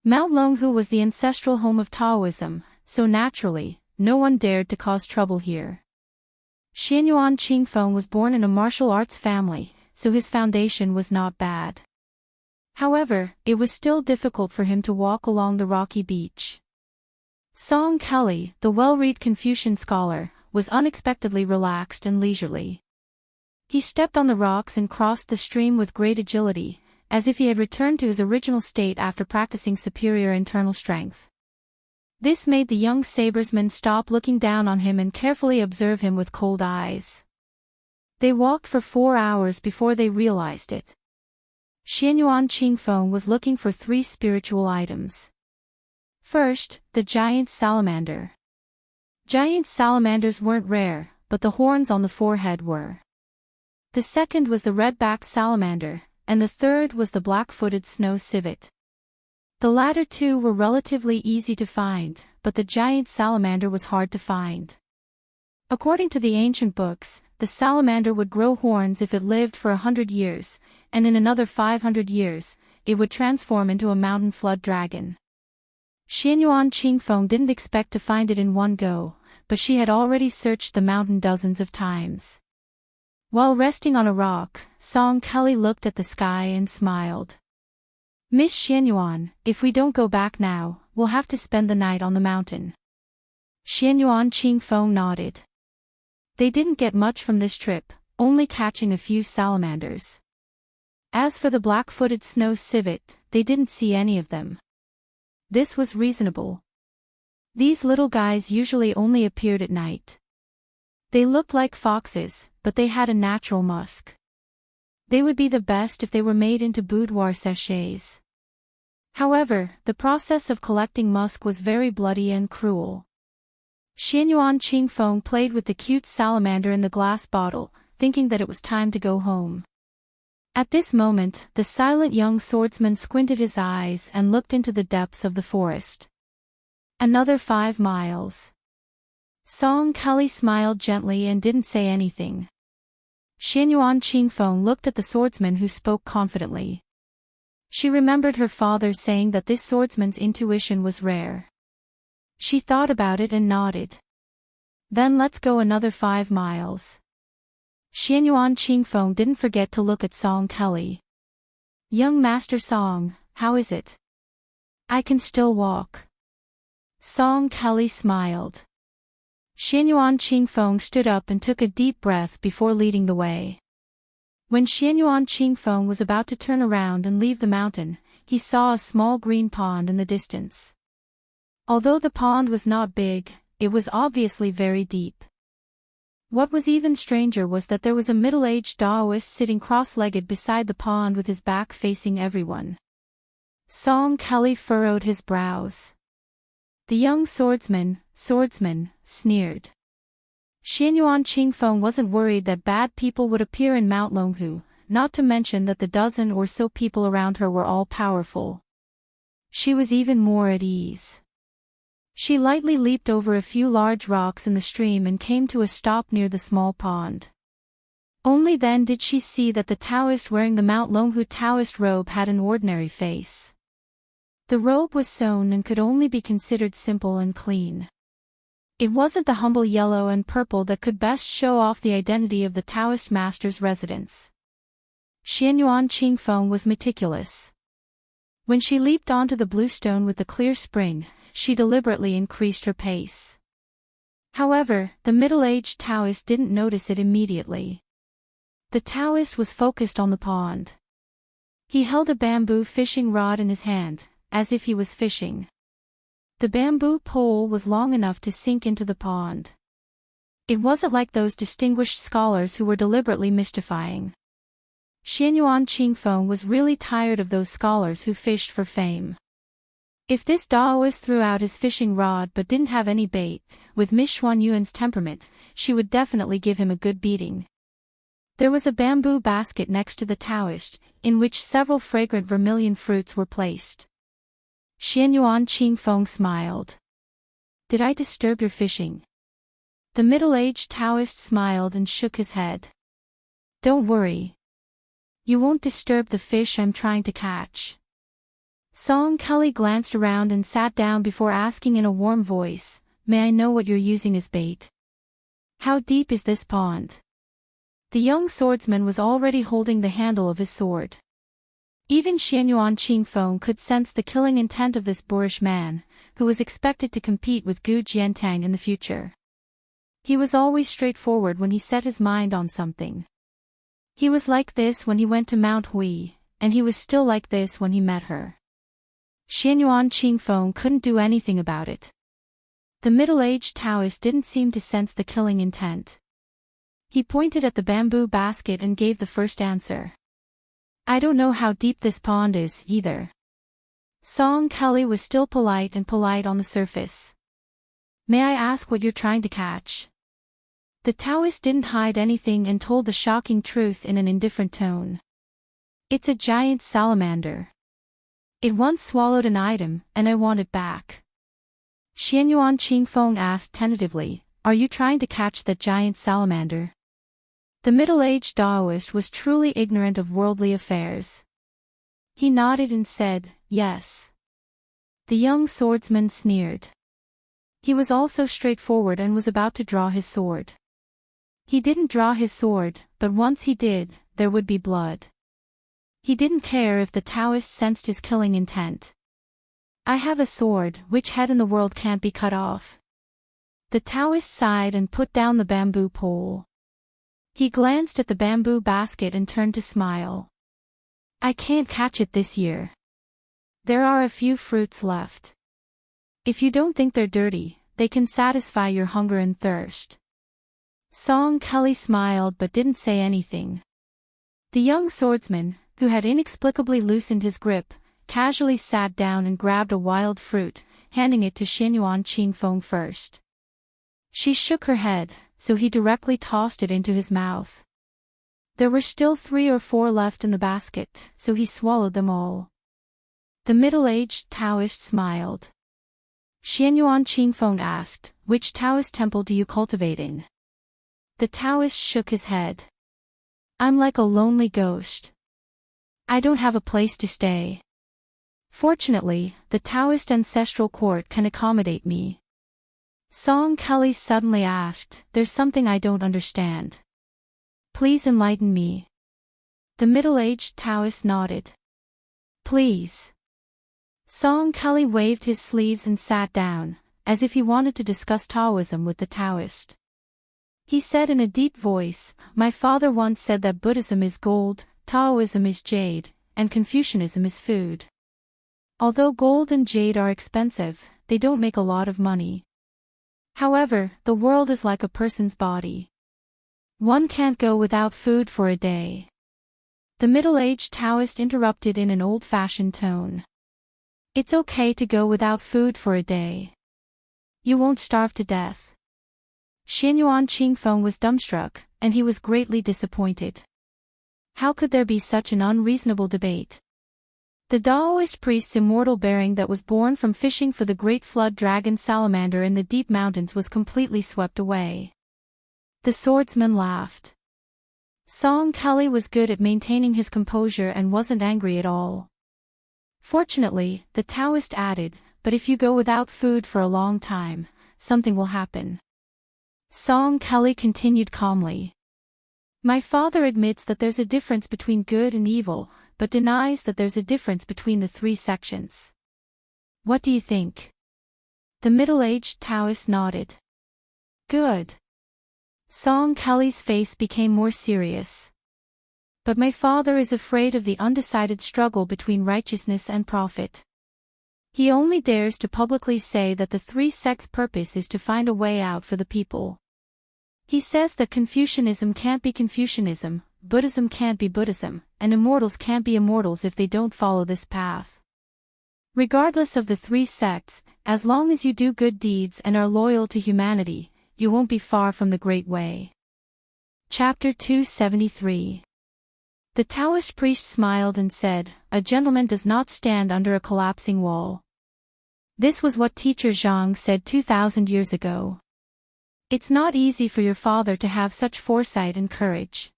Mount Longhu was the ancestral home of Taoism, so naturally, no one dared to cause trouble here. Xianyuan Qingfeng was born in a martial arts family, so his foundation was not bad. However, it was still difficult for him to walk along the rocky beach. Song Kelly, the well-read Confucian scholar, was unexpectedly relaxed and leisurely. He stepped on the rocks and crossed the stream with great agility, as if he had returned to his original state after practicing superior internal strength. This made the young sabersmen stop looking down on him and carefully observe him with cold eyes. They walked for 4 hours before they realized it. Xianyuan Qingfeng was looking for 3 spiritual items. First, the giant salamander. Giant salamanders weren't rare, but the horns on the forehead were. The second was the red-backed salamander, and the third was the black-footed snow civet. The latter two were relatively easy to find, but the giant salamander was hard to find. According to the ancient books, the salamander would grow horns if it lived for 100 years, and in another 500 years, it would transform into a mountain flood dragon. Xianyuan Qingfeng didn't expect to find it in one go, but she had already searched the mountain dozens of times. While resting on a rock, Song Kelly looked at the sky and smiled. "Miss Xianyuan, if we don't go back now, we'll have to spend the night on the mountain." Xianyuan Qingfeng nodded. They didn't get much from this trip, only catching a few salamanders. As for the black-footed snow civet, they didn't see any of them. This was reasonable. These little guys usually only appeared at night. They looked like foxes, but they had a natural musk. They would be the best if they were made into boudoir sachets. However, the process of collecting musk was very bloody and cruel. Xianyuan Qingfeng played with the cute salamander in the glass bottle, thinking that it was time to go home. At this moment, the silent young swordsman squinted his eyes and looked into the depths of the forest. Another 5 miles. Song Kelly smiled gently and didn't say anything. Xianyuan Qingfeng looked at the swordsman who spoke confidently. She remembered her father saying that this swordsman's intuition was rare. She thought about it and nodded. Then let's go another 5 miles. Xianyuan Qingfeng didn't forget to look at Song Kelly. Young Master Song, how is it? I can still walk. Song Kelly smiled. Xianyuan Qingfeng stood up and took a deep breath before leading the way. When Xianyuan Qingfeng was about to turn around and leave the mountain, he saw a small green pond in the distance. Although the pond was not big, it was obviously very deep. What was even stranger was that there was a middle-aged Taoist sitting cross-legged beside the pond with his back facing everyone. Song Kelly furrowed his brows. The young swordsman, sneered. Xianyuan Qingfeng wasn't worried that bad people would appear in Mount Longhu, not to mention that the dozen or so people around her were all powerful. She was even more at ease. She lightly leaped over a few large rocks in the stream and came to a stop near the small pond. Only then did she see that the Taoist wearing the Mount Longhu Taoist robe had an ordinary face. The robe was sewn and could only be considered simple and clean. It wasn't the humble yellow and purple that could best show off the identity of the Taoist master's residence. Xianyuan Qingfeng was meticulous. When she leaped onto the blue stone with the clear spring, she deliberately increased her pace. However, the middle-aged Taoist didn't notice it immediately. The Taoist was focused on the pond. He held a bamboo fishing rod in his hand, as if he was fishing. The bamboo pole was long enough to sink into the pond. It wasn't like those distinguished scholars who were deliberately mystifying. Xianyuan Qingfeng was really tired of those scholars who fished for fame. If this Taoist threw out his fishing rod but didn't have any bait, with Miss Xuanyuan's temperament, she would definitely give him a good beating. There was a bamboo basket next to the Taoist, in which several fragrant vermilion fruits were placed. Xianyuan Qingfeng smiled. Did I disturb your fishing? The middle-aged Taoist smiled and shook his head. Don't worry. You won't disturb the fish I'm trying to catch. Song Kelly glanced around and sat down before asking in a warm voice, may I know what you're using as bait? How deep is this pond? The young swordsman was already holding the handle of his sword. Even Xianyuan Qingfeng could sense the killing intent of this boorish man, who was expected to compete with Gu Jiantang in the future. He was always straightforward when he set his mind on something. He was like this when he went to Mount Hui, and he was still like this when he met her. Xianyuan Qingfeng couldn't do anything about it. The middle-aged Taoist didn't seem to sense the killing intent. He pointed at the bamboo basket and gave the first answer. I don't know how deep this pond is, either. Song Kelly was still polite on the surface. May I ask what you're trying to catch? The Taoist didn't hide anything and told the shocking truth in an indifferent tone. It's a giant salamander. It once swallowed an item, and I want it back. Xianyuan Qingfeng asked tentatively, are you trying to catch that giant salamander? The middle-aged Taoist was truly ignorant of worldly affairs. He nodded and said, yes. The young swordsman sneered. He was also straightforward and was about to draw his sword. He didn't draw his sword, but once he did, there would be blood. He didn't care if the Taoist sensed his killing intent. I have a sword, which head in the world can't be cut off. The Taoist sighed and put down the bamboo pole. He glanced at the bamboo basket and turned to smile. I can't catch it this year. There are a few fruits left. If you don't think they're dirty, they can satisfy your hunger and thirst. Song Kelly smiled but didn't say anything. The young swordsman, who had inexplicably loosened his grip, casually sat down and grabbed a wild fruit, handing it to Xianyuan Qingfeng first. She shook her head, so he directly tossed it into his mouth. There were still 3 or 4 left in the basket, so he swallowed them all. The middle-aged Taoist smiled. Xianyuan Qingfeng asked, which Taoist temple do you cultivate in? The Taoist shook his head. I'm like a lonely ghost. I don't have a place to stay. Fortunately, the Taoist ancestral court can accommodate me. Song Kelly suddenly asked, there's something I don't understand. Please enlighten me. The middle-aged Taoist nodded. Please. Song Kelly waved his sleeves and sat down, as if he wanted to discuss Taoism with the Taoist. He said in a deep voice, my father once said that Buddhism is gold, Taoism is jade, and Confucianism is food. Although gold and jade are expensive, they don't make a lot of money. However, the world is like a person's body. One can't go without food for a day. The middle-aged Taoist interrupted in an old-fashioned tone. It's okay to go without food for a day. You won't starve to death. Xianyuan Qingfeng was dumbstruck, and he was greatly disappointed. How could there be such an unreasonable debate? The Taoist priest's immortal bearing that was born from fishing for the great flood dragon salamander in the deep mountains was completely swept away. The swordsman laughed. Song Kelly was good at maintaining his composure and wasn't angry at all. Fortunately, the Taoist added, but if you go without food for a long time, something will happen. Song Kelly continued calmly. My father admits that there's a difference between good and evil, but denies that there's a difference between the three sections. What do you think? The middle-aged Taoist nodded. Good. Song Kelly's face became more serious. But my father is afraid of the undecided struggle between righteousness and profit. He only dares to publicly say that the three sects' purpose is to find a way out for the people. He says that Confucianism can't be Confucianism, Buddhism can't be Buddhism, and immortals can't be immortals if they don't follow this path. Regardless of the three sects, as long as you do good deeds and are loyal to humanity, you won't be far from the Great Way. Chapter 273. The Taoist priest smiled and said, a gentleman does not stand under a collapsing wall. This was what Teacher Zhang said 2,000 years ago. It's not easy for your father to have such foresight and courage.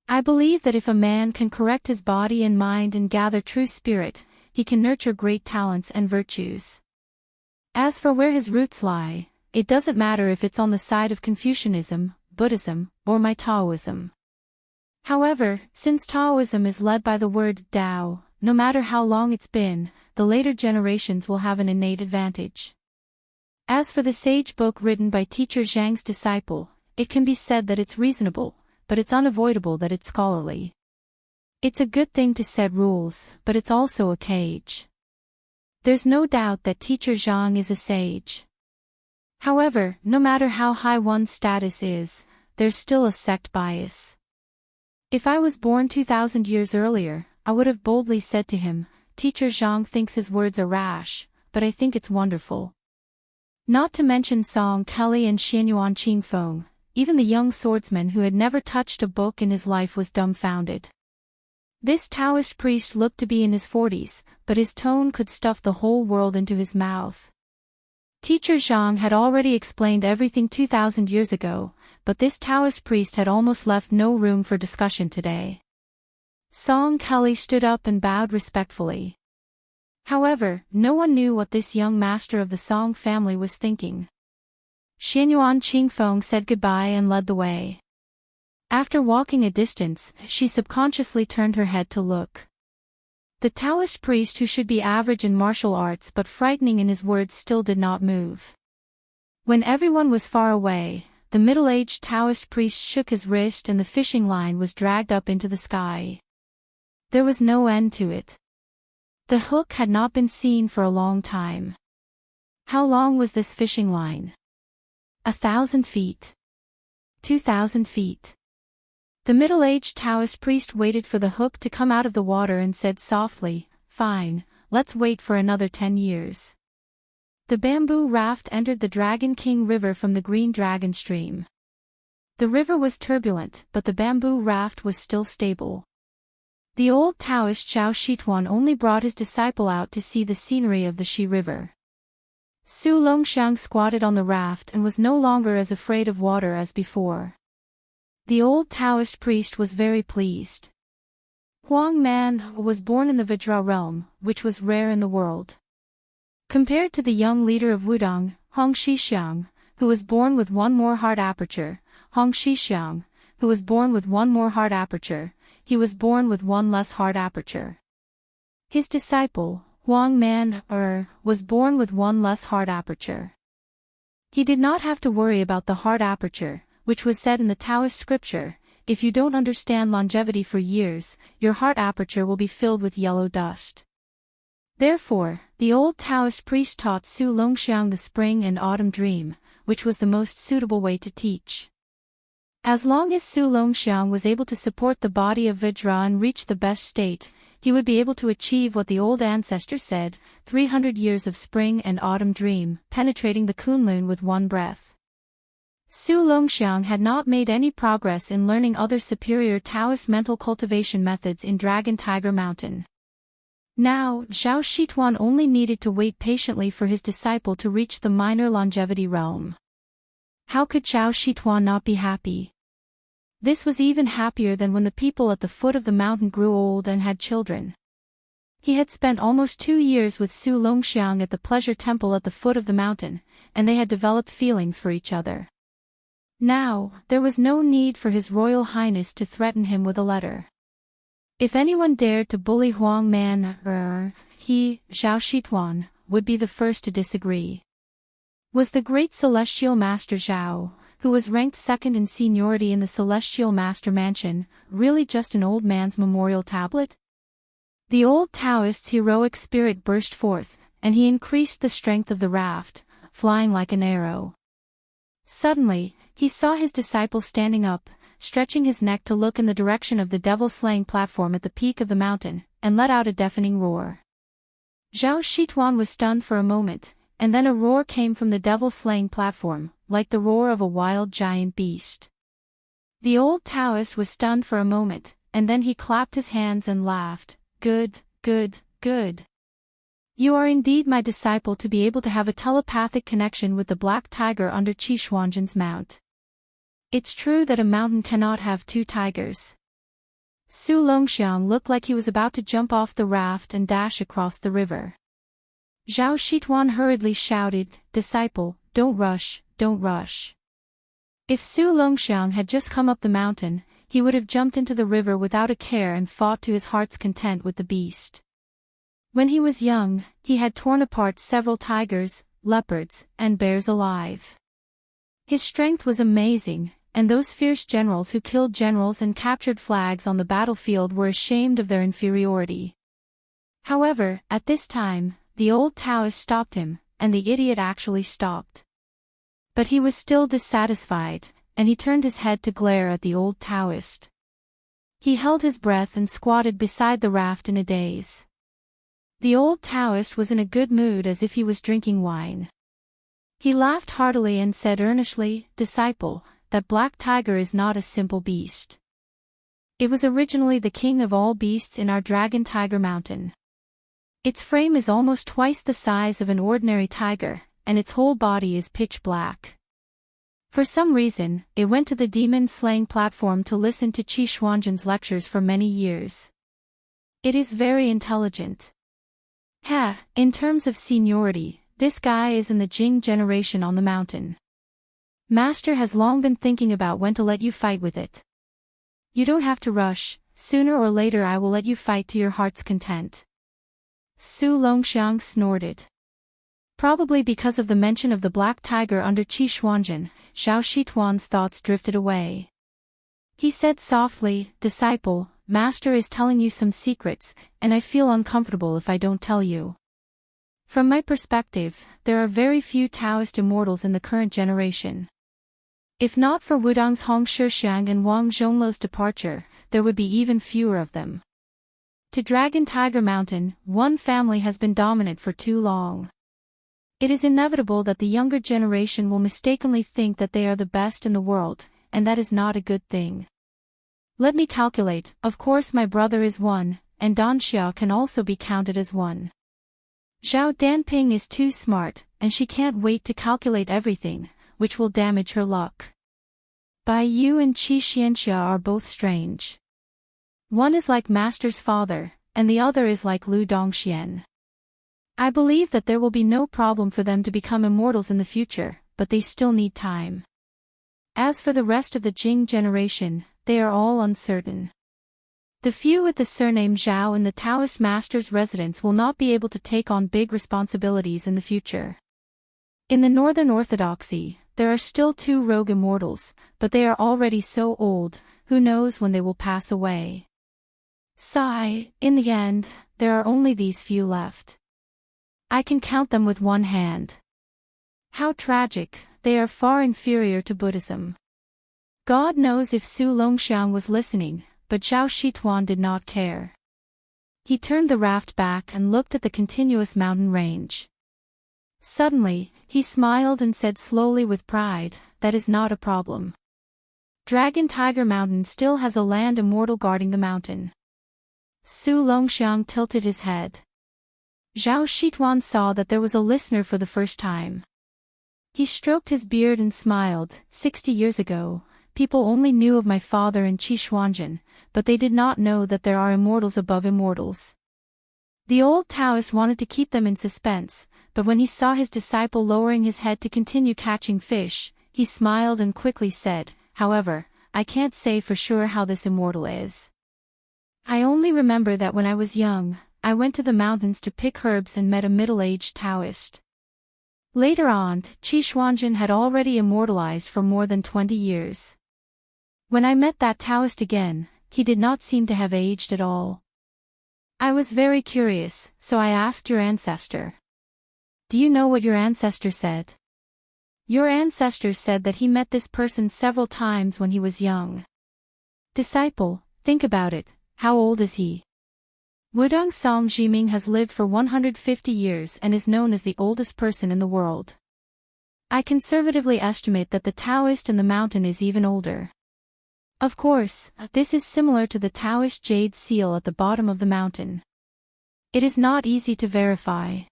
I believe that if a man can correct his body and mind and gather true spirit, he can nurture great talents and virtues. As for where his roots lie, it doesn't matter if it's on the side of Confucianism, Buddhism, or my Taoism. However, since Taoism is led by the word Tao, no matter how long it's been, the later generations will have an innate advantage. As for the sage book written by Teacher Zhang's disciple, it can be said that it's reasonable, but it's unavoidable that it's scholarly. It's a good thing to set rules, but it's also a cage. There's no doubt that Teacher Zhang is a sage. However, no matter how high one's status is, there's still a sect bias. If I was born 2,000 years earlier, I would have boldly said to him, Teacher Zhang thinks his words are rash, but I think it's wonderful. Not to mention Song Kelly and Xianyuan Qingfeng, even the young swordsman who had never touched a book in his life was dumbfounded. This Taoist priest looked to be in his 40s, but his tone could stuff the whole world into his mouth. Teacher Zhang had already explained everything 2,000 years ago, but this Taoist priest had almost left no room for discussion today. Song Kelly stood up and bowed respectfully. However, no one knew what this young master of the Song family was thinking. Xianyuan Qingfeng said goodbye and led the way. After walking a distance, she subconsciously turned her head to look. The Taoist priest who should be average in martial arts but frightening in his words still did not move. When everyone was far away, the middle-aged Taoist priest shook his wrist and the fishing line was dragged up into the sky. There was no end to it. The hook had not been seen for a long time. How long was this fishing line? 1,000 feet. 2,000 feet. The middle-aged Taoist priest waited for the hook to come out of the water and said softly, fine, let's wait for another 10 years. The bamboo raft entered the Dragon King River from the Green Dragon Stream. The river was turbulent, but the bamboo raft was still stable. The old Taoist Zhao Shituan only brought his disciple out to see the scenery of the Shi River. Su Longxiang squatted on the raft and was no longer as afraid of water as before. The old Taoist priest was very pleased. Huang Man was born in the Vajra realm, which was rare in the world. Compared to the young leader of Wudong, Hong Shixiang, who was born with one more heart aperture, he was born with one less heart aperture. His disciple, Huang Man was born with one less heart aperture. He did not have to worry about the heart aperture, which was said in the Taoist scripture, if you don't understand longevity for years, your heart aperture will be filled with yellow dust. Therefore, the old Taoist priest taught Su Longxiang the spring and autumn dream, which was the most suitable way to teach. As long as Su Longxiang was able to support the body of Vajra and reach the best state, he would be able to achieve what the old ancestor said, 300 years of spring and autumn dream, penetrating the Kunlun with one breath. Su Longxiang had not made any progress in learning other superior Taoist mental cultivation methods in Dragon Tiger Mountain. Now, Zhao Shituan only needed to wait patiently for his disciple to reach the minor longevity realm. How could Zhao Shituan not be happy? This was even happier than when the people at the foot of the mountain grew old and had children. He had spent almost 2 years with Su Longxiang at the pleasure temple at the foot of the mountain, and they had developed feelings for each other. Now, there was no need for His Royal Highness to threaten him with a letter. If anyone dared to bully Huang Man, he, Zhao Shituan, would be the first to disagree. Was the great Celestial Master Zhao, who was ranked second in seniority in the Celestial Master Mansion, really just an old man's memorial tablet? The old Taoist's heroic spirit burst forth, and he increased the strength of the raft, flying like an arrow. Suddenly, he saw his disciple standing up, stretching his neck to look in the direction of the devil-slaying platform at the peak of the mountain, and let out a deafening roar. Zhao Shituan was stunned for a moment, and then a roar came from the devil-slaying platform, like the roar of a wild giant beast. The old Taoist was stunned for a moment, and then he clapped his hands and laughed. Good, good, good. You are indeed my disciple to be able to have a telepathic connection with the black tiger under Qi Xuanzhen's mount. It's true that a mountain cannot have 2 tigers. Su Longxiang looked like he was about to jump off the raft and dash across the river. Zhao Shituan hurriedly shouted, "Disciple, don't rush, don't rush." If Su Longxiang had just come up the mountain, he would have jumped into the river without a care and fought to his heart's content with the beast. When he was young, he had torn apart several tigers, leopards, and bears alive. His strength was amazing, and those fierce generals who killed generals and captured flags on the battlefield were ashamed of their inferiority. However, at this time, the old Taoist stopped him, and the idiot actually stopped. But he was still dissatisfied, and he turned his head to glare at the old Taoist. He held his breath and squatted beside the raft in a daze. The old Taoist was in a good mood as if he was drinking wine. He laughed heartily and said earnestly, "Disciple, that black tiger is not a simple beast. It was originally the king of all beasts in our Dragon Tiger Mountain. Its frame is almost twice the size of an ordinary tiger, and its whole body is pitch black. For some reason, it went to the demon-slaying platform to listen to Qi Xuanzhen's lectures for many years. It is very intelligent. In terms of seniority, this guy is in the Jing generation on the mountain. Master has long been thinking about when to let you fight with it. You don't have to rush, sooner or later I will let you fight to your heart's content." Su Longxiang snorted. Probably because of the mention of the black tiger under Qi Xuanzhen, Zhao Shituan's thoughts drifted away. He said softly, "Disciple, Master is telling you some secrets, and I feel uncomfortable if I don't tell you. From my perspective, there are very few Taoist immortals in the current generation. If not for Wudong's Hong Shixiang and Wang Zhongluo's departure, there would be even fewer of them. To Dragon Tiger Mountain, one family has been dominant for too long. It is inevitable that the younger generation will mistakenly think that they are the best in the world, and that is not a good thing. Let me calculate, of course my brother is one, and Dan Xia can also be counted as one. Zhao Danping is too smart, and she can't wait to calculate everything, which will damage her luck. Bai Yu and Qi Xianxia are both strange. One is like Master's father, and the other is like Lu Dongxian. I believe that there will be no problem for them to become immortals in the future, but they still need time. As for the rest of the Jing generation, they are all uncertain. The few with the surname Zhao in the Taoist master's residence will not be able to take on big responsibilities in the future. In the Northern Orthodoxy, there are still 2 rogue immortals, but they are already so old, who knows when they will pass away. Sigh, in the end, there are only these few left. I can count them with one hand. How tragic, they are far inferior to Buddhism. God knows if Su Longxiang was listening, but Zhao Shituan did not care. He turned the raft back and looked at the continuous mountain range. Suddenly, he smiled and said slowly with pride, "That is not a problem. Dragon Tiger Mountain still has a land immortal guarding the mountain." Su Longxiang tilted his head. Zhao Shituan saw that there was a listener for the first time. He stroked his beard and smiled. 60 years ago, people only knew of my father and Qi Xuanjun, but they did not know that there are immortals above immortals. The old Taoist wanted to keep them in suspense, but when he saw his disciple lowering his head to continue catching fish, he smiled and quickly said, "However, I can't say for sure how this immortal is. I only remember that when I was young, I went to the mountains to pick herbs and met a middle-aged Taoist. Later on, Qi Xuanjun had already immortalized for more than 20 years. When I met that Taoist again, he did not seem to have aged at all. I was very curious, so I asked your ancestor. Do you know what your ancestor said? Your ancestor said that he met this person several times when he was young. Disciple, think about it, how old is he? Wudong Song Jiming has lived for 150 years and is known as the oldest person in the world. I conservatively estimate that the Taoist in the mountain is even older. Of course, this is similar to the Taoist jade seal at the bottom of the mountain. It is not easy to verify.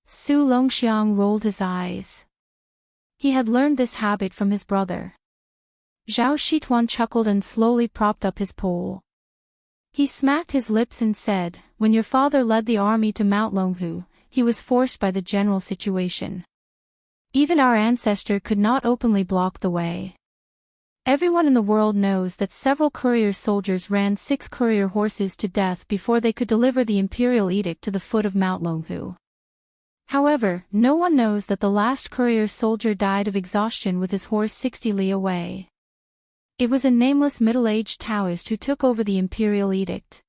Su Longxiang rolled his eyes. He had learned this habit from his brother. Zhao Shituan chuckled and slowly propped up his pole. He smacked his lips and said, "When your father led the army to Mount Longhu, he was forced by the general situation. Even our ancestor could not openly block the way. Everyone in the world knows that several courier soldiers ran 6 courier horses to death before they could deliver the imperial edict to the foot of Mount Longhu. However, no one knows that the last courier soldier died of exhaustion with his horse 60 li away. It was a nameless middle-aged Taoist who took over the imperial edict.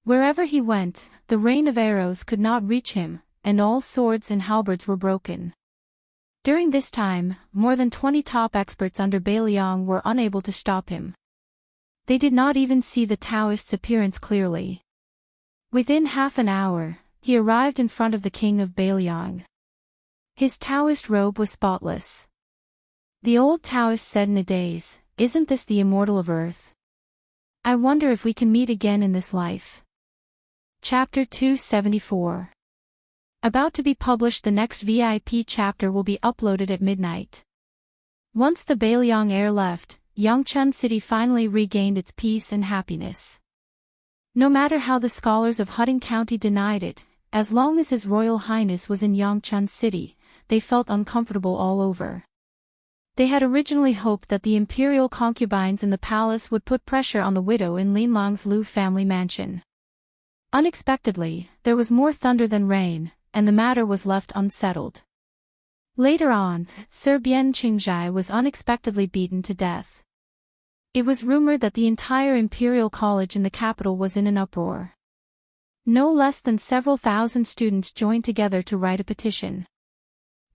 Wherever he went, the rain of arrows could not reach him, and all swords and halberds were broken. During this time, more than 20 top experts under Beiliang were unable to stop him. They did not even see the Taoist's appearance clearly. Within half an hour, he arrived in front of the king of Beiliang. His Taoist robe was spotless. The old Taoist said in a daze, "Isn't this the immortal of earth? I wonder if we can meet again in this life." Chapter 274. About to be published. The next VIP chapter will be uploaded at midnight. Once the Beiliang heir left, Yangchun City finally regained its peace and happiness. No matter how the scholars of Huding County denied it, as long as His Royal Highness was in Yangchun City, they felt uncomfortable all over. They had originally hoped that the imperial concubines in the palace would put pressure on the widow in Linlang's Lu family mansion. Unexpectedly, there was more thunder than rain, and the matter was left unsettled. Later on, Sir Bian Qingzhai was unexpectedly beaten to death. It was rumored that the entire imperial college in the capital was in an uproar. No less than several thousand students joined together to write a petition.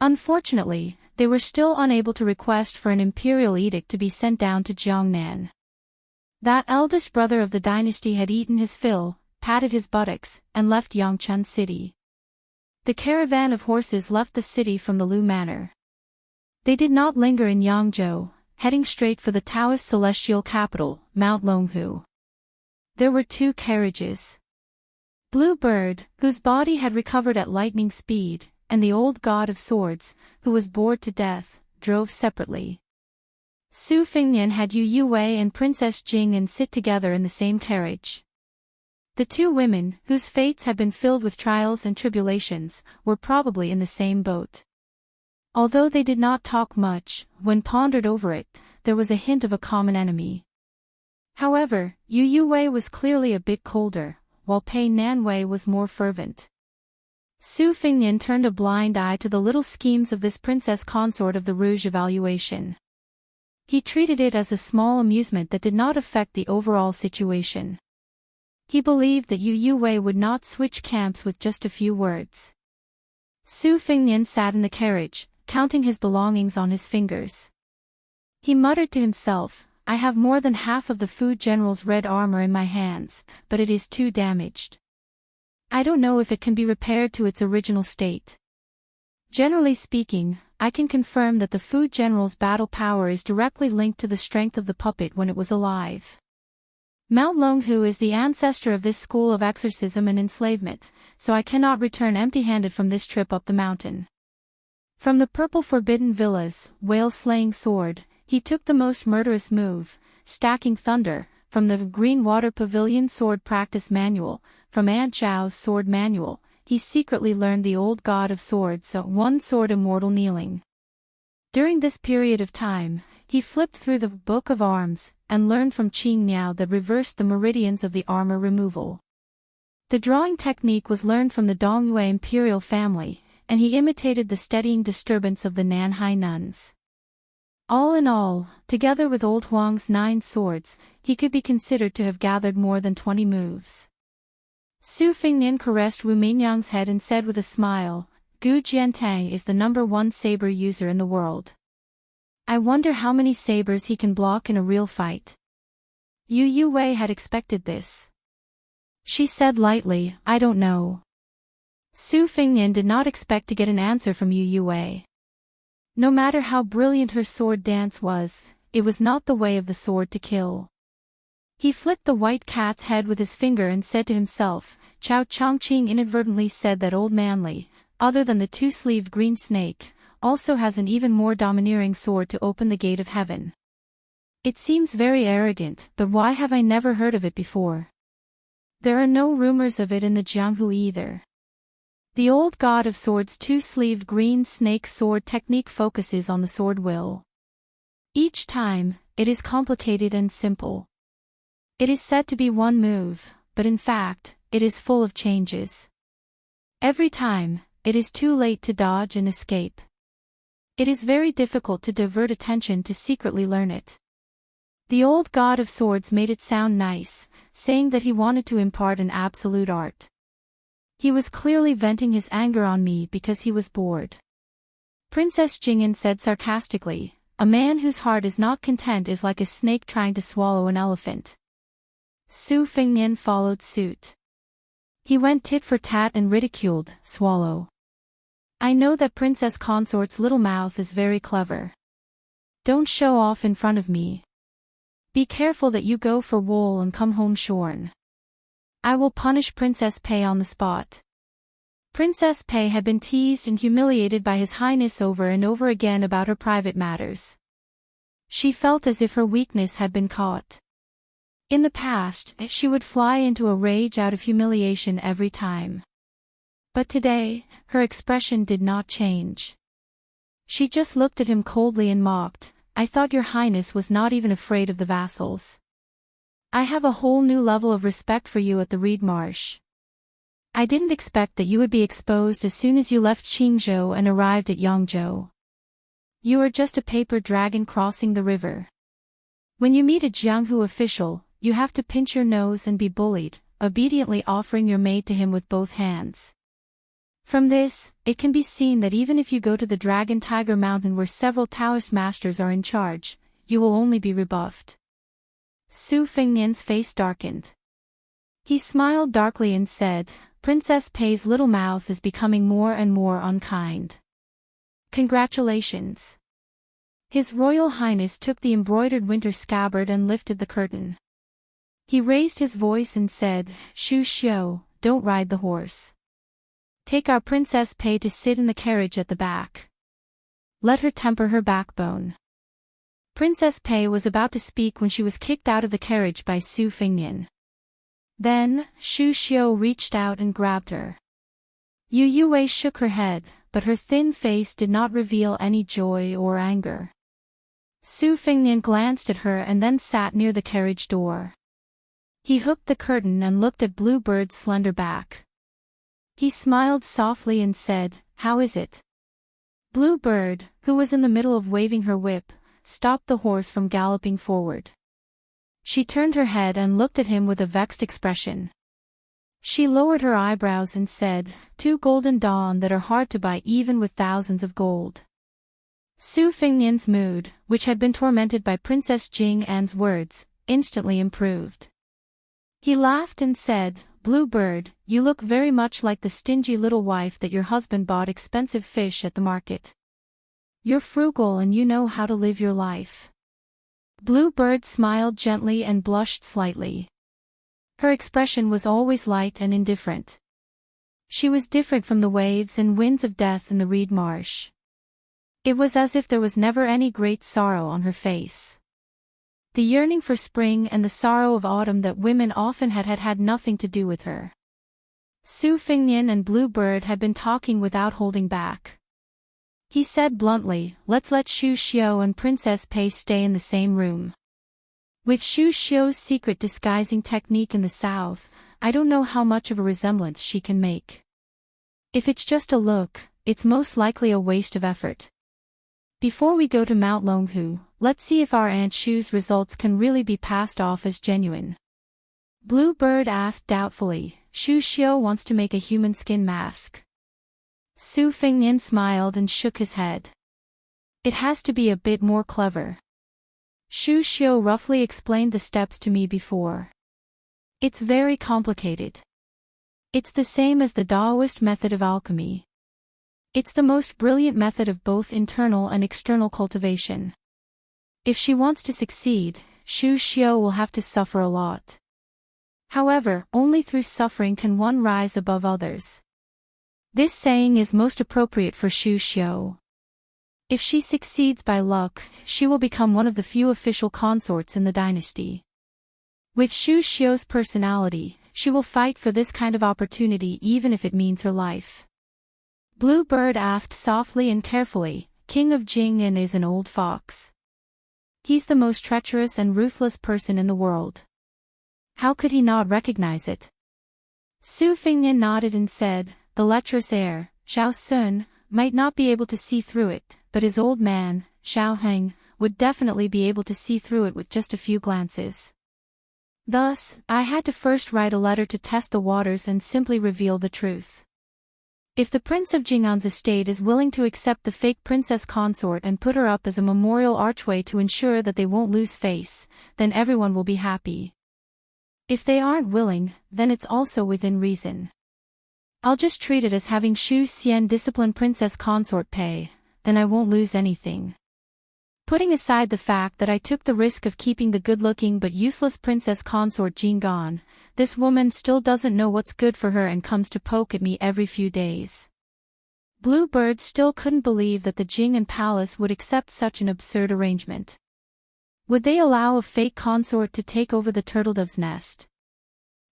Unfortunately, they were still unable to request for an imperial edict to be sent down to Jiangnan. That eldest brother of the dynasty had eaten his fill, patted his buttocks, and left Yangchun City. The caravan of horses left the city from the Lu Manor. They did not linger in Yangzhou, heading straight for the Taoist celestial capital, Mount Longhu. There were 2 carriages. Blue Bird, whose body had recovered at lightning speed, and the old god of swords, who was bored to death, drove separately. Su Fengnian had Yu Yue and Princess Jing'an sit together in the same carriage. The two women, whose fates had been filled with trials and tribulations, were probably in the same boat. Although they did not talk much, when pondered over it, there was a hint of a common enemy. However, Yu Yue was clearly a bit colder, while Pei Nanwei was more fervent. Su Fengnian turned a blind eye to the little schemes of this princess consort of the Rouge evaluation. He treated it as a small amusement that did not affect the overall situation. He believed that Yu Yue would not switch camps with just a few words. Su Fengnian sat in the carriage, counting his belongings on his fingers. He muttered to himself, "I have more than half of the food general's red armor in my hands, but it is too damaged. I don't know if it can be repaired to its original state. Generally speaking, I can confirm that the food general's battle power is directly linked to the strength of the puppet when it was alive. Mount Longhu is the ancestor of this school of exorcism and enslavement, so I cannot return empty-handed from this trip up the mountain." From the purple Forbidden Villa's whale-slaying sword, he took the most murderous move, stacking thunder, from the Green Water Pavilion sword practice manual. From Aunt Zhao's sword manual, he secretly learned the old god of swords, one sword immortal kneeling. During this period of time, he flipped through the Book of Arms, and learned from Qing Miao that reversed the meridians of the armor removal. The drawing technique was learned from the Dongyue imperial family, and he imitated the steadying disturbance of the Nanhai nuns. All in all, together with old Huang's 9 swords, he could be considered to have gathered more than 20 moves. Su Fengnian caressed Wu Mingyang's head and said with a smile, "Gu Jiantang is the #1 saber user in the world. I wonder how many sabers he can block in a real fight." Yu Yue had expected this. She said lightly, "I don't know." Su Fengnian did not expect to get an answer from Yu Yue. No matter how brilliant her sword dance was, it was not the way of the sword to kill. He flicked the white cat's head with his finger and said to himself, "Chao Chongqing inadvertently said that old Manly, other than the 2-sleeved green snake, also has an even more domineering sword to open the gate of heaven. It seems very arrogant, but why have I never heard of it before? There are no rumors of it in the Jianghu either." The old god of swords' 2-sleeved green snake sword technique focuses on the sword will. Each time, it is complicated and simple. It is said to be one move, but in fact, it is full of changes. Every time, it is too late to dodge and escape. It is very difficult to divert attention to secretly learn it. The old god of swords made it sound nice, saying that he wanted to impart an absolute art. He was clearly venting his anger on me because he was bored. Princess Jing'an said sarcastically, "A man whose heart is not content is like a snake trying to swallow an elephant." Su Fengnian followed suit. He went tit for tat and ridiculed, "Swallow. I know that Princess Consort's little mouth is very clever. Don't show off in front of me. Be careful that you go for wool and come home shorn. I will punish Princess Pei on the spot." Princess Pei had been teased and humiliated by His Highness over and over again about her private matters. She felt as if her weakness had been caught. In the past, she would fly into a rage out of humiliation every time. But today, her expression did not change. She just looked at him coldly and mocked, "I thought your highness was not even afraid of the vassals. I have a whole new level of respect for you at the Reed Marsh. I didn't expect that you would be exposed as soon as you left Qingzhou and arrived at Yangzhou. You are just a paper dragon crossing the river. When you meet a Jianghu official, you have to pinch your nose and be bullied, obediently offering your maid to him with both hands." From this, it can be seen that even if you go to the Dragon Tiger Mountain where several Taoist masters are in charge, you will only be rebuffed. Su Fengnian's face darkened. He smiled darkly and said, "Princess Pei's little mouth is becoming more and more unkind. Congratulations." His Royal Highness took the embroidered winter scabbard and lifted the curtain. He raised his voice and said, "Shu Xiu, don't ride the horse. Take our Princess Pei to sit in the carriage at the back. Let her temper her backbone. Princess Pei was about to speak when she was kicked out of the carriage by Su Fingnian. Then, Xu Xiu reached out and grabbed her. Yu Yue shook her head, but her thin face did not reveal any joy or anger. Su Fingnian glanced at her and then sat near the carriage door. He hooked the curtain and looked at Bluebird's slender back. He smiled softly and said, "How is it?" Bluebird, who was in the middle of waving her whip, stopped the horse from galloping forward. She turned her head and looked at him with a vexed expression. She lowered her eyebrows and said, "Two golden dawn that are hard to buy even with thousands of gold." Su Fingnian's mood, which had been tormented by Princess Jing An's words, instantly improved. He laughed and said, "Bluebird, you look very much like the stingy little wife that your husband bought expensive fish at the market. You're frugal and you know how to live your life." Bluebird smiled gently and blushed slightly. Her expression was always light and indifferent. She was different from the waves and winds of death in the reed marsh. It was as if there was never any great sorrow on her face. The yearning for spring and the sorrow of autumn that women often had nothing to do with her. Su Fingnian and Bluebird had been talking without holding back. He said bluntly, "Let's let Xu Xiu and Princess Pei stay in the same room. With Xu Xiu's secret disguising technique in the south, I don't know how much of a resemblance she can make. If it's just a look, it's most likely a waste of effort. Before we go to Mount Longhu, let's see if our Aunt Xu's results can really be passed off as genuine." Bluebird asked doubtfully, "Xu Xiu wants to make a human skin mask." Su Fingnian smiled and shook his head. "It has to be a bit more clever. Xu Xiu roughly explained the steps to me before. It's very complicated. It's the same as the Taoist method of alchemy. It's the most brilliant method of both internal and external cultivation. If she wants to succeed, Xu Xiu will have to suffer a lot. However, only through suffering can one rise above others. This saying is most appropriate for Xu Xiu. If she succeeds by luck, she will become one of the few official consorts in the dynasty. With Xu Xiu's personality, she will fight for this kind of opportunity even if it means her life." Bluebird asked softly and carefully, "King of Jing'an is an old fox. He's the most treacherous and ruthless person in the world. How could he not recognize it?" Su Fingnian nodded and said, "The lecherous heir, Xiao Sun, might not be able to see through it, but his old man, Xiao Heng, would definitely be able to see through it with just a few glances. Thus, I had to first write a letter to test the waters and simply reveal the truth. If the Prince of Jing'an's estate is willing to accept the fake princess consort and put her up as a memorial archway to ensure that they won't lose face, then everyone will be happy. If they aren't willing, then it's also within reason. I'll just treat it as having Xu Xian discipline Princess Consort Pei, then I won't lose anything. Putting aside the fact that I took the risk of keeping the good-looking but useless Princess Consort Jing'an, this woman still doesn't know what's good for her and comes to poke at me every few days." Bluebird still couldn't believe that the Jing'an palace would accept such an absurd arrangement. Would they allow a fake consort to take over the turtledove's nest?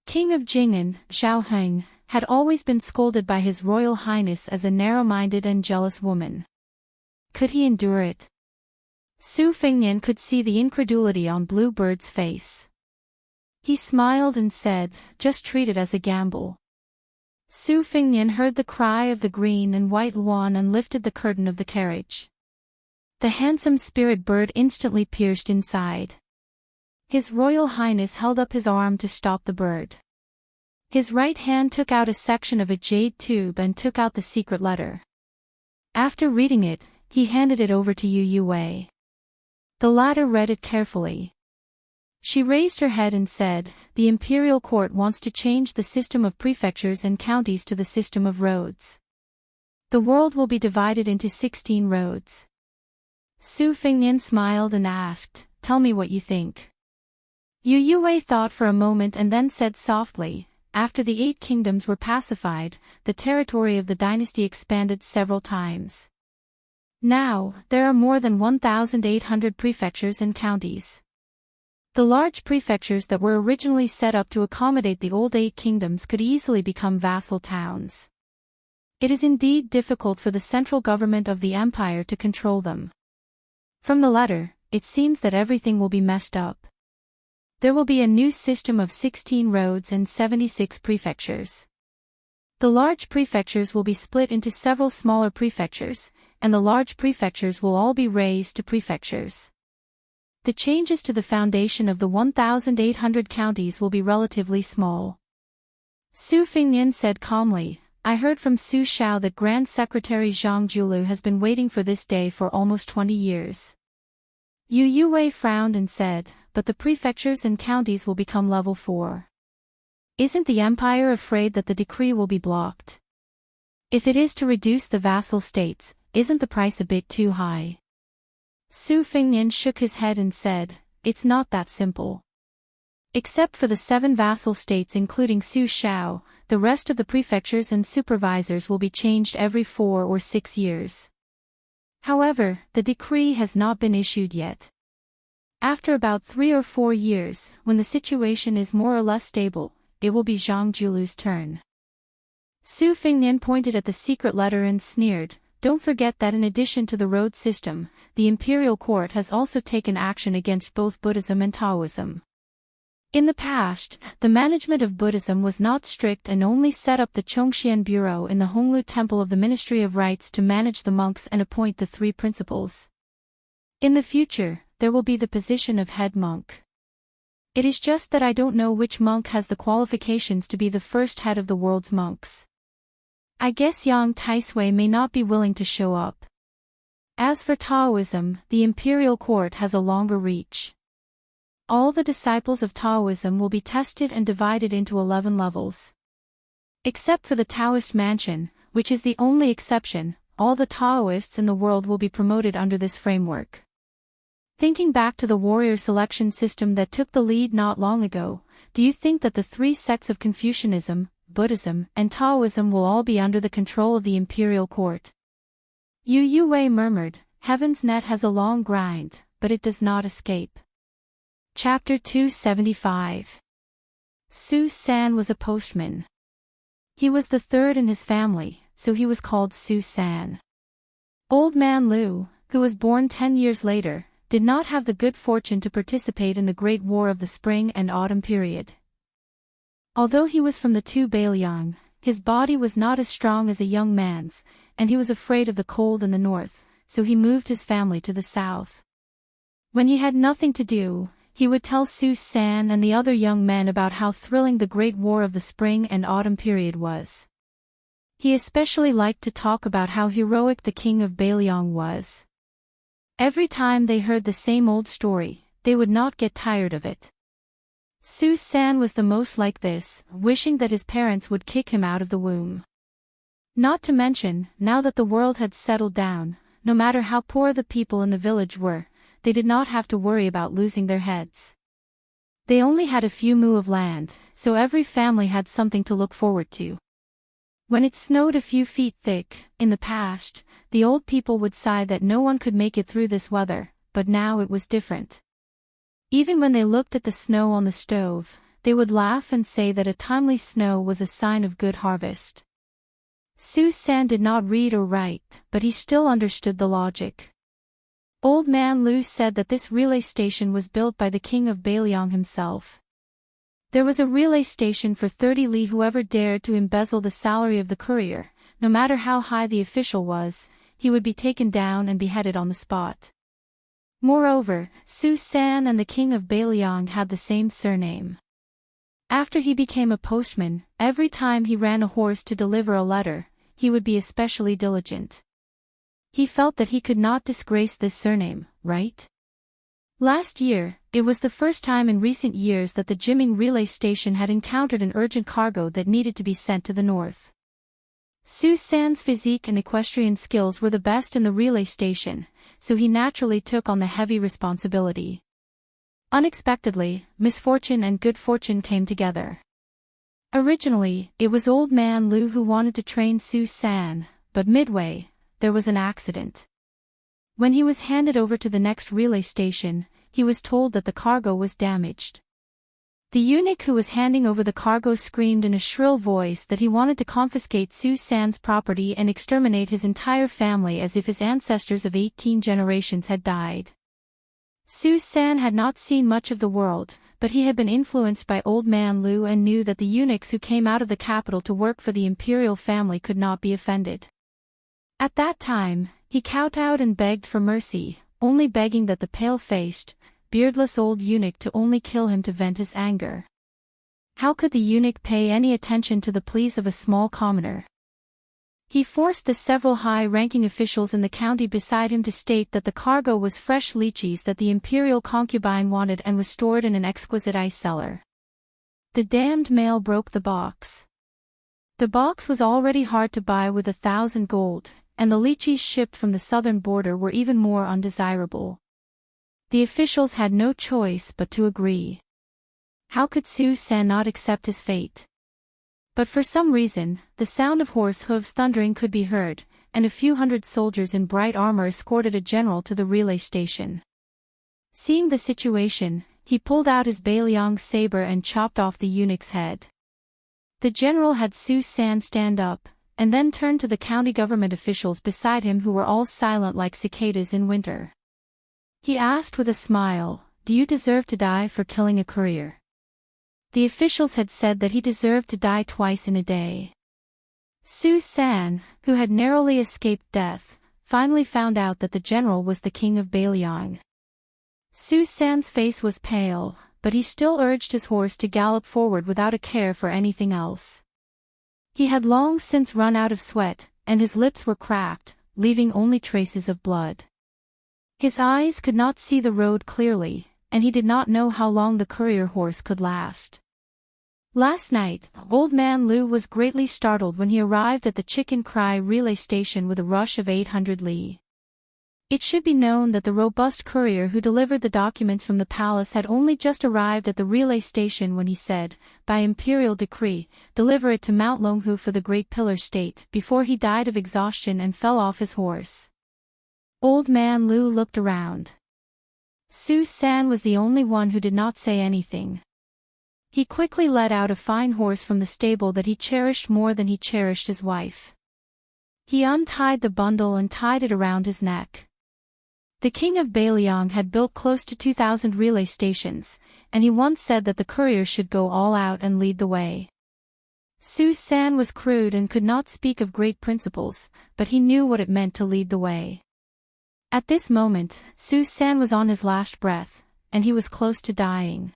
King of Jing'an, Xiao Heng, had always been scolded by His Royal Highness as a narrow-minded and jealous woman. Could he endure it? Su Fingnian could see the incredulity on Bluebird's face. He smiled and said, "Just treat it as a gamble." Su Fingnian heard the cry of the green and white Luan and lifted the curtain of the carriage. The handsome spirit bird instantly pierced inside. His Royal Highness held up his arm to stop the bird. His right hand took out a section of a jade tube and took out the secret letter. After reading it, he handed it over to Yu Yue. The latter read it carefully. She raised her head and said, "The imperial court wants to change the system of prefectures and counties to the system of roads. The world will be divided into 16 roads." Su Fingnian smiled and asked, "Tell me what you think." Yu Yue thought for a moment and then said softly, after the 8 kingdoms were pacified, the territory of the dynasty expanded several times. Now, there are more than 1,800 prefectures and counties. The large prefectures that were originally set up to accommodate the old 8 kingdoms could easily become vassal towns. It is indeed difficult for the central government of the empire to control them. From the letter, it seems that everything will be messed up. There will be a new system of 16 roads and 76 prefectures. The large prefectures will be split into several smaller prefectures, and the large prefectures will all be raised to prefectures. The changes to the foundation of the 1,800 counties will be relatively small. Su Fingyan said calmly, I heard from Su Xiao that Grand Secretary Zhang Julu has been waiting for this day for almost 20 years. Yu Yue frowned and said, but the prefectures and counties will become level 4. Isn't the empire afraid that the decree will be blocked? If it is to reduce the vassal states, isn't the price a bit too high? Su Fingyan shook his head and said, it's not that simple. Except for the 7 vassal states including Su Xiao, the rest of the prefectures and supervisors will be changed every 4 or 6 years. However, the decree has not been issued yet. After about 3 or 4 years, when the situation is more or less stable, it will be Zhang Julu's turn. Su Fingyan pointed at the secret letter and sneered, don't forget that in addition to the road system, the imperial court has also taken action against both Buddhism and Taoism. In the past, the management of Buddhism was not strict and only set up the Chongxian Bureau in the Honglu Temple of the Ministry of Rites to manage the monks and appoint the 3 principals. In the future, there will be the position of head monk. It is just that I don't know which monk has the qualifications to be the first head of the world's monks. I guess Yang Taisui may not be willing to show up. As for Taoism, the imperial court has a longer reach. All the disciples of Taoism will be tested and divided into 11 levels. Except for the Taoist mansion, which is the only exception, all the Taoists in the world will be promoted under this framework. Thinking back to the warrior selection system that took the lead not long ago, do you think that the 3 sects of Confucianism, Buddhism, and Taoism will all be under the control of the imperial court? Yu Yue murmured, Heaven's net has a long grind, but it does not escape. Chapter 275. Su San was a postman. He was the 3rd in his family, so he was called Su San. Old man Liu, who was born 10 years later, did not have the good fortune to participate in the Great War of the Spring and Autumn period. Although he was from the 2 Bailiang, his body was not as strong as a young man's, and he was afraid of the cold in the north, so he moved his family to the south. When he had nothing to do, he would tell Su San and the other young men about how thrilling the Great War of the Spring and Autumn period was. He especially liked to talk about how heroic the king of Bailiang was. Every time they heard the same old story, they would not get tired of it. Su San was the most like this, wishing that his parents would kick him out of the womb. Not to mention, now that the world had settled down, no matter how poor the people in the village were, they did not have to worry about losing their heads. They only had a few mu of land, so every family had something to look forward to. When it snowed a few feet thick, in the past, the old people would sigh that no one could make it through this weather, but now it was different. Even when they looked at the snow on the stove, they would laugh and say that a timely snow was a sign of good harvest. Su San did not read or write, but he still understood the logic. Old man Liu said that this relay station was built by the king of Bailiang himself. There was a relay station for 30 li. Whoever dared to embezzle the salary of the courier, no matter how high the official was, he would be taken down and beheaded on the spot. Moreover, Su San and the king of Bailiang had the same surname. After he became a postman, every time he ran a horse to deliver a letter, he would be especially diligent. He felt that he could not disgrace this surname, right? Last year, it was the first time in recent years that the Jiming relay station had encountered an urgent cargo that needed to be sent to the north. Su San's physique and equestrian skills were the best in the relay station, so he naturally took on the heavy responsibility. Unexpectedly, misfortune and good fortune came together. Originally, it was Old Man Lu who wanted to train Su San, but midway, there was an accident. When he was handed over to the next relay station, he was told that the cargo was damaged. The eunuch who was handing over the cargo screamed in a shrill voice that he wanted to confiscate Su San's property and exterminate his entire family as if his ancestors of 18 generations had died. Su San had not seen much of the world, but he had been influenced by Old Man Lu and knew that the eunuchs who came out of the capital to work for the imperial family could not be offended. At that time, he kowtowed and begged for mercy, only begging that the pale-faced, beardless old eunuch to only kill him to vent his anger. How could the eunuch pay any attention to the pleas of a small commoner? He forced the several high-ranking officials in the county beside him to state that the cargo was fresh lychees that the imperial concubine wanted and was stored in an exquisite ice cellar. The damned male broke the box. The box was already hard to buy with 1,000 gold, and the lychees shipped from the southern border were even more undesirable. The officials had no choice but to agree. How could Su San not accept his fate? But for some reason, the sound of horse hooves thundering could be heard, and a few hundred soldiers in bright armor escorted a general to the relay station. Seeing the situation, he pulled out his Bailiang's saber and chopped off the eunuch's head. The general had Su San stand up, and then turned to the county government officials beside him who were all silent like cicadas in winter. He asked with a smile, "Do you deserve to die for killing a courier?" The officials had said that he deserved to die twice in a day. Su San, who had narrowly escaped death, finally found out that the general was the king of Bailiang. Su San's face was pale, but he still urged his horse to gallop forward without a care for anything else. He had long since run out of sweat, and his lips were cracked, leaving only traces of blood. His eyes could not see the road clearly, and he did not know how long the courier horse could last. Last night, Old Man Lu was greatly startled when he arrived at the Chicken Cry relay station with a rush of 800 li. It should be known that the robust courier who delivered the documents from the palace had only just arrived at the relay station when he said, by imperial decree, deliver it to Mount Longhu for the Great Pillar State, before he died of exhaustion and fell off his horse. Old Man Lu looked around. Su San was the only one who did not say anything. He quickly led out a fine horse from the stable that he cherished more than he cherished his wife. He untied the bundle and tied it around his neck. The king of Bailiang had built close to 2,000 relay stations, and he once said that the courier should go all out and lead the way. Su San was crude and could not speak of great principles, but he knew what it meant to lead the way. At this moment, Su San was on his last breath, and he was close to dying.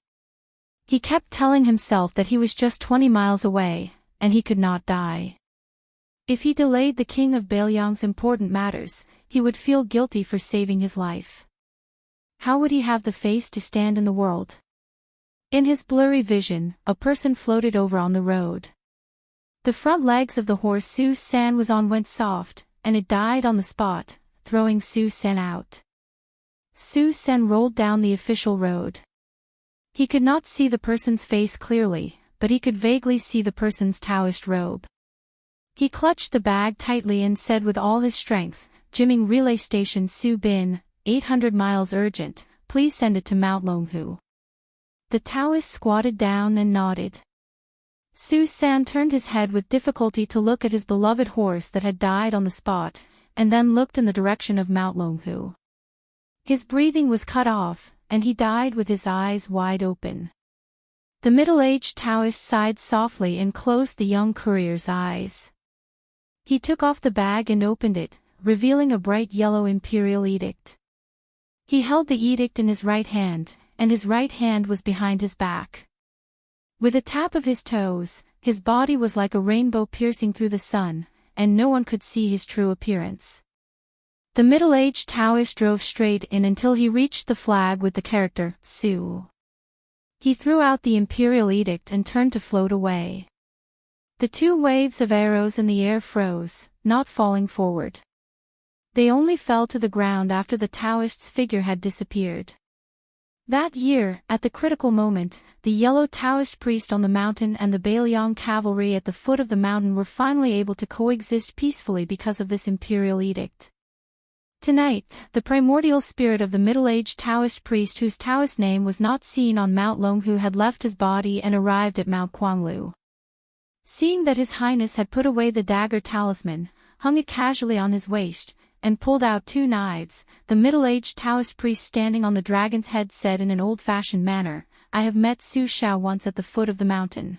He kept telling himself that he was just 20 miles away, and he could not die. If he delayed the king of Bailiang's important matters, he would feel guilty for saving his life. How would he have the face to stand in the world? In his blurry vision, a person floated over on the road. The front legs of the horse Su San was on went soft, and it died on the spot, throwing Su San out. Su San rolled down the official road. He could not see the person's face clearly, but he could vaguely see the person's Taoist robe. He clutched the bag tightly and said with all his strength, "Jimming Relay Station Su Bin, 800 miles urgent, please send it to Mount Longhu." The Taoist squatted down and nodded. Su San turned his head with difficulty to look at his beloved horse that had died on the spot, and then looked in the direction of Mount Longhu. His breathing was cut off, and he died with his eyes wide open. The middle-aged Taoist sighed softly and closed the young courier's eyes. He took off the bag and opened it, revealing a bright yellow imperial edict. He held the edict in his right hand, and his right hand was behind his back. With a tap of his toes, his body was like a rainbow piercing through the sun, and no one could see his true appearance. The middle-aged Taoist drove straight in until he reached the flag with the character, Su. He threw out the imperial edict and turned to float away. The two waves of arrows in the air froze, not falling forward. They only fell to the ground after the Taoist's figure had disappeared. That year, at the critical moment, the yellow Taoist priest on the mountain and the Bailiang cavalry at the foot of the mountain were finally able to coexist peacefully because of this imperial edict. Tonight, the primordial spirit of the middle-aged Taoist priest whose Taoist name was not seen on Mount Longhu had left his body and arrived at Mount Quanglu. Seeing that His Highness had put away the dagger talisman, hung it casually on his waist, and pulled out 2 knives, the middle-aged Taoist priest standing on the dragon's head said in an old-fashioned manner, "I have met Su Xiao once at the foot of the mountain."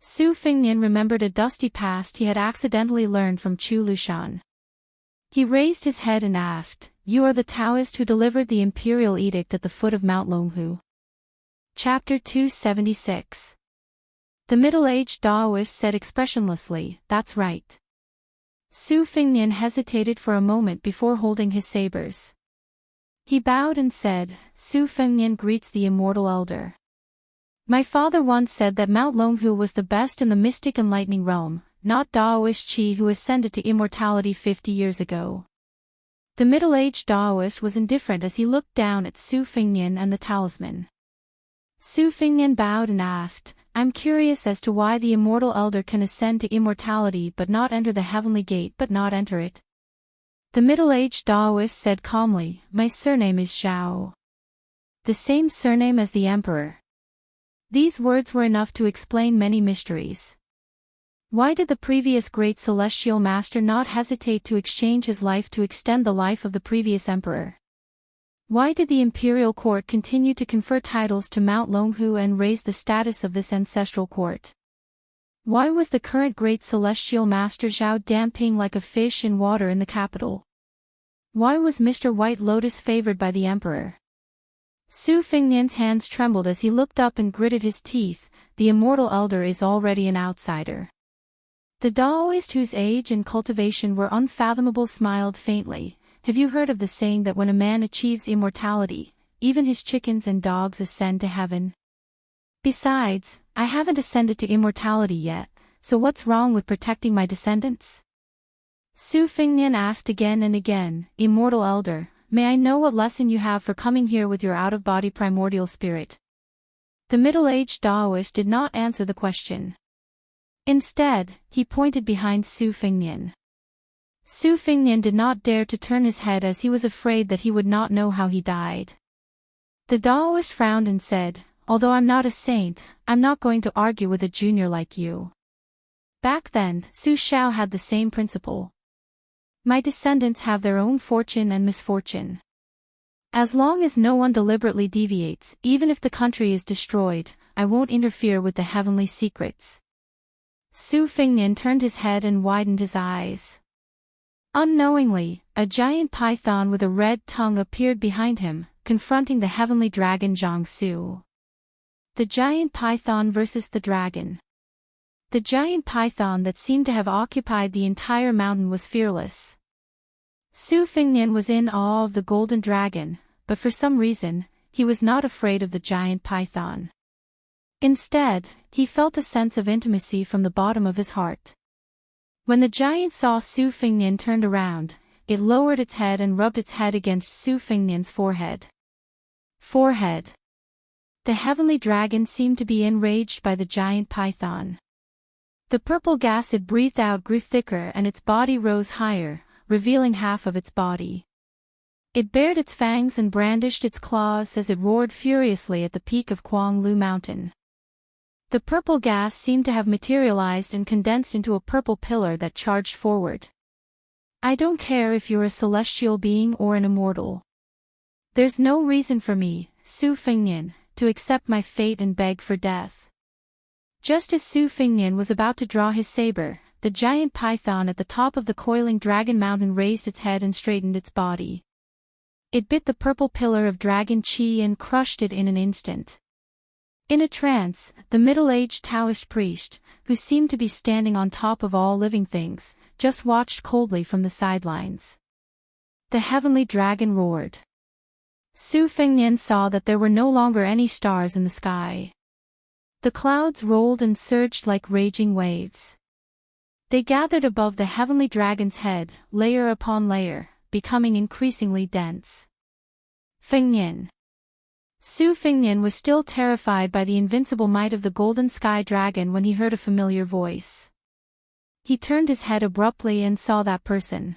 Su Fengnian remembered a dusty past he had accidentally learned from Chu Lushan. He raised his head and asked, "You are the Taoist who delivered the imperial edict at the foot of Mount Longhu?" Chapter 276. The middle-aged Taoist said expressionlessly, "That's right." Su Fengnian hesitated for a moment before holding his sabers. He bowed and said, "Su Fengnian greets the Immortal Elder. My father once said that Mount Longhu was the best in the mystic enlightening realm, not Daoist Qi who ascended to immortality 50 years ago." The middle-aged Daoist was indifferent as he looked down at Su Fengnian and the talisman. Su Fengnian bowed and asked, "I'm curious as to why the Immortal Elder can ascend to immortality but not enter the heavenly gate but not enter it." The middle-aged Daoist said calmly, "My surname is Zhao. The same surname as the Emperor." These words were enough to explain many mysteries. Why did the previous great celestial master not hesitate to exchange his life to extend the life of the previous emperor? Why did the imperial court continue to confer titles to Mount Longhu and raise the status of this ancestral court? Why was the current great celestial master Zhao damping like a fish in water in the capital? Why was Mr. White Lotus favored by the emperor? Su Fengnian's hands trembled as he looked up and gritted his teeth. The Immortal Elder is already an outsider. The Daoist whose age and cultivation were unfathomable smiled faintly. "Have you heard of the saying that when a man achieves immortality, even his chickens and dogs ascend to heaven? Besides, I haven't ascended to immortality yet, so what's wrong with protecting my descendants?" Su Fengnian asked again and again, "Immortal Elder, may I know what lesson you have for coming here with your out-of-body primordial spirit?" The middle-aged Daoist did not answer the question. Instead, he pointed behind Su Fengnian. Su Fengnian did not dare to turn his head as he was afraid that he would not know how he died. The Daoist frowned and said, "Although I'm not a saint, I'm not going to argue with a junior like you." Back then, Su Xiao had the same principle. "My descendants have their own fortune and misfortune. As long as no one deliberately deviates, even if the country is destroyed, I won't interfere with the heavenly secrets." Su Fengnian turned his head and widened his eyes. Unknowingly, a giant python with a red tongue appeared behind him, confronting the heavenly dragon Zhang Su. The giant python versus the dragon. The giant python that seemed to have occupied the entire mountain was fearless. Su Fengnian was in awe of the golden dragon, but for some reason, he was not afraid of the giant python. Instead, he felt a sense of intimacy from the bottom of his heart. When the giant saw Su Fengnian turned around, it lowered its head and rubbed its head against Su Fengnian's forehead. The heavenly dragon seemed to be enraged by the giant python. The purple gas it breathed out grew thicker and its body rose higher, revealing half of its body. It bared its fangs and brandished its claws as it roared furiously at the peak of Quanglu Mountain. The purple gas seemed to have materialized and condensed into a purple pillar that charged forward. "I don't care if you're a celestial being or an immortal. There's no reason for me, Su Fengnian, to accept my fate and beg for death." Just as Su Fengnian was about to draw his saber, the giant python at the top of the coiling dragon mountain raised its head and straightened its body. It bit the purple pillar of dragon qi and crushed it in an instant. In a trance, the middle-aged Taoist priest, who seemed to be standing on top of all living things, just watched coldly from the sidelines. The heavenly dragon roared. Su Fengnian saw that there were no longer any stars in the sky. The clouds rolled and surged like raging waves. They gathered above the heavenly dragon's head, layer upon layer, becoming increasingly dense. "Fengnian." Su Fengnian was still terrified by the invincible might of the golden sky dragon when he heard a familiar voice. He turned his head abruptly and saw that person.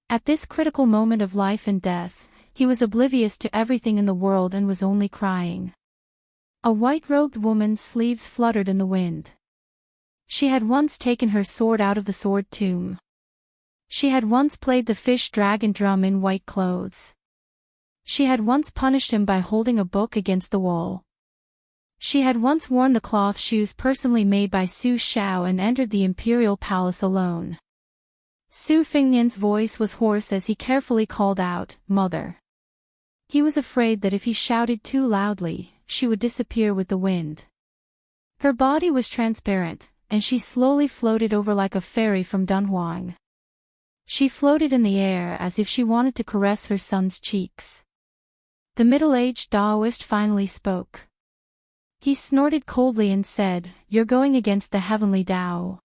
At this critical moment of life and death, he was oblivious to everything in the world and was only crying. A white-robed woman's sleeves fluttered in the wind. She had once taken her sword out of the sword tomb. She had once played the fish dragon drum in white clothes. She had once punished him by holding a book against the wall. She had once worn the cloth shoes personally made by Su Xiao and entered the imperial palace alone. Su Fengnian's voice was hoarse as he carefully called out, "Mother." He was afraid that if he shouted too loudly, she would disappear with the wind. Her body was transparent, and she slowly floated over like a fairy from Dunhuang. She floated in the air as if she wanted to caress her son's cheeks. The middle-aged Taoist finally spoke. He snorted coldly and said, "You're going against the heavenly Tao."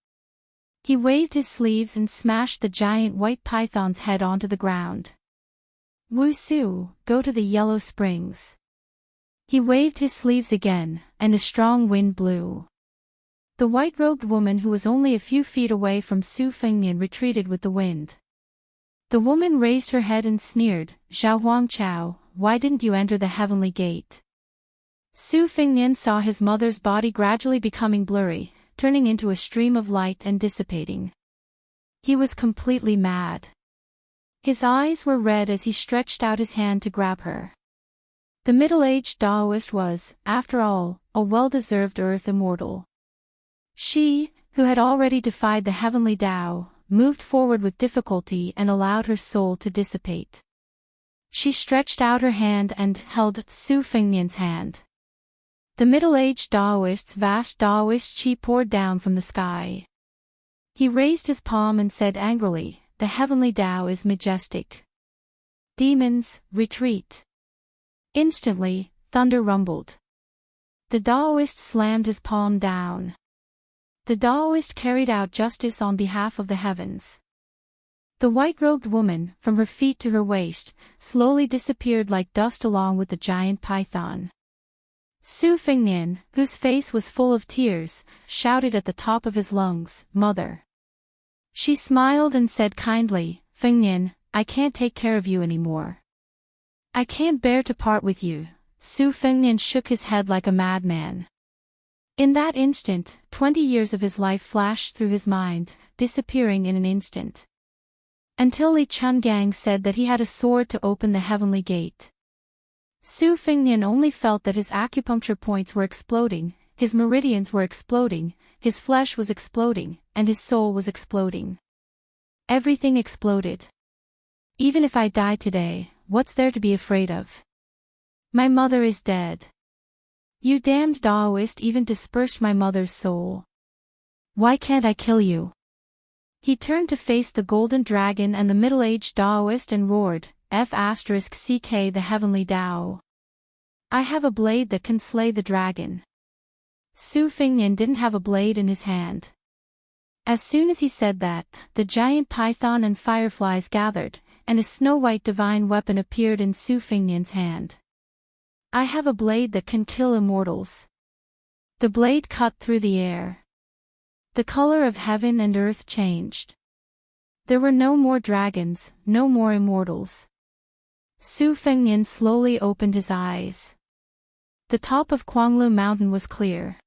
He waved his sleeves and smashed the giant white python's head onto the ground. "Wuxia, go to the Yellow Springs." He waved his sleeves again, and a strong wind blew. The white-robed woman who was only a few feet away from Su Fengnian retreated with the wind. The woman raised her head and sneered, "Zhao Huangchao, why didn't you enter the heavenly gate?" Su Fengnian saw his mother's body gradually becoming blurry, turning into a stream of light and dissipating. He was completely mad. His eyes were red as he stretched out his hand to grab her. The middle-aged Taoist was, after all, a well-deserved Earth Immortal. She, who had already defied the heavenly Tao, moved forward with difficulty and allowed her soul to dissipate. She stretched out her hand and held Su Fengnian's hand. The middle-aged Taoist's vast Taoist chi poured down from the sky. He raised his palm and said angrily, "The heavenly Tao is majestic. Demons, retreat." Instantly, thunder rumbled. The Taoist slammed his palm down. The Taoist carried out justice on behalf of the heavens. The white-robed woman, from her feet to her waist, slowly disappeared like dust along with the giant python. Su Fengnian, whose face was full of tears, shouted at the top of his lungs, "Mother." She smiled and said kindly, "Fengnian, I can't take care of you anymore. I can't bear to part with you." Su Fengnian shook his head like a madman. In that instant, 20 years of his life flashed through his mind, disappearing in an instant. Until Li Chungang said that he had a sword to open the heavenly gate. Su Fengnian only felt that his acupuncture points were exploding, his meridians were exploding, his flesh was exploding, and his soul was exploding. Everything exploded. Even if I die today, what's there to be afraid of? My mother is dead. You damned Taoist even dispersed my mother's soul. Why can't I kill you? He turned to face the golden dragon and the middle-aged Taoist and roared, F***ck the heavenly Tao. I have a blade that can slay the dragon. Su Fengnian didn't have a blade in his hand. As soon as he said that, the giant python and fireflies gathered, and a snow-white divine weapon appeared in Su Fengnian's hand. I have a blade that can kill immortals. The blade cut through the air. The color of heaven and earth changed. There were no more dragons, no more immortals. Su Fengnian slowly opened his eyes. The top of Quanglu Mountain was clear.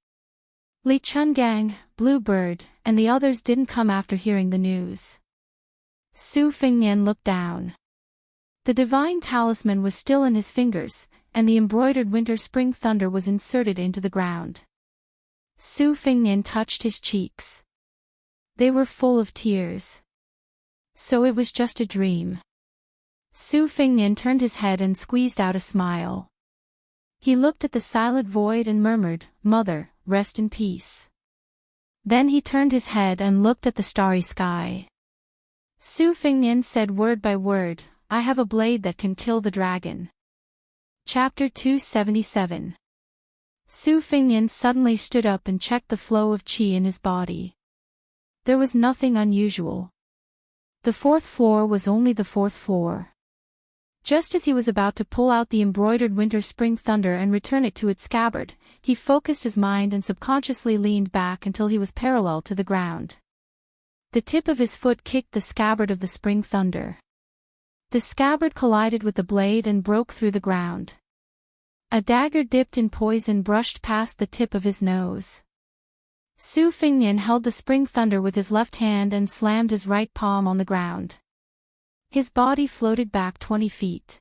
Li Chungang, Bluebird, and the others didn't come after hearing the news. Su Fengnian looked down. The divine talisman was still in his fingers, and the embroidered winter-spring thunder was inserted into the ground. Su Fengnian touched his cheeks. They were full of tears. So it was just a dream. Su Fengnian turned his head and squeezed out a smile. He looked at the silent void and murmured, "Mother, rest in peace." Then he turned his head and looked at the starry sky. Su Fengnian said word by word, "I have a blade that can kill the dragon." Chapter 277. Su Fengnian suddenly stood up and checked the flow of qi in his body. There was nothing unusual. The fourth floor was only the fourth floor. Just as he was about to pull out the embroidered winter-spring thunder and return it to its scabbard, he focused his mind and subconsciously leaned back until he was parallel to the ground. The tip of his foot kicked the scabbard of the spring thunder. The scabbard collided with the blade and broke through the ground. A dagger dipped in poison brushed past the tip of his nose. Su Fengnian held the spring thunder with his left hand and slammed his right palm on the ground. His body floated back 20 feet.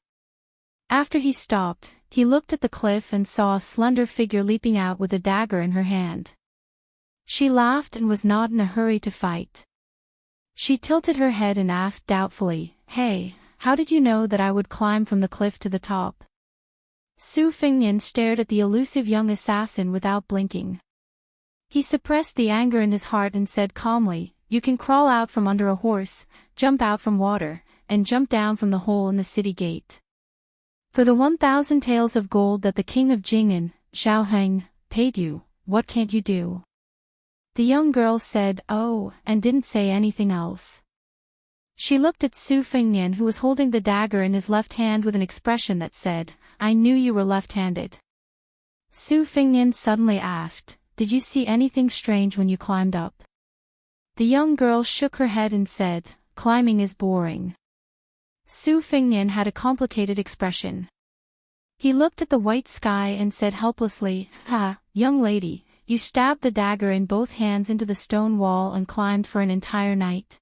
After he stopped, he looked at the cliff and saw a slender figure leaping out with a dagger in her hand. She laughed and was not in a hurry to fight. She tilted her head and asked doubtfully, "Hey, how did you know that I would climb from the cliff to the top?" Su Fengnian stared at the elusive young assassin without blinking. He suppressed the anger in his heart and said calmly, "You can crawl out from under a horse, jump out from water, and jump down from the hole in the city gate. For the 1,000 taels of gold that the king of Jing'an, Zhao Heng, paid you, what can't you do?" The young girl said, "Oh," and didn't say anything else. She looked at Su Fengnian, who was holding the dagger in his left hand with an expression that said, "I knew you were left-handed." Su Fengnian suddenly asked, "Did you see anything strange when you climbed up?" The young girl shook her head and said, "Climbing is boring." Su Fengnian had a complicated expression. He looked at the white sky and said helplessly, "Young lady, you stabbed the dagger in both hands into the stone wall and climbed for an entire night."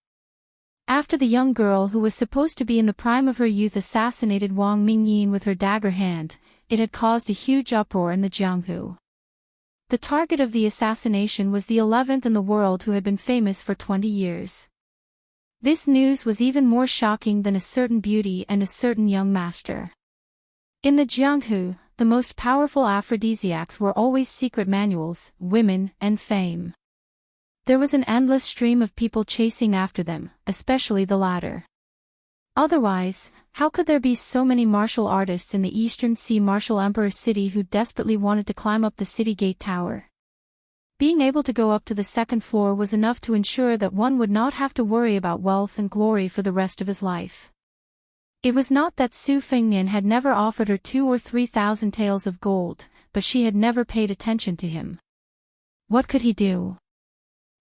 After the young girl who was supposed to be in the prime of her youth assassinated Wang Mingyin with her dagger hand, it had caused a huge uproar in the Jianghu. The target of the assassination was the 11th in the world who had been famous for 20 years. This news was even more shocking than a certain beauty and a certain young master. In the Jianghu, the most powerful aphrodisiacs were always secret manuals, women, and fame. There was an endless stream of people chasing after them, especially the latter. Otherwise, how could there be so many martial artists in the Eastern Sea martial emperor city who desperately wanted to climb up the city gate tower? Being able to go up to the second floor was enough to ensure that one would not have to worry about wealth and glory for the rest of his life. It was not that Su Fengnian had never offered her 2,000 or 3,000 taels of gold, but she had never paid attention to him. What could he do?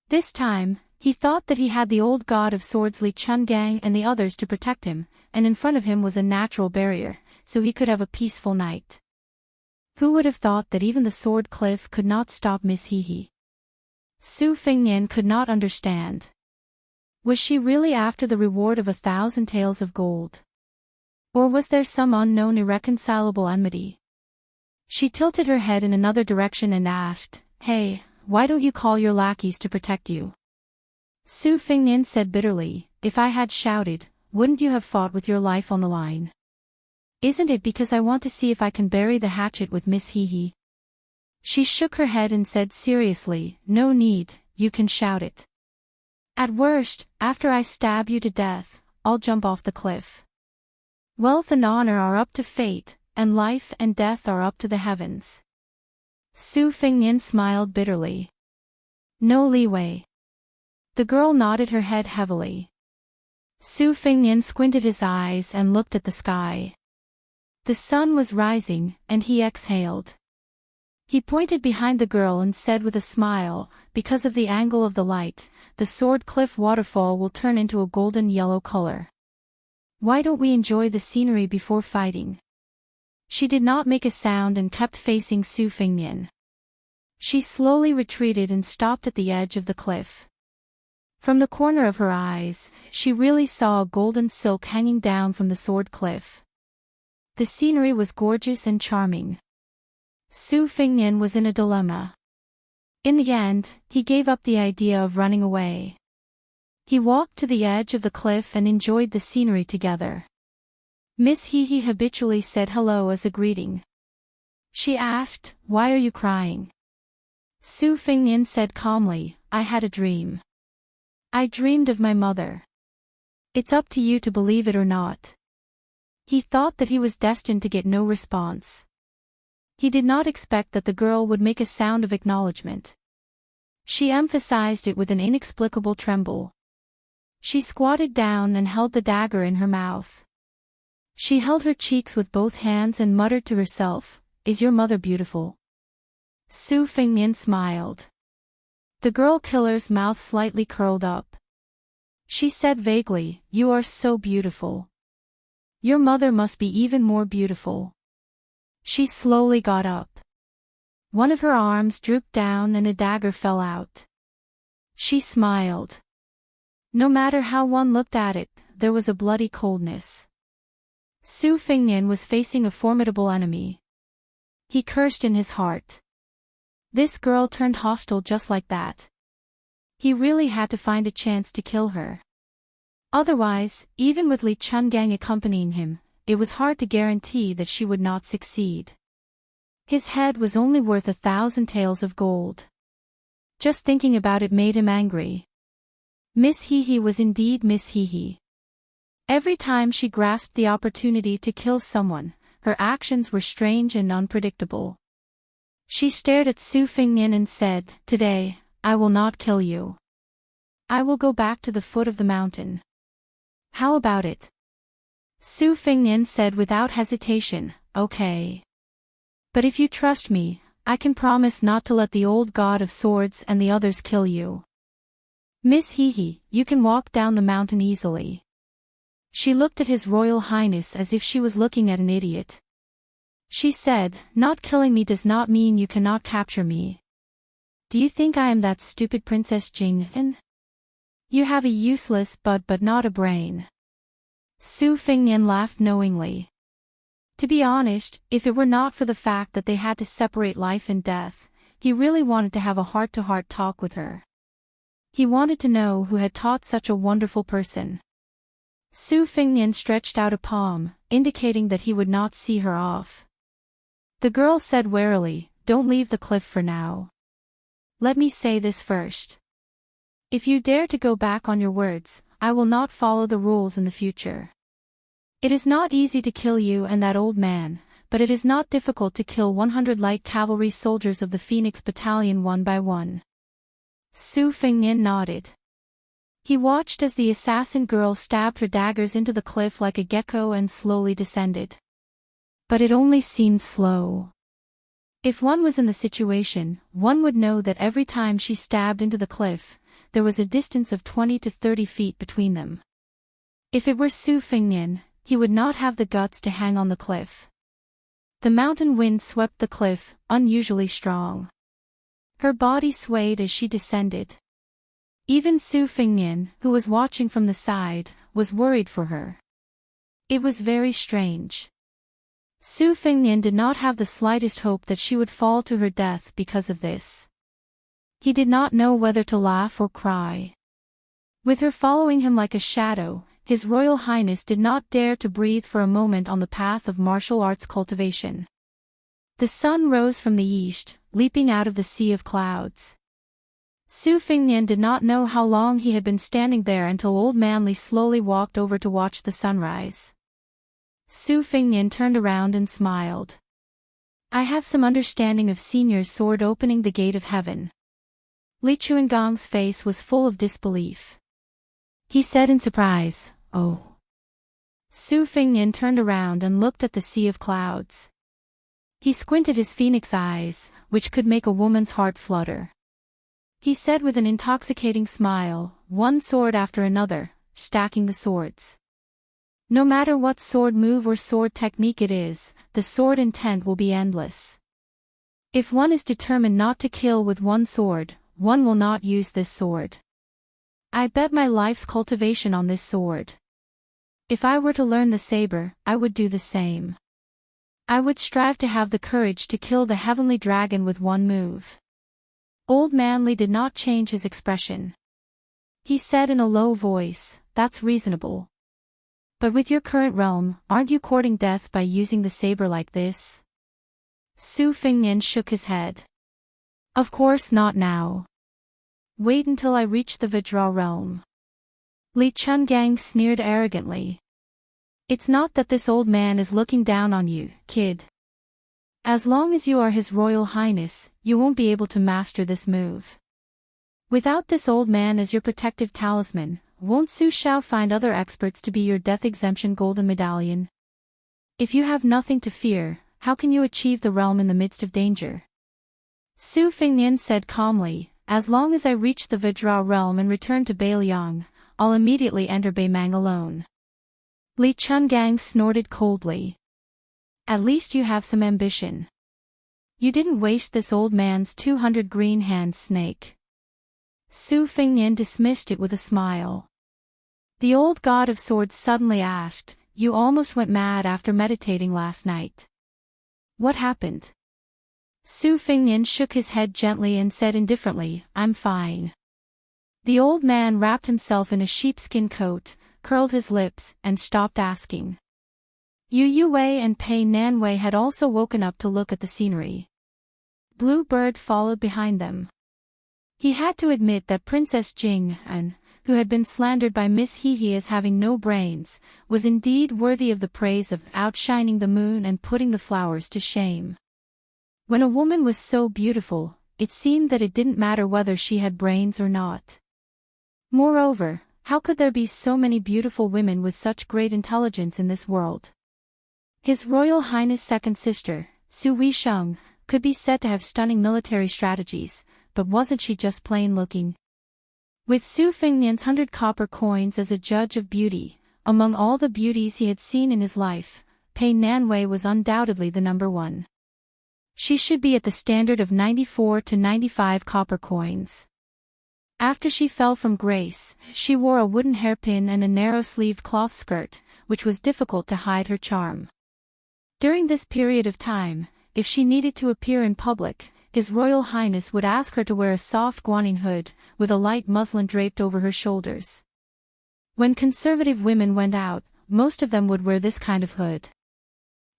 This time, he thought that he had the old god of swords Li Chungang and the others to protect him, and in front of him was a natural barrier, so he could have a peaceful night. Who would have thought that even the sword cliff could not stop Miss Hehe? Su Fengnian could not understand. Was she really after the reward of 1,000 taels of gold? Or was there some unknown irreconcilable enmity? She tilted her head in another direction and asked, "Hey, why don't you call your lackeys to protect you?" Su Fengnian said bitterly, "If I had shouted, wouldn't you have fought with your life on the line? Isn't it because I want to see if I can bury the hatchet with Miss Hehe?" She shook her head and said seriously, "No need, you can shout it. At worst, after I stab you to death, I'll jump off the cliff. Wealth and honor are up to fate, and life and death are up to the heavens." Su Fengnian smiled bitterly. "No leeway." The girl nodded her head heavily. Su Fengnian squinted his eyes and looked at the sky. The sun was rising, and he exhaled. He pointed behind the girl and said with a smile, "Because of the angle of the light, the sword cliff waterfall will turn into a golden yellow color. Why don't we enjoy the scenery before fighting?" She did not make a sound and kept facing Su Fengnian. She slowly retreated and stopped at the edge of the cliff. From the corner of her eyes, she really saw a golden silk hanging down from the sword cliff. The scenery was gorgeous and charming. Su Fengnian was in a dilemma. In the end, he gave up the idea of running away. He walked to the edge of the cliff and enjoyed the scenery together. Miss Hehe habitually said hello as a greeting. She asked, "Why are you crying?" Su Fengnian said calmly, "I had a dream. I dreamed of my mother. It's up to you to believe it or not." He thought that he was destined to get no response. He did not expect that the girl would make a sound of acknowledgement. She emphasized it with an inexplicable tremble. She squatted down and held the dagger in her mouth. She held her cheeks with both hands and muttered to herself, "Is your mother beautiful?" Su Fengnian smiled. The girl killer's mouth slightly curled up. She said vaguely, "You are so beautiful. Your mother must be even more beautiful." She slowly got up. One of her arms drooped down and a dagger fell out. She smiled. No matter how one looked at it, there was a bloody coldness. Su Fengnian was facing a formidable enemy. He cursed in his heart. This girl turned hostile just like that. He really had to find a chance to kill her. Otherwise, even with Li Chungang accompanying him, it was hard to guarantee that she would not succeed. His head was only worth 1,000 taels of gold. Just thinking about it made him angry. Miss Hehe was indeed Miss Hehe. Every time she grasped the opportunity to kill someone, her actions were strange and unpredictable. She stared at Su Fengnian and said, "Today, I will not kill you. I will go back to the foot of the mountain. How about it?" Su Fengnian said without hesitation, "Okay. But if you trust me, I can promise not to let the old god of swords and the others kill you. Miss Hehe, you can walk down the mountain easily." She looked at His Royal Highness as if she was looking at an idiot. She said, "Not killing me does not mean you cannot capture me. Do you think I am that stupid Princess Jinghen? You have a useless but not a brain." Su Fengnian laughed knowingly. To be honest, if it were not for the fact that they had to separate life and death, he really wanted to have a heart-to-heart talk with her. He wanted to know who had taught such a wonderful person. Su Fengnian stretched out a palm, indicating that he would not see her off. The girl said warily, "Don't leave the cliff for now. Let me say this first. If you dare to go back on your words, I will not follow the rules in the future. It is not easy to kill you and that old man, but it is not difficult to kill 100 light cavalry soldiers of the Phoenix Battalion one by one." Su Fengnian nodded. He watched as the assassin girl stabbed her daggers into the cliff like a gecko and slowly descended. But it only seemed slow. If one was in the situation, one would know that every time she stabbed into the cliff, there was a distance of 20 to 30 feet between them. If it were Su Fengnian, he would not have the guts to hang on the cliff. The mountain wind swept the cliff, unusually strong. Her body swayed as she descended. Even Su Fengnian, who was watching from the side, was worried for her. It was very strange. Su Fengnian did not have the slightest hope that she would fall to her death because of this. He did not know whether to laugh or cry. With her following him like a shadow, His Royal Highness did not dare to breathe for a moment on the path of martial arts cultivation. The sun rose from the east, leaping out of the sea of clouds. Su Fengnian did not know how long he had been standing there until Old Man Li slowly walked over to watch the sunrise. Su Fengnian turned around and smiled. "I have some understanding of Senior's sword opening the gate of heaven." Li Chuangong's face was full of disbelief. He said in surprise, "Oh." Su Fengnian turned around and looked at the sea of clouds. He squinted his phoenix eyes, which could make a woman's heart flutter. He said with an intoxicating smile, one sword after another, stacking the swords. No matter what sword move or sword technique it is, the sword intent will be endless. If one is determined not to kill with one sword, one will not use this sword. I bet my life's cultivation on this sword. If I were to learn the saber, I would do the same. I would strive to have the courage to kill the heavenly dragon with one move. Old Man Li did not change his expression. He said in a low voice, "That's reasonable. But with your current realm, aren't you courting death by using the saber like this?" Su Fengnian shook his head. "Of course not now. Wait until I reach the Vajra realm." Li Chungang sneered arrogantly. "It's not that this old man is looking down on you, kid. As long as you are His Royal Highness, you won't be able to master this move. Without this old man as your protective talisman, won't Su Shao find other experts to be your death exemption golden medallion?" If you have nothing to fear, how can you achieve the realm in the midst of danger? Su Fengnian said calmly, as long as I reach the Vajra realm and return to Beiliang, I'll immediately enter Beimang alone. Li Chungang snorted coldly. At least you have some ambition. You didn't waste this old man's 200 green hand snake. Su Fengnian dismissed it with a smile. The old god of swords suddenly asked, you almost went mad after meditating last night. What happened? Su Fengnian shook his head gently and said indifferently, I'm fine. The old man wrapped himself in a sheepskin coat, curled his lips, and stopped asking. Yu Yuwei and Pei Nanwei had also woken up to look at the scenery. Blue Bird followed behind them. He had to admit that Princess Jing An, who had been slandered by Miss Hehe as having no brains, was indeed worthy of the praise of outshining the moon and putting the flowers to shame. When a woman was so beautiful, it seemed that it didn't matter whether she had brains or not. Moreover, how could there be so many beautiful women with such great intelligence in this world? His Royal Highness' second sister, Su Weisheng, could be said to have stunning military strategies, but wasn't she just plain looking? With Su Fengnian's 100 copper coins as a judge of beauty, among all the beauties he had seen in his life, Pei Nanwei was undoubtedly the number one. She should be at the standard of 94 to 95 copper coins. After she fell from grace, she wore a wooden hairpin and a narrow-sleeved cloth skirt, which was difficult to hide her charm. During this period of time, if she needed to appear in public, His Royal Highness would ask her to wear a soft guanin hood, with a light muslin draped over her shoulders. When conservative women went out, most of them would wear this kind of hood.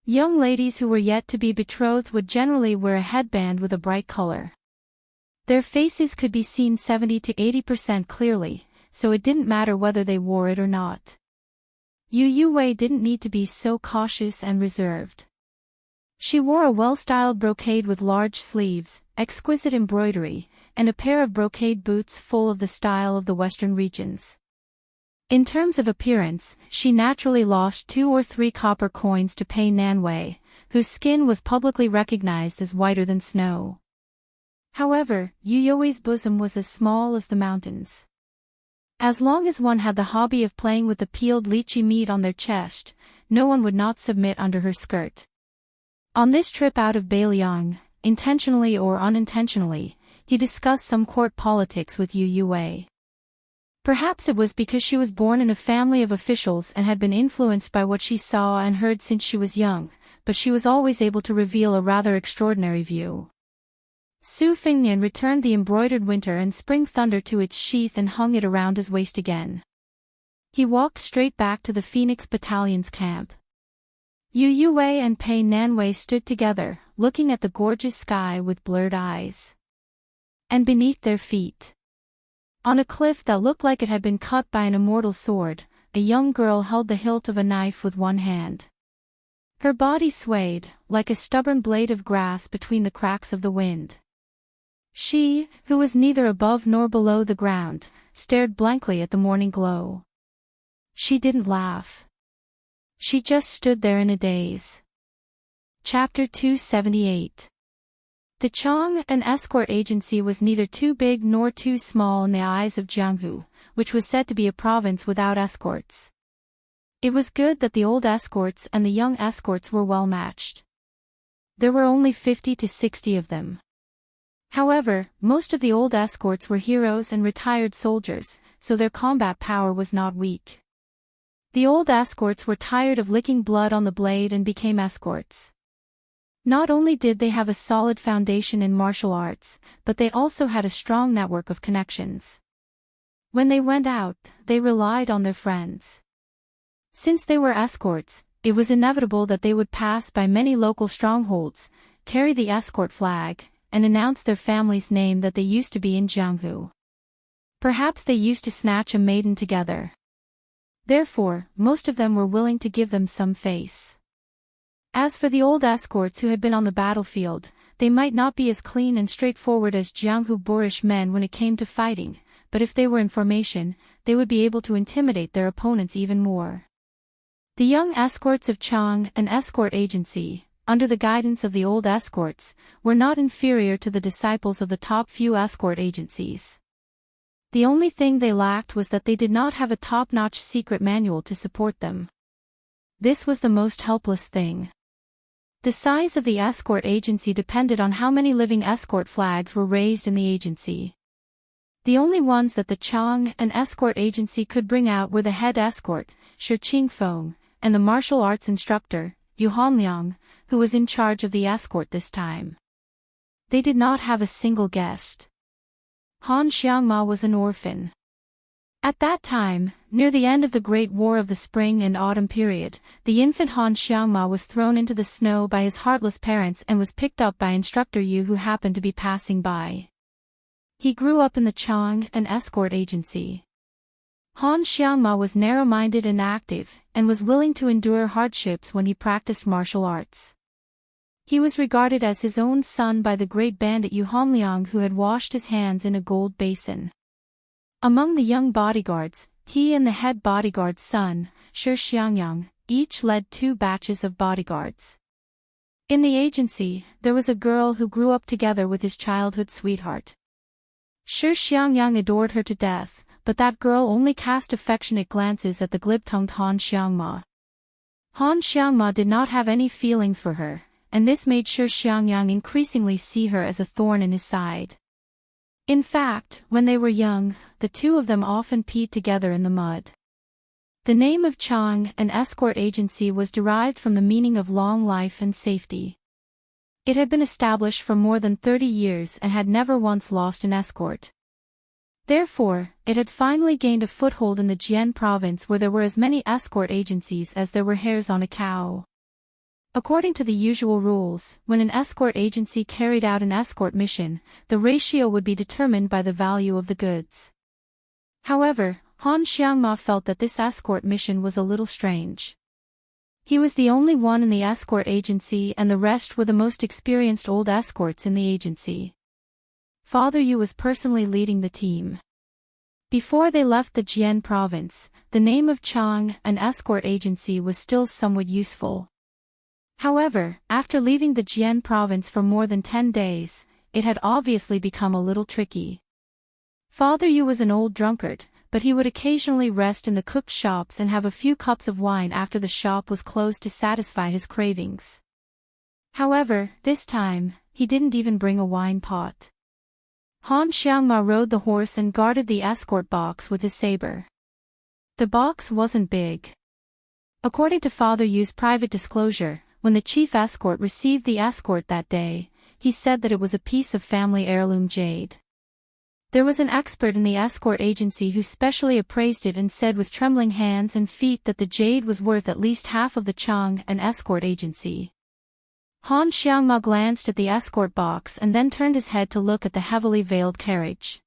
Young ladies who were yet to be betrothed would generally wear a headband with a bright color. Their faces could be seen 70 to 80% clearly, so it didn't matter whether they wore it or not. Yu Yuwei didn't need to be so cautious and reserved. She wore a well-styled brocade with large sleeves, exquisite embroidery, and a pair of brocade boots full of the style of the Western regions. In terms of appearance, she naturally lost 2 or 3 copper coins to Pei Nanwei, whose skin was publicly recognized as whiter than snow. However, Yu Yuwei's bosom was as small as the mountains. As long as one had the hobby of playing with the peeled lychee meat on their chest, no one would not submit under her skirt. On this trip out of Beiliang, intentionally or unintentionally, he discussed some court politics with Yu Yuwei. Perhaps it was because she was born in a family of officials and had been influenced by what she saw and heard since she was young, but she was always able to reveal a rather extraordinary view. Su Fengnian returned the embroidered winter and spring thunder to its sheath and hung it around his waist again. He walked straight back to the Phoenix Battalion's camp. Yu Yuwei and Pei Nanwei stood together, looking at the gorgeous sky with blurred eyes. And beneath their feet, on a cliff that looked like it had been cut by an immortal sword, a young girl held the hilt of a knife with one hand. Her body swayed, like a stubborn blade of grass between the cracks of the wind. She, who was neither above nor below the ground, stared blankly at the morning glow. She didn't laugh. She just stood there in a daze. Chapter 278. The Chong, an escort agency, was neither too big nor too small in the eyes of Jianghu, which was said to be a province without escorts. It was good that the old escorts and the young escorts were well matched. There were only 50 to 60 of them. However, most of the old escorts were heroes and retired soldiers, so their combat power was not weak. The old escorts were tired of licking blood on the blade and became escorts. Not only did they have a solid foundation in martial arts, but they also had a strong network of connections. When they went out, they relied on their friends. Since they were escorts, it was inevitable that they would pass by many local strongholds, carry the escort flag, and announce their family's name that they used to be in Jianghu. Perhaps they used to snatch a maiden together. Therefore, most of them were willing to give them some face. As for the old escorts who had been on the battlefield, they might not be as clean and straightforward as Jianghu boorish men when it came to fighting, but if they were in formation, they would be able to intimidate their opponents even more. The young escorts of Chang, an escort agency, under the guidance of the old escorts, were not inferior to the disciples of the top few escort agencies. The only thing they lacked was that they did not have a top-notch secret manual to support them. This was the most helpless thing. The size of the escort agency depended on how many living escort flags were raised in the agency. The only ones that the Chang, an escort agency, could bring out were the head escort, Shi Qingfeng, and the martial arts instructor, Yu Hanliang, who was in charge of the escort this time. They did not have a single guest. Han Xiangma was an orphan. At that time, near the end of the Great War of the Spring and Autumn period, the infant Han Xiangma was thrown into the snow by his heartless parents and was picked up by instructor Yu, who happened to be passing by. He grew up in the Chang, an escort agency. Han Xiangma was narrow-minded and active, and was willing to endure hardships when he practiced martial arts. He was regarded as his own son by the great bandit Yu Hanliang, who had washed his hands in a gold basin. Among the young bodyguards, he and the head bodyguard's son, Shi Xiangyang, each led 2 batches of bodyguards. In the agency, there was a girl who grew up together with his childhood sweetheart. Shi Xiangyang adored her to death, but that girl only cast affectionate glances at the glib-tongued Han Xiangma. Han Xiangma did not have any feelings for her, and this made Shi Xiangyang increasingly see her as a thorn in his side. In fact, when they were young, the two of them often peed together in the mud. The name of Chang, an escort agency, was derived from the meaning of long life and safety. It had been established for more than 30 years and had never once lost an escort. Therefore, it had finally gained a foothold in the Jian province, where there were as many escort agencies as there were hairs on a cow. According to the usual rules, when an escort agency carried out an escort mission, the ratio would be determined by the value of the goods. However, Han Xiangma felt that this escort mission was a little strange. He was the only one in the escort agency, and the rest were the most experienced old escorts in the agency. Father Yu was personally leading the team. Before they left the Jian province, the name of Chang, an escort agency, was still somewhat useful. However, after leaving the Jian province for more than 10 days, it had obviously become a little tricky. Father Yu was an old drunkard, but he would occasionally rest in the cook shops and have a few cups of wine after the shop was closed to satisfy his cravings. However, this time, he didn't even bring a wine pot. Han Xiangma rode the horse and guarded the escort box with his saber. The box wasn't big. According to Father Yu's private disclosure, when the chief escort received the escort that day, he said that it was a piece of family heirloom jade. There was an expert in the escort agency who specially appraised it and said with trembling hands and feet that the jade was worth at least half of the Chang, an escort agency. Han Xiangma glanced at the escort box and then turned his head to look at the heavily veiled carriage.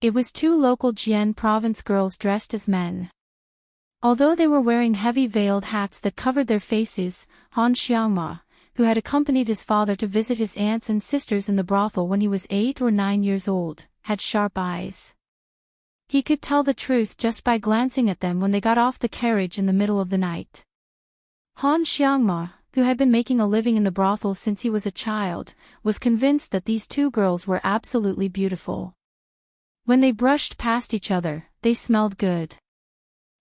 It was 2 local Jian province girls dressed as men. Although they were wearing heavy veiled hats that covered their faces, Han Xiangma, who had accompanied his father to visit his aunts and sisters in the brothel when he was 8 or 9 years old, had sharp eyes. He could tell the truth just by glancing at them when they got off the carriage in the middle of the night. Han Xiangma, who had been making a living in the brothel since he was a child, was convinced that these 2 girls were absolutely beautiful. When they brushed past each other, they smelled good.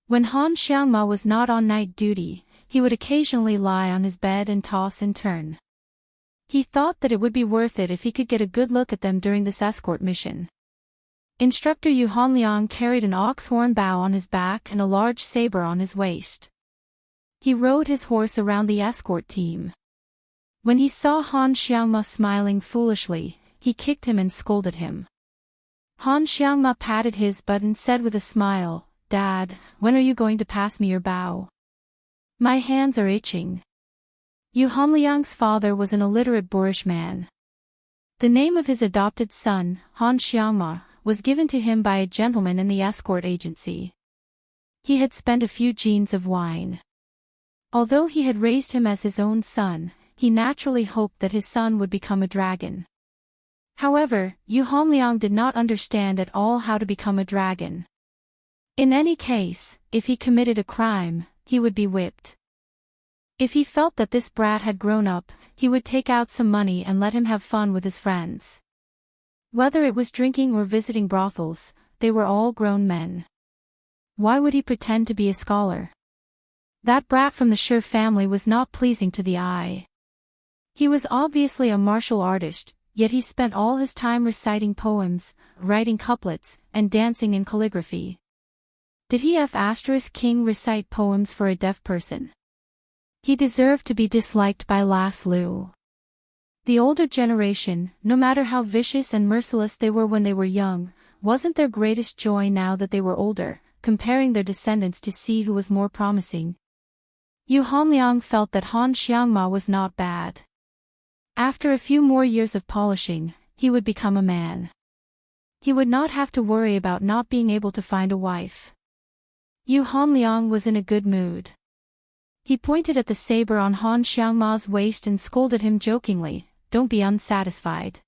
When Han Xiangma was not on night duty, he would occasionally lie on his bed and toss and turn. He thought that it would be worth it if he could get a good look at them during this escort mission. Instructor Yu Hanliang carried an ox horn bow on his back and a large saber on his waist. He rode his horse around the escort team. When he saw Han Xiangma smiling foolishly, he kicked him and scolded him. Han Xiangma patted his butt and said with a smile, "Dad, when are you going to pass me your bow? My hands are itching." Yu Hanliang's father was an illiterate boorish man. The name of his adopted son, Han Xiangma, was given to him by a gentleman in the escort agency. He had spent a few jeans of wine. Although he had raised him as his own son, he naturally hoped that his son would become a dragon. However, Yu Hanliang did not understand at all how to become a dragon. In any case, if he committed a crime, he would be whipped. If he felt that this brat had grown up, he would take out some money and let him have fun with his friends. Whether it was drinking or visiting brothels, they were all grown men. Why would he pretend to be a scholar? That brat from the Sher family was not pleasing to the eye. He was obviously a martial artist, yet he spent all his time reciting poems, writing couplets, and dancing in calligraphy. Did he King recite poems for a deaf person? He deserved to be disliked by Las Lu. The older generation, no matter how vicious and merciless they were when they were young, wasn't their greatest joy now that they were older, comparing their descendants to see who was more promising. Yu Hanliang felt that Han Xiangma was not bad. After a few more years of polishing, he would become a man. He would not have to worry about not being able to find a wife. Yu Hanliang was in a good mood. He pointed at the saber on Han Xiangma's waist and scolded him jokingly, "Don't be unsatisfied."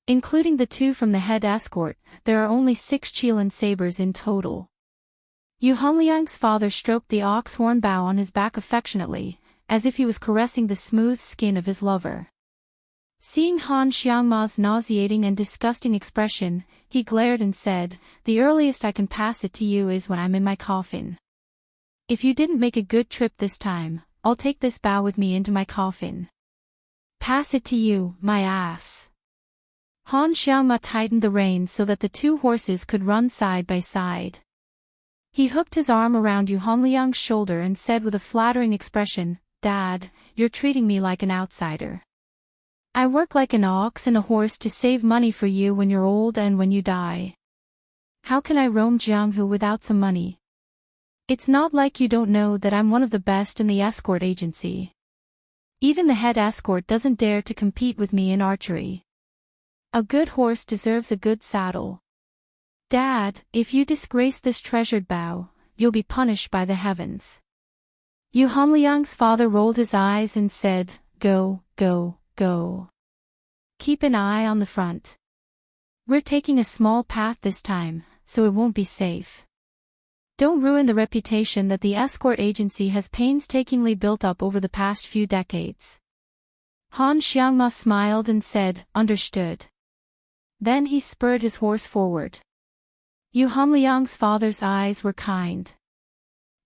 Including the 2 from the head escort, there are only 6 Qilin sabers in total. Yu Hanliang's father stroked the ox horn bow on his back affectionately, as if he was caressing the smooth skin of his lover. Seeing Han Xiangma's nauseating and disgusting expression, he glared and said, "The earliest I can pass it to you is when I'm in my coffin. If you didn't make a good trip this time, I'll take this bow with me into my coffin. Pass it to you, my ass." Han Xiangma tightened the reins so that the 2 horses could run side by side. He hooked his arm around Yu Hanliang's shoulder and said with a flattering expression, "Dad, you're treating me like an outsider. I work like an ox and a horse to save money for you when you're old and when you die. How can I roam Jianghu without some money? It's not like you don't know that I'm one of the best in the escort agency. Even the head escort doesn't dare to compete with me in archery. A good horse deserves a good saddle. Dad, if you disgrace this treasured bow, you'll be punished by the heavens." Yu Hanliang's father rolled his eyes and said, "Go, go, go. Keep an eye on the front. We're taking a small path this time, so it won't be safe. Don't ruin the reputation that the escort agency has painstakingly built up over the past few decades." Han Xiangma smiled and said, "Understood." Then he spurred his horse forward. Yu Hanliang's father's eyes were kind.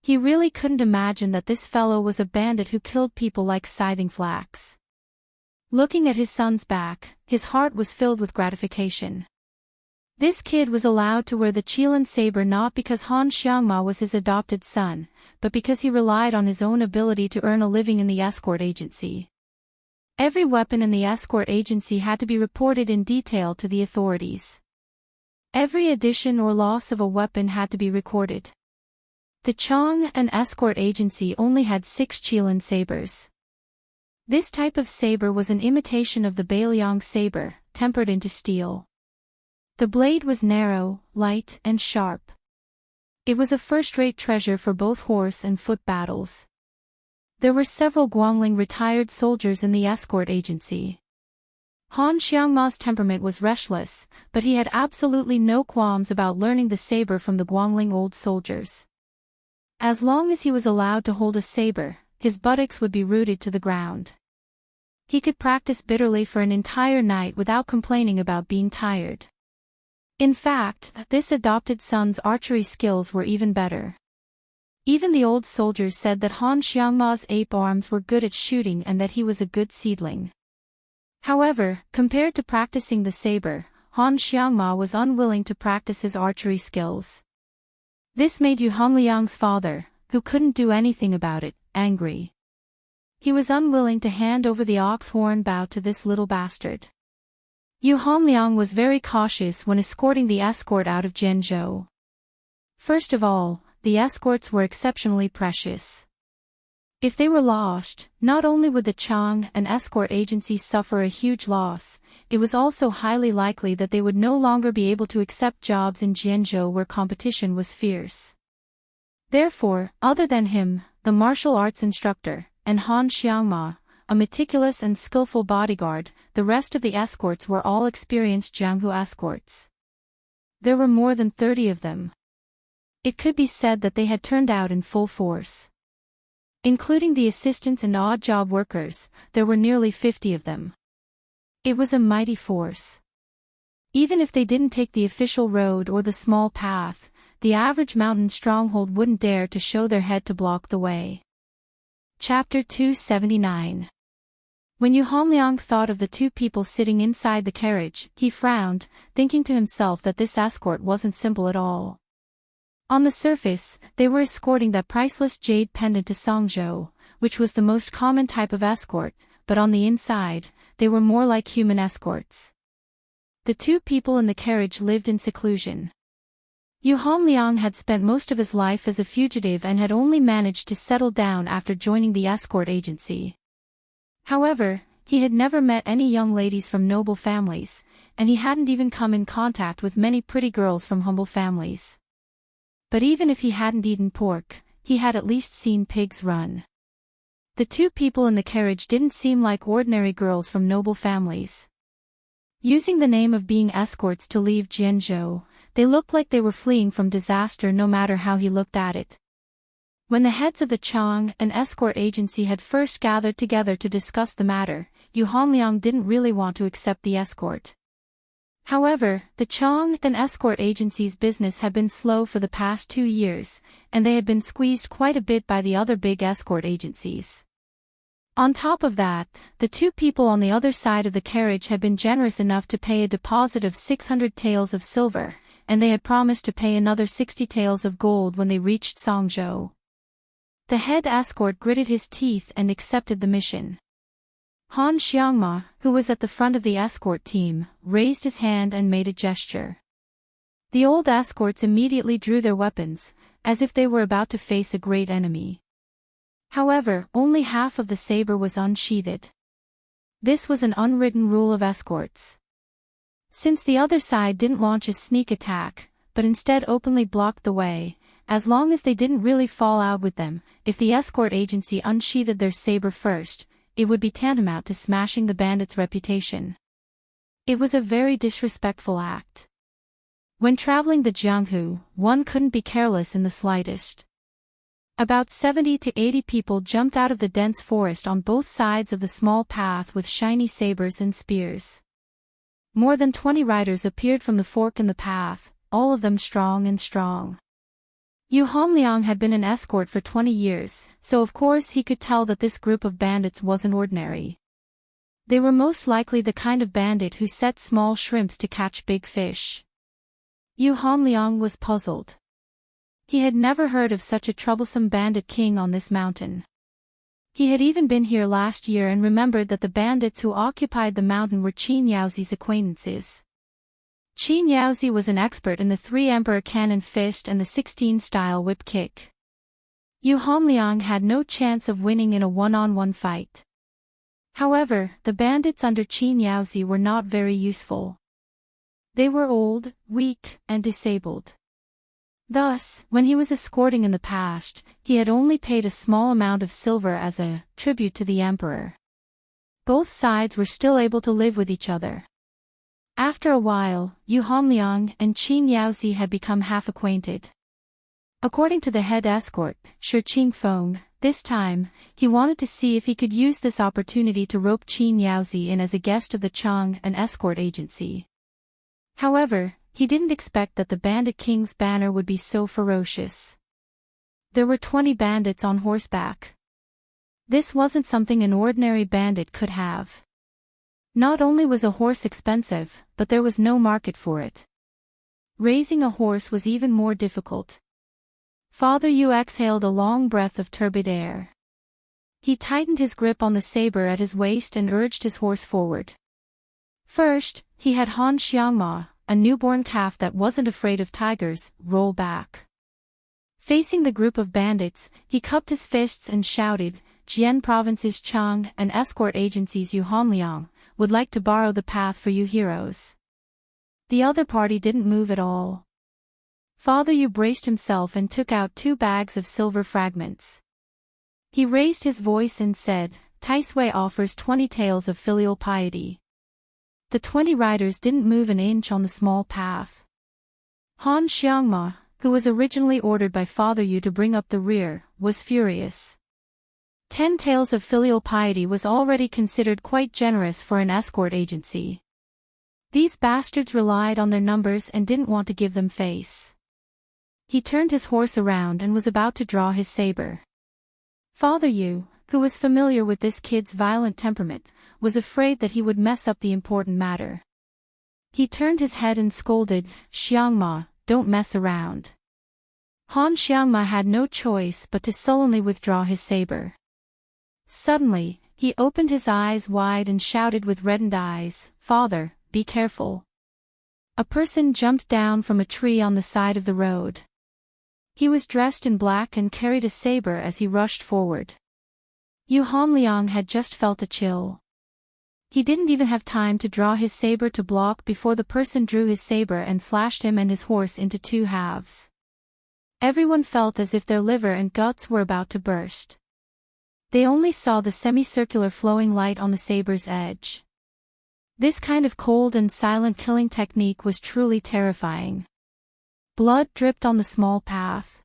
He really couldn't imagine that this fellow was a bandit who killed people like scything flax. Looking at his son's back, his heart was filled with gratification. This kid was allowed to wear the Qilin saber not because Han Xiangma was his adopted son, but because he relied on his own ability to earn a living in the escort agency. Every weapon in the escort agency had to be reported in detail to the authorities. Every addition or loss of a weapon had to be recorded. The Chong and escort agency only had 6 Qilin sabers. This type of saber was an imitation of the Bailiang saber, tempered into steel. The blade was narrow, light, and sharp. It was a first-rate treasure for both horse and foot battles. There were several Guangling retired soldiers in the escort agency. Han Xiangma's temperament was restless, but he had absolutely no qualms about learning the saber from the Guangling old soldiers. As long as he was allowed to hold a saber, his buttocks would be rooted to the ground. He could practice bitterly for an entire night without complaining about being tired. In fact, this adopted son's archery skills were even better. Even the old soldiers said that Han Xiangma's ape arms were good at shooting and that he was a good seedling. However, compared to practicing the saber, Han Xiangma was unwilling to practice his archery skills. This made Yu Hanliang's father, who couldn't do anything about it, angry. He was unwilling to hand over the ox horn bow to this little bastard. Yu Hanliang was very cautious when escorting the escort out of Zhenzhou. First of all, the escorts were exceptionally precious. If they were lost, not only would the Chang and escort agencies suffer a huge loss, it was also highly likely that they would no longer be able to accept jobs in Zhenzhou where competition was fierce. Therefore, other than him, the martial arts instructor, and Han Xiangma, a meticulous and skillful bodyguard, the rest of the escorts were all experienced Jianghu escorts. There were more than 30 of them. It could be said that they had turned out in full force. Including the assistants and odd job workers, there were nearly 50 of them. It was a mighty force. Even if they didn't take the official road or the small path, the average mountain stronghold wouldn't dare to show their head to block the way. Chapter 279. When Yu Hongliang thought of the two people sitting inside the carriage, he frowned, thinking to himself that this escort wasn't simple at all. On the surface, they were escorting that priceless jade pendant to Songzhou, which was the most common type of escort, but on the inside, they were more like human escorts. The two people in the carriage lived in seclusion. Yu Hongliang had spent most of his life as a fugitive and had only managed to settle down after joining the escort agency. However, he had never met any young ladies from noble families, and he hadn't even come in contact with many pretty girls from humble families. But even if he hadn't eaten pork, he had at least seen pigs run. The two people in the carriage didn't seem like ordinary girls from noble families. Using the name of being escorts to leave Jianzhou, they looked like they were fleeing from disaster no matter how he looked at it. When the heads of the Chang, an escort agency, had first gathered together to discuss the matter, Yu Hongliang didn't really want to accept the escort. However, the Chang, an escort agency's business had been slow for the past 2 years, and they had been squeezed quite a bit by the other big escort agencies. On top of that, the two people on the other side of the carriage had been generous enough to pay a deposit of 600 taels of silver, and they had promised to pay another 60 taels of gold when they reached Songzhou. The head escort gritted his teeth and accepted the mission. Han Xiangma, who was at the front of the escort team, raised his hand and made a gesture. The old escorts immediately drew their weapons, as if they were about to face a great enemy. However, only half of the saber was unsheathed. This was an unwritten rule of escorts. Since the other side didn't launch a sneak attack, but instead openly blocked the way, as long as they didn't really fall out with them, if the escort agency unsheathed their saber first, it would be tantamount to smashing the bandits' reputation. It was a very disrespectful act. When traveling the Jianghu, one couldn't be careless in the slightest. About 70 to 80 people jumped out of the dense forest on both sides of the small path with shiny sabers and spears. More than 20 riders appeared from the fork in the path, all of them strong. Yu Hongliang had been an escort for 20 years, so of course he could tell that this group of bandits wasn't ordinary. They were most likely the kind of bandit who set small shrimps to catch big fish. Yu Hongliang was puzzled. He had never heard of such a troublesome bandit king on this mountain. He had even been here last year and remembered that the bandits who occupied the mountain were Qin Yaozi's acquaintances. Qin Yaozi was an expert in the 3 Emperor Cannon Fist and the 16-style whip kick. Yu Hongliang had no chance of winning in a one-on-one fight. However, the bandits under Qin Yaozi were not very useful. They were old, weak, and disabled. Thus, when he was escorting in the past, he had only paid a small amount of silver as a tribute to the emperor. Both sides were still able to live with each other. After a while, Yu Hongliang and Qin Yaozi had become half-acquainted. According to the head escort, Shi Qingfeng, this time, he wanted to see if he could use this opportunity to rope Qin Yaozi in as a guest of the Chang, an escort agency. However, he didn't expect that the Bandit King's banner would be so ferocious. There were 20 bandits on horseback. This wasn't something an ordinary bandit could have. Not only was a horse expensive, but there was no market for it. Raising a horse was even more difficult. Father Yu exhaled a long breath of turbid air. He tightened his grip on the saber at his waist and urged his horse forward. First, he had Han Xiangma, a newborn calf that wasn't afraid of tigers, roll back. Facing the group of bandits, he cupped his fists and shouted, "Jian Province's Chang and escort agencies Yu Hongliang would like to borrow the path for you heroes." The other party didn't move at all. Father Yu braced himself and took out 2 bags of silver fragments. He raised his voice and said, "Taisui offers 20 tales of filial piety." The 20 riders didn't move an inch on the small path. Han Xiangma, who was originally ordered by Father Yu to bring up the rear, was furious. 10 tales of filial piety was already considered quite generous for an escort agency. These bastards relied on their numbers and didn't want to give them face. He turned his horse around and was about to draw his saber. Father Yu, who was familiar with this kid's violent temperament, was afraid that he would mess up the important matter. He turned his head and scolded, "Xiangma, don't mess around." Han Xiangma had no choice but to sullenly withdraw his saber. Suddenly, he opened his eyes wide and shouted with reddened eyes, "Father, be careful." A person jumped down from a tree on the side of the road. He was dressed in black and carried a saber as he rushed forward. Yu Hanliang had just felt a chill. He didn't even have time to draw his saber to block before the person drew his saber and slashed him and his horse into two halves. Everyone felt as if their liver and guts were about to burst. They only saw the semicircular flowing light on the saber's edge. This kind of cold and silent killing technique was truly terrifying. Blood dripped on the small path.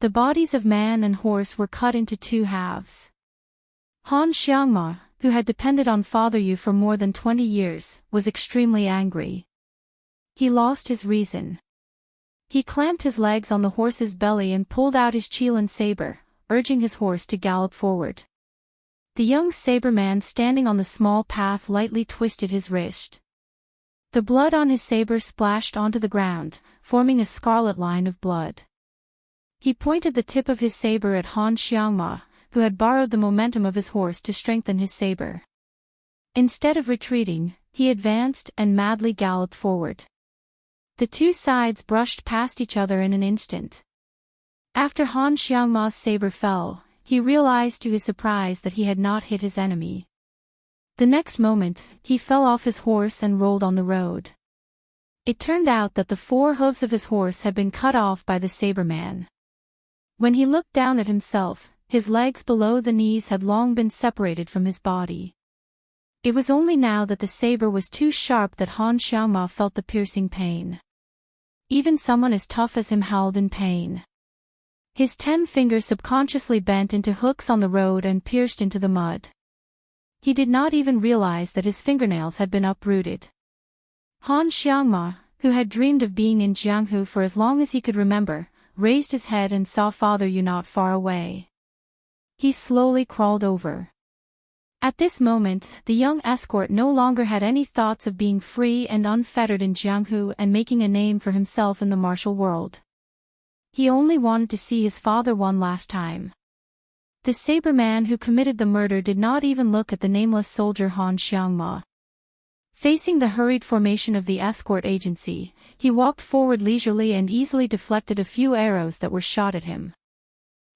The bodies of man and horse were cut into two halves. Han Xiangma, who had depended on Father Yu for more than 20 years, was extremely angry. He lost his reason. He clamped his legs on the horse's belly and pulled out his Qilin saber, urging his horse to gallop forward. The young saberman standing on the small path lightly twisted his wrist. The blood on his saber splashed onto the ground, forming a scarlet line of blood. He pointed the tip of his saber at Han Xiangma, who had borrowed the momentum of his horse to strengthen his saber. Instead of retreating, he advanced and madly galloped forward. The two sides brushed past each other in an instant. After Han Xiangma's saber fell, he realized to his surprise that he had not hit his enemy. The next moment, he fell off his horse and rolled on the road. It turned out that the four hooves of his horse had been cut off by the saberman. When he looked down at himself, his legs below the knees had long been separated from his body. It was only now that the saber was too sharp that Han Xiangma felt the piercing pain. Even someone as tough as him howled in pain. His 10 fingers subconsciously bent into hooks on the road and pierced into the mud. He did not even realize that his fingernails had been uprooted. Han Xiangma, who had dreamed of being in Jianghu for as long as he could remember, raised his head and saw Father Yu not far away. He slowly crawled over. At this moment, the young escort no longer had any thoughts of being free and unfettered in Jianghu and making a name for himself in the martial world. He only wanted to see his father one last time. The saberman who committed the murder did not even look at the nameless soldier Han Xiangma. Facing the hurried formation of the escort agency, he walked forward leisurely and easily deflected a few arrows that were shot at him.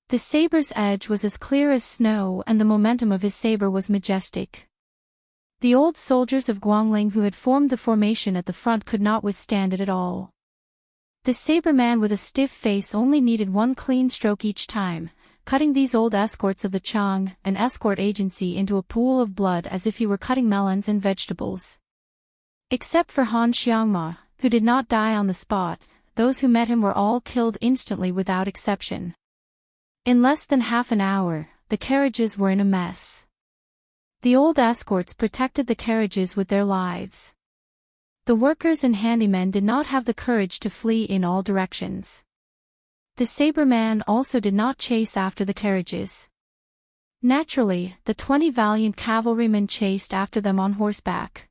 The saber's edge was as clear as snow and the momentum of his saber was majestic. The old soldiers of Guangling who had formed the formation at the front could not withstand it at all. The saberman with a stiff face only needed one clean stroke each time, cutting these old escorts of the Chang, an escort agency, into a pool of blood as if he were cutting melons and vegetables. Except for Han Xiangma, who did not die on the spot, those who met him were all killed instantly without exception. In less than half an hour, the carriages were in a mess. The old escorts protected the carriages with their lives. The workers and handymen did not have the courage to flee in all directions. The saberman also did not chase after the carriages. Naturally, the 20 valiant cavalrymen chased after them on horseback.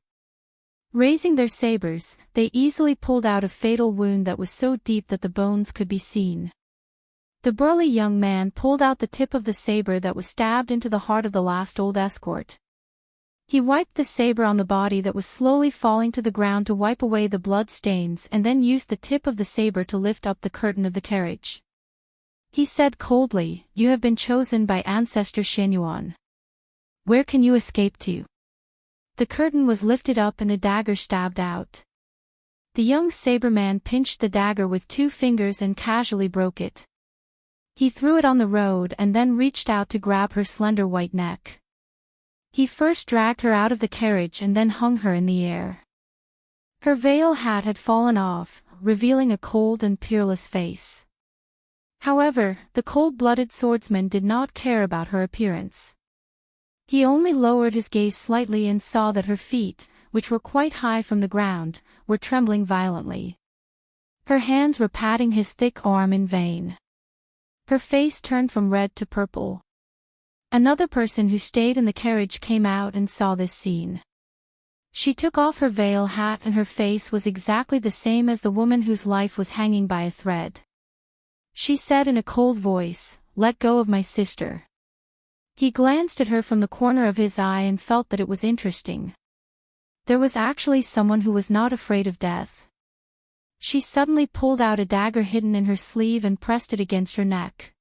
Raising their sabers, they easily pulled out a fatal wound that was so deep that the bones could be seen. The burly young man pulled out the tip of the saber that was stabbed into the heart of the last old escort. He wiped the saber on the body that was slowly falling to the ground to wipe away the blood stains and then used the tip of the saber to lift up the curtain of the carriage. He said coldly, "You have been chosen by Ancestor Shenyuan. Where can you escape to?" The curtain was lifted up and a dagger stabbed out. The young saberman pinched the dagger with 2 fingers and casually broke it. He threw it on the road and then reached out to grab her slender white neck. He first dragged her out of the carriage and then hung her in the air. Her veil hat had fallen off, revealing a cold and peerless face. However, the cold-blooded swordsman did not care about her appearance. He only lowered his gaze slightly and saw that her feet, which were quite high from the ground, were trembling violently. Her hands were patting his thick arm in vain. Her face turned from red to purple. Another person who stayed in the carriage came out and saw this scene. She took off her veil hat and her face was exactly the same as the woman whose life was hanging by a thread. She said in a cold voice, "Let go of my sister." He glanced at her from the corner of his eye and felt that it was interesting. There was actually someone who was not afraid of death. She suddenly pulled out a dagger hidden in her sleeve and pressed it against her neck.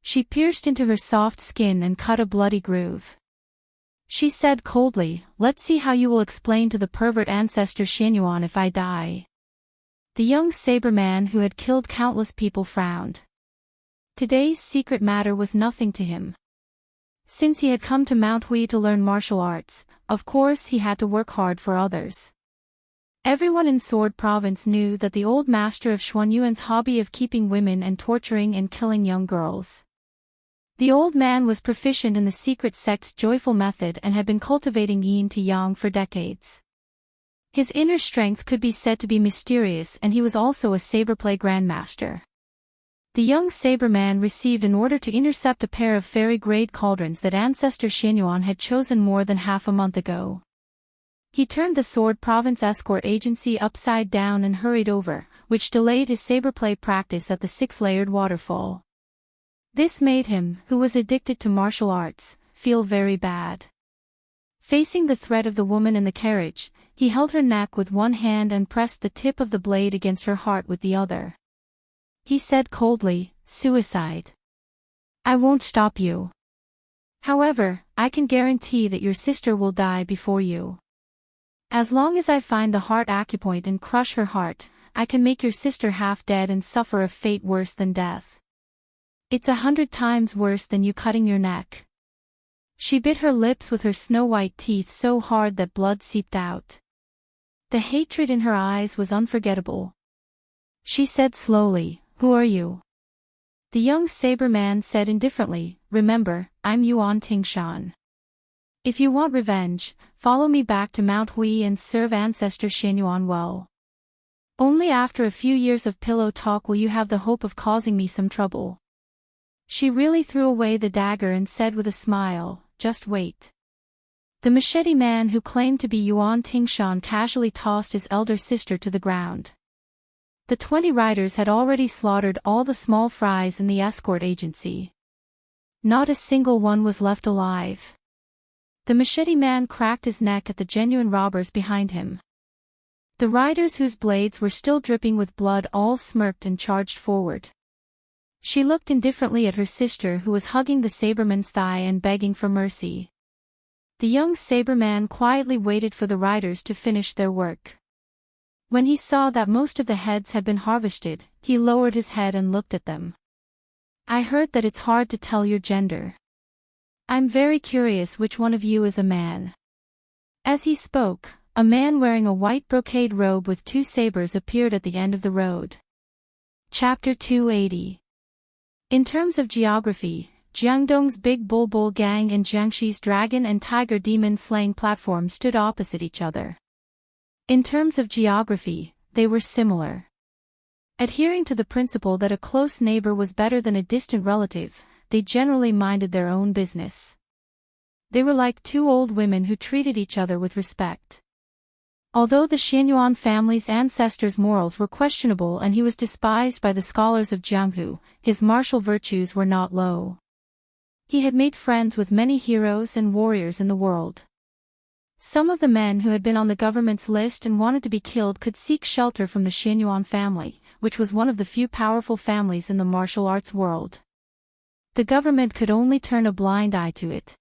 She pierced into her soft skin and cut a bloody groove. She said coldly, "Let's see how you will explain to the pervert ancestor Xianyuan if I die." The young saber man who had killed countless people frowned. Today's secret matter was nothing to him. Since he had come to Mount Hui to learn martial arts, of course he had to work hard for others. Everyone in Sword Province knew that the old master of Xuanyuan's hobby of keeping women and torturing and killing young girls. The old man was proficient in the secret sect's joyful method and had been cultivating yin to yang for decades. His inner strength could be said to be mysterious and he was also a saberplay grandmaster. The young saberman received an order to intercept a pair of fairy-grade cauldrons that Ancestor Xianyuan had chosen more than half a month ago. He turned the Sword Province escort agency upside down and hurried over, which delayed his saberplay practice at the six-layered waterfall. This made him, who was addicted to martial arts, feel very bad. Facing the threat of the woman in the carriage, he held her neck with one hand and pressed the tip of the blade against her heart with the other. He said coldly, "Suicide. I won't stop you. However, I can guarantee that your sister will die before you. As long as I find the heart acupoint and crush her heart, I can make your sister half dead and suffer a fate worse than death. It's 100 times worse than you cutting your neck." She bit her lips with her snow-white teeth so hard that blood seeped out. The hatred in her eyes was unforgettable. She said slowly, "Who are you?" The young saberman said indifferently, "Remember, I'm Yuan Tingshan. If you want revenge, follow me back to Mount Hui and serve Ancestor Xianyuan well. Only after a few years of pillow talk will you have the hope of causing me some trouble." She really threw away the dagger and said with a smile, "Just wait." The machete man who claimed to be Yuan Tingshan casually tossed his elder sister to the ground. The 20 riders had already slaughtered all the small fries in the escort agency. Not a single one was left alive. The machete man cracked his neck at the genuine robbers behind him. The riders whose blades were still dripping with blood all smirked and charged forward. She looked indifferently at her sister who was hugging the saberman's thigh and begging for mercy. The young saberman quietly waited for the riders to finish their work. When he saw that most of the heads had been harvested, he lowered his head and looked at them. "I heard that it's hard to tell your gender. I'm very curious which one of you is a man." As he spoke, a man wearing a white brocade robe with 2 sabers appeared at the end of the road. Chapter 280. In terms of geography, Jiangdong's Big Bulbul Gang and Jiangxi's Dragon and Tiger Demon slaying platform stood opposite each other. In terms of geography, they were similar. Adhering to the principle that a close neighbor was better than a distant relative, they generally minded their own business. They were like 2 old women who treated each other with respect. Although the Xianyuan family's ancestors' morals were questionable and he was despised by the scholars of Jianghu, his martial virtues were not low. He had made friends with many heroes and warriors in the world. Some of the men who had been on the government's list and wanted to be killed could seek shelter from the Xianyuan family, which was one of the few powerful families in the martial arts world. The government could only turn a blind eye to it.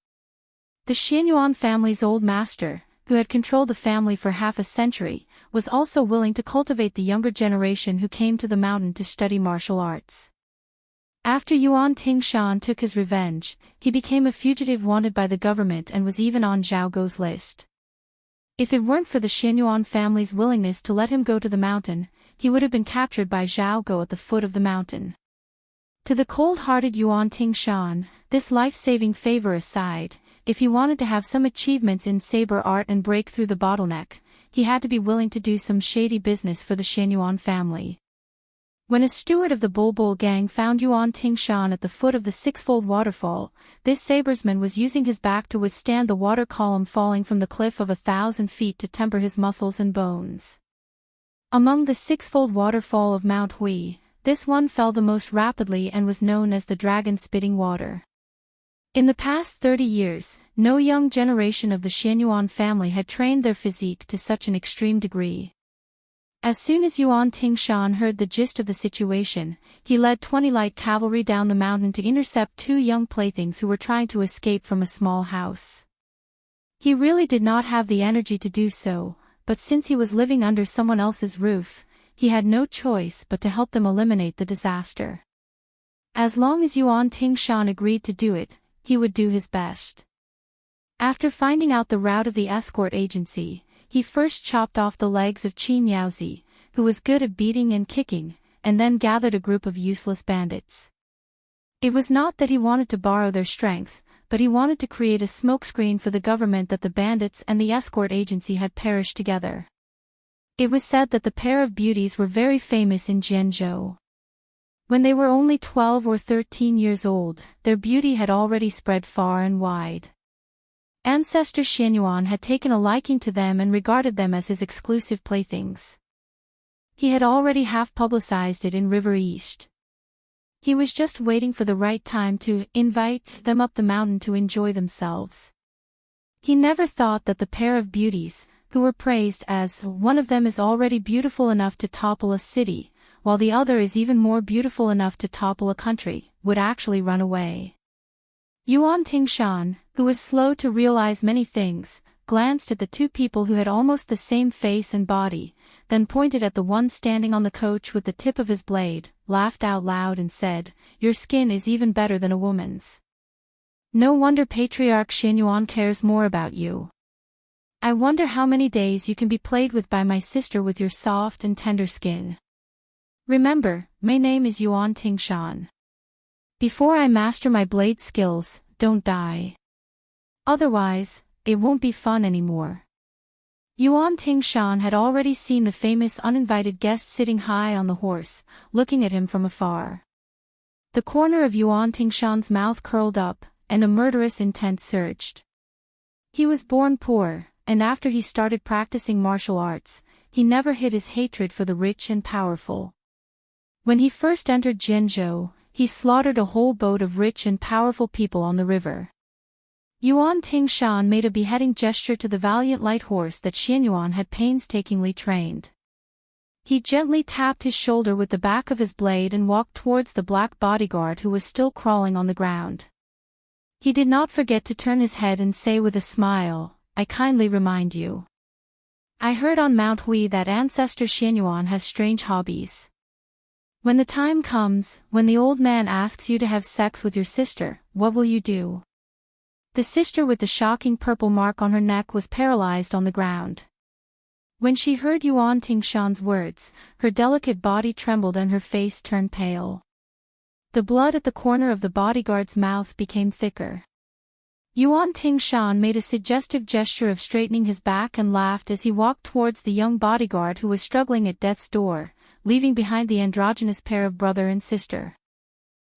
The Xianyuan family's old master, who had controlled the family for half a century, was also willing to cultivate the younger generation who came to the mountain to study martial arts. After Yuan Tingshan took his revenge, he became a fugitive wanted by the government and was even on Zhao Guo's list. If it weren't for the Xianyuan family's willingness to let him go to the mountain, he would have been captured by Zhao Guo at the foot of the mountain. To the cold-hearted Yuan Tingshan, this life-saving favor aside, if he wanted to have some achievements in saber art and break through the bottleneck, he had to be willing to do some shady business for the Xianyuan family. When a steward of the Bulbul gang found Yuan Tingshan at the foot of the sixfold waterfall, this sabresman was using his back to withstand the water column falling from the cliff of 1,000 feet to temper his muscles and bones. Among the sixfold waterfall of Mount Hui, this one fell the most rapidly and was known as the dragon-spitting water. In the past 30 years, no young generation of the Xianyuan family had trained their physique to such an extreme degree. As soon as Yuan Tingshan heard the gist of the situation, he led 20 light cavalry down the mountain to intercept 2 young playthings who were trying to escape from a small house. He really did not have the energy to do so, but since he was living under someone else's roof, he had no choice but to help them eliminate the disaster. As long as Yuan Tingshan agreed to do it, he would do his best. After finding out the route of the escort agency, he first chopped off the legs of Qin Yaozi, who was good at beating and kicking, and then gathered a group of useless bandits. It was not that he wanted to borrow their strength, but he wanted to create a smokescreen for the government that the bandits and the escort agency had perished together. It was said that the pair of beauties were very famous in Zhenzhou. When they were only 12 or 13 years old, their beauty had already spread far and wide. Ancestor Xianyuan had taken a liking to them and regarded them as his exclusive playthings. He had already half-publicized it in River East. He was just waiting for the right time to invite them up the mountain to enjoy themselves. He never thought that the pair of beauties, who were praised as one of them is already beautiful enough to topple a city, while the other is even more beautiful enough to topple a country, would actually run away. Yuan Tingshan, who was slow to realize many things, glanced at the 2 people who had almost the same face and body, then pointed at the one standing on the coach with the tip of his blade, laughed out loud and said, "Your skin is even better than a woman's. No wonder Patriarch Xianyuan cares more about you. I wonder how many days you can be played with by my sister with your soft and tender skin. Remember, my name is Yuan Tingshan. Before I master my blade skills, don't die. Otherwise, it won't be fun anymore." Yuan Tingshan had already seen the famous uninvited guest sitting high on the horse, looking at him from afar. The corner of Yuan Tingshan's mouth curled up, and a murderous intent surged. He was born poor, and after he started practicing martial arts, he never hid his hatred for the rich and powerful. When he first entered Zhenzhou, he slaughtered a whole boat of rich and powerful people on the river. Yuan Tingshan made a beheading gesture to the valiant light horse that Xianyuan had painstakingly trained. He gently tapped his shoulder with the back of his blade and walked towards the black bodyguard who was still crawling on the ground. He did not forget to turn his head and say with a smile, "I kindly remind you. I heard on Mount Hui that Ancestor Xianyuan has strange hobbies. When the time comes, when the old man asks you to have sex with your sister, what will you do?" The sister with the shocking purple mark on her neck was paralyzed on the ground. When she heard Yuan Tingshan's words, her delicate body trembled and her face turned pale. The blood at the corner of the bodyguard's mouth became thicker. Yuan Tingshan made a suggestive gesture of straightening his back and laughed as he walked towards the young bodyguard who was struggling at death's door, leaving behind the androgynous pair of brother and sister.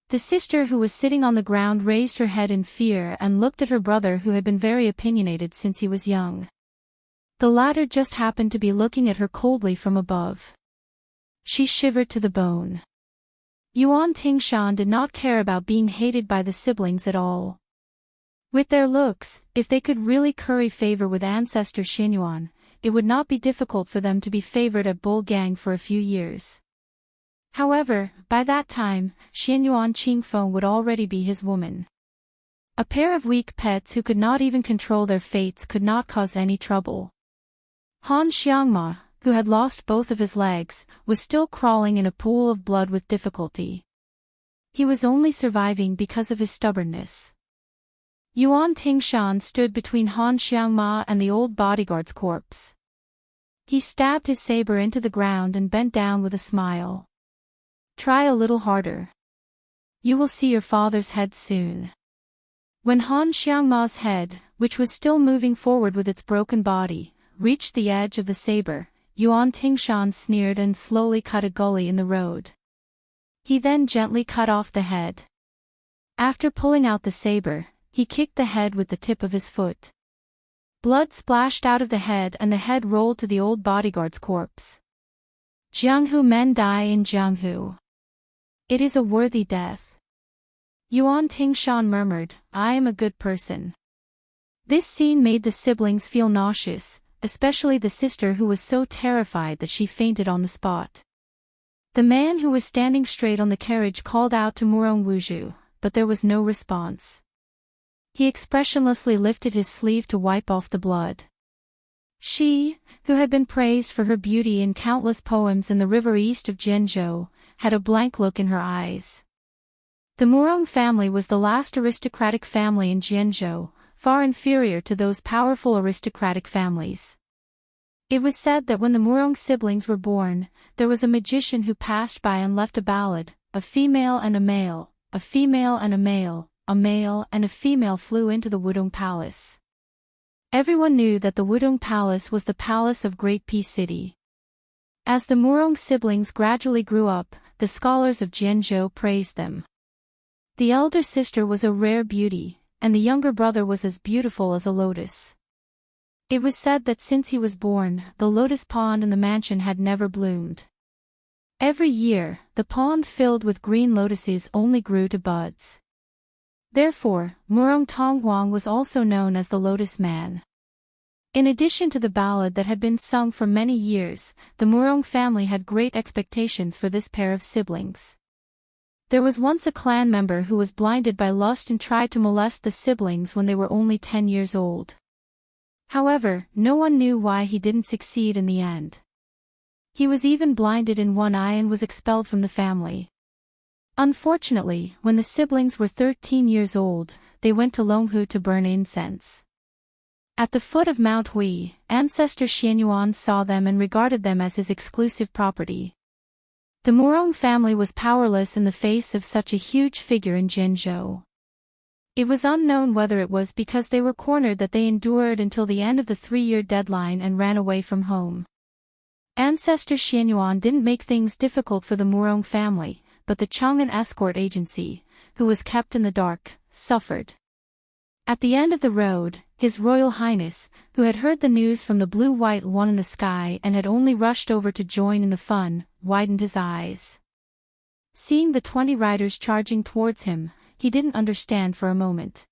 The sister who was sitting on the ground raised her head in fear and looked at her brother who had been very opinionated since he was young. The latter just happened to be looking at her coldly from above. She shivered to the bone. Yuan Tingshan did not care about being hated by the siblings at all. With their looks, if they could really curry favor with Ancestor Xianyuan, it would not be difficult for them to be favored at Bull Gang for a few years. However, by that time, Xianyuan Qingfeng would already be his woman. A pair of weak pets who could not even control their fates could not cause any trouble. Han Xiangma, who had lost both of his legs, was still crawling in a pool of blood with difficulty. He was only surviving because of his stubbornness. Yuan Tingshan stood between Han Xiangma and the old bodyguard's corpse. He stabbed his saber into the ground and bent down with a smile. "Try a little harder." you will see your father's head soon. When Han Xiangma's head, which was still moving forward with its broken body, reached the edge of the saber, Yuan Tingshan sneered and slowly cut a gully in the road. He then gently cut off the head. After pulling out the saber, he kicked the head with the tip of his foot. Blood splashed out of the head and the head rolled to the old bodyguard's corpse. Jianghu men die in Jianghu. It is a worthy death. Yuan Tingshan murmured, I am a good person. This scene made the siblings feel nauseous, especially the sister who was so terrified that she fainted on the spot. The man who was standing straight on the carriage called out to Murong Wuzhu, but there was no response. He expressionlessly lifted his sleeve to wipe off the blood. She, who had been praised for her beauty in countless poems in the river east of Jianzhou, had a blank look in her eyes. The Murong family was the last aristocratic family in Jianzhou, far inferior to those powerful aristocratic families. It was said that when the Murong siblings were born, there was a magician who passed by and left a ballad, a female and a male, a female and a male and a female flew into the Wudong Palace. Everyone knew that the Wudong Palace was the palace of Great Peace City. As the Murong siblings gradually grew up, the scholars of Jianzhou praised them. The elder sister was a rare beauty, and the younger brother was as beautiful as a lotus. It was said that since he was born, the lotus pond in the mansion had never bloomed. Every year, the pond filled with green lotuses only grew to buds. Therefore, Murong Tonghuang was also known as the Lotus Man. In addition to the ballad that had been sung for many years, the Murong family had great expectations for this pair of siblings. There was once a clan member who was blinded by lust and tried to molest the siblings when they were only 10 years old. However, no one knew why he didn't succeed in the end. He was even blinded in one eye and was expelled from the family. Unfortunately, when the siblings were 13 years old, they went to Longhu to burn incense. At the foot of Mount Hui, ancestor Xianyuan saw them and regarded them as his exclusive property. The Murong family was powerless in the face of such a huge figure in Jianzhou. It was unknown whether it was because they were cornered that they endured until the end of the 3-year deadline and ran away from home. Ancestor Xianyuan didn't make things difficult for the Murong family, but the Chang'an escort agency, who was kept in the dark, suffered. At the end of the road, His Royal Highness, who had heard the news from the blue-white one in the sky and had only rushed over to join in the fun, widened his eyes. Seeing the 20 riders charging towards him, he didn't understand for a moment.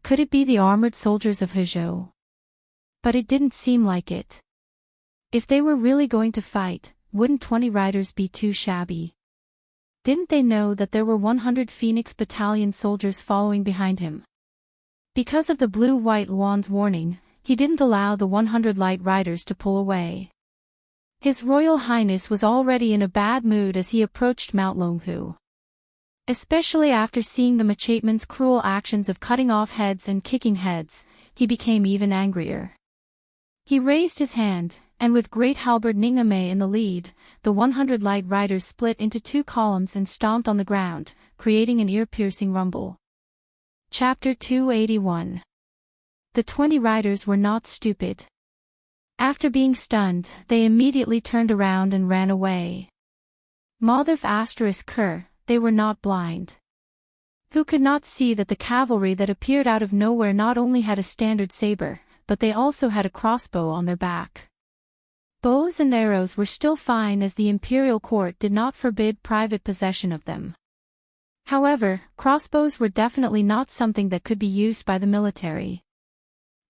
Could it be the armored soldiers of Hezhou? But it didn't seem like it. If they were really going to fight, wouldn't 20 riders be too shabby? Didn't they know that there were 100 Phoenix Battalion soldiers following behind him? Because of the blue-white Luan's warning, he didn't allow the 100 light riders to pull away. His Royal Highness was already in a bad mood as he approached Mount Longhu. Especially after seeing the Machateman's cruel actions of cutting off heads and kicking heads, he became even angrier. He raised his hand, and with great halberd Ningame in the lead, the 100 light riders split into 2 columns and stomped on the ground, creating an ear-piercing rumble. Chapter 281. The 20 riders were not stupid. After being stunned, they immediately turned around and ran away. Motherf *Ker, they were not blind. Who could not see that the cavalry that appeared out of nowhere not only had a standard saber, but they also had a crossbow on their back. Bows and arrows were still fine as the imperial court did not forbid private possession of them. However, crossbows were definitely not something that could be used by the military.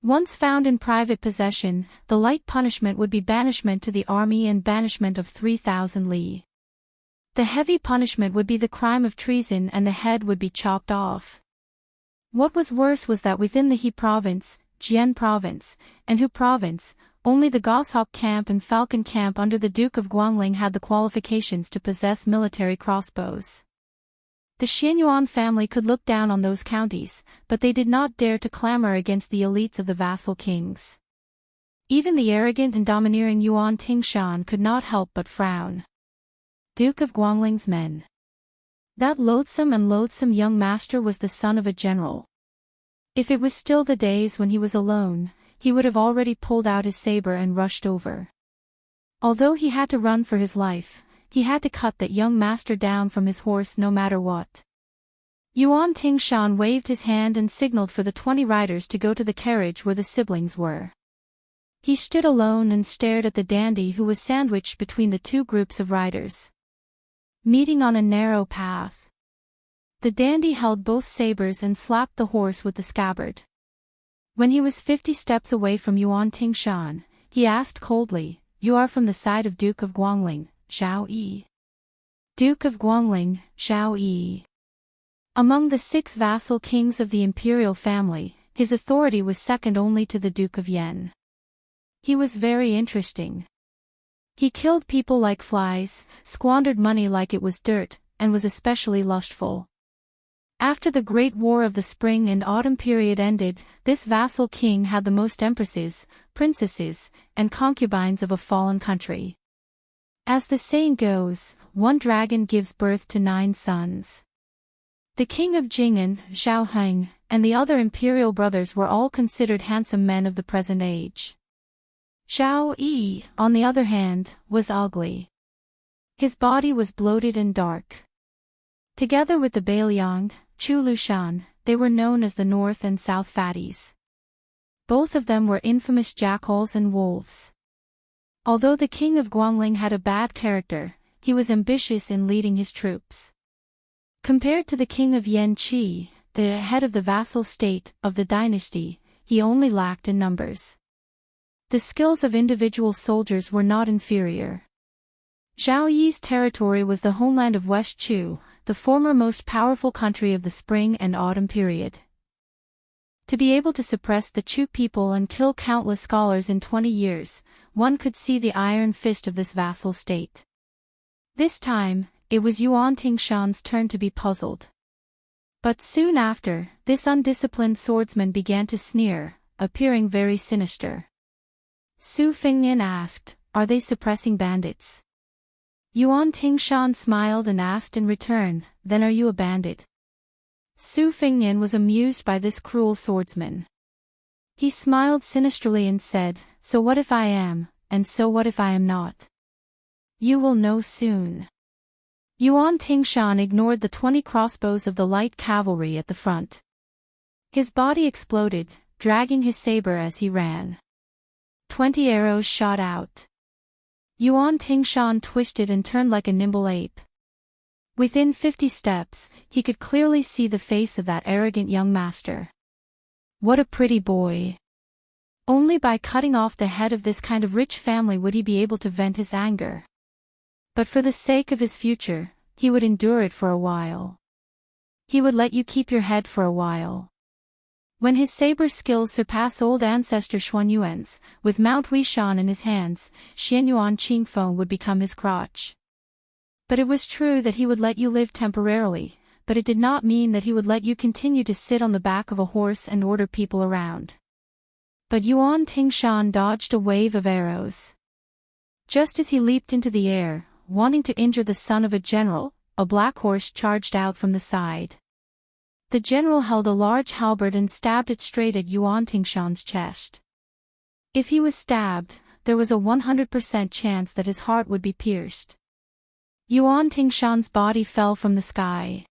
Once found in private possession, the light punishment would be banishment to the army and banishment of 3,000 li. The heavy punishment would be the crime of treason and the head would be chopped off. What was worse was that within the He province, Jian province, and Hu province, only the Goshawk camp and Falcon camp under the Duke of Guangling had the qualifications to possess military crossbows. The Xianyuan family could look down on those counties, but they did not dare to clamor against the elites of the vassal kings. Even the arrogant and domineering Yuan Tingshan could not help but frown. Duke of Guangling's men. That loathsome young master was the son of a general. If it was still the days when he was alone, he would have already pulled out his saber and rushed over. Although he had to run for his life, he had to cut that young master down from his horse no matter what. Yuan Tingshan waved his hand and signaled for the 20 riders to go to the carriage where the siblings were. He stood alone and stared at the dandy who was sandwiched between the two groups of riders. Meeting on a narrow path. The dandy held both sabers and slapped the horse with the scabbard. When he was 50 steps away from Yuan Tingshan, he asked coldly, "You are from the side of Duke of Guangling, Xiao Yi?" Duke of Guangling, Xiao Yi. Among the 6 vassal kings of the imperial family, his authority was second only to the Duke of Yen. He was very interesting. He killed people like flies, squandered money like it was dirt, and was especially lustful. After the Great War of the Spring and Autumn period ended, this vassal king had the most empresses, princesses, and concubines of a fallen country. As the saying goes, one dragon gives birth to 9 sons. The king of Jing'an, Zhao Heng, and the other imperial brothers were all considered handsome men of the present age. Zhao Yi, on the other hand, was ugly. His body was bloated and dark. Together with the Bailiang, Chu Lushan, they were known as the North and South Fatties. Both of them were infamous jackals and wolves. Although the king of Guangling had a bad character, he was ambitious in leading his troops. Compared to the king of Yanqi, the head of the vassal state of the dynasty, he only lacked in numbers. The skills of individual soldiers were not inferior. Zhao Yi's territory was the homeland of West Chu, the former most powerful country of the spring and autumn period. To be able to suppress the Chu people and kill countless scholars in 20 years, one could see the iron fist of this vassal state. This time, it was Yuan Tingshan's turn to be puzzled. But soon after, this undisciplined swordsman began to sneer, appearing very sinister. Su Fengnian asked, "Are they suppressing bandits?" Yuan Tingshan smiled and asked in return, "Then are you a bandit?" Su Fengnian was amused by this cruel swordsman. He smiled sinisterly and said, "So what if I am, and so what if I am not? You will know soon." Yuan Tingshan ignored the 20 crossbows of the light cavalry at the front. His body exploded, dragging his saber as he ran. 20 arrows shot out. Yuan Tingshan twisted and turned like a nimble ape. Within 50 steps, he could clearly see the face of that arrogant young master. What a pretty boy. Only by cutting off the head of this kind of rich family would he be able to vent his anger. But for the sake of his future, he would endure it for a while. He would let you keep your head for a while. When his saber skills surpass old ancestor Xuanyuan's, with Mount Huishan in his hands, Xianyuan Qingfeng would become his crotch. But it was true that he would let you live temporarily, but it did not mean that he would let you continue to sit on the back of a horse and order people around. But Yuan Tingshan dodged a wave of arrows. Just as he leaped into the air, wanting to injure the son of a general, a black horse charged out from the side. The general held a large halberd and stabbed it straight at Yuan Tingshan's chest. If he was stabbed, there was a 100% chance that his heart would be pierced. Yuan Tingshan's body fell from the sky.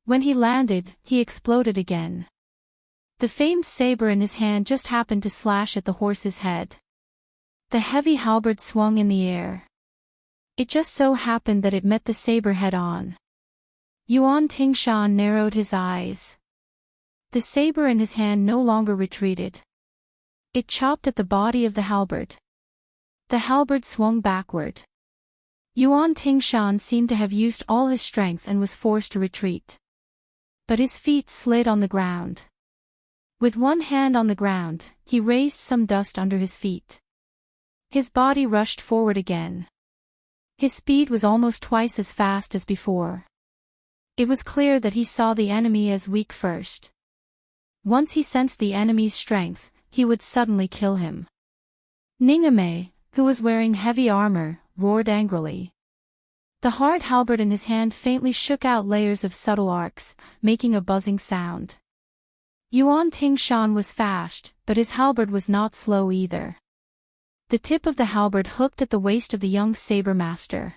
When he landed, he exploded again. The famed saber in his hand just happened to slash at the horse's head. The heavy halberd swung in the air. It just so happened that it met the saber head-on. Yuan Tingshan narrowed his eyes. The saber in his hand no longer retreated. It chopped at the body of the halberd. The halberd swung backward. Yuan Tingshan seemed to have used all his strength and was forced to retreat. But his feet slid on the ground. With one hand on the ground, he raised some dust under his feet. His body rushed forward again. His speed was almost twice as fast as before. It was clear that he saw the enemy as weak first. Once he sensed the enemy's strength, he would suddenly kill him. Ningame, who was wearing heavy armor, roared angrily. The hard halberd in his hand faintly shook out layers of subtle arcs, making a buzzing sound. Yuan Tingshan was fast, but his halberd was not slow either. The tip of the halberd hooked at the waist of the young saber master.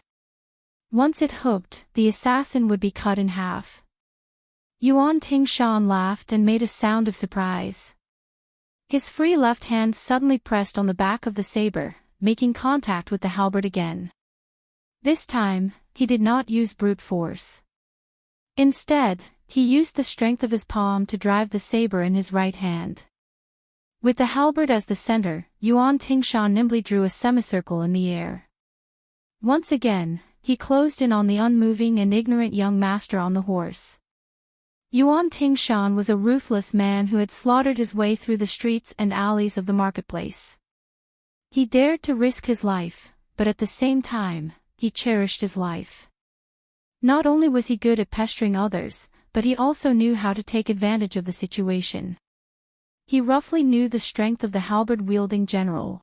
Once it hooked, the assassin would be cut in half. Yuan Tingshan laughed and made a sound of surprise. His free left hand suddenly pressed on the back of the saber, making contact with the halberd again. This time, he did not use brute force. Instead, he used the strength of his palm to drive the saber in his right hand. With the halberd as the center, Yuan Tingshan nimbly drew a semicircle in the air. Once again, he closed in on the unmoving and ignorant young master on the horse. Yuan Tingshan was a ruthless man who had slaughtered his way through the streets and alleys of the marketplace. He dared to risk his life, but at the same time, he cherished his life. Not only was he good at pestering others, but he also knew how to take advantage of the situation. He roughly knew the strength of the halberd-wielding general.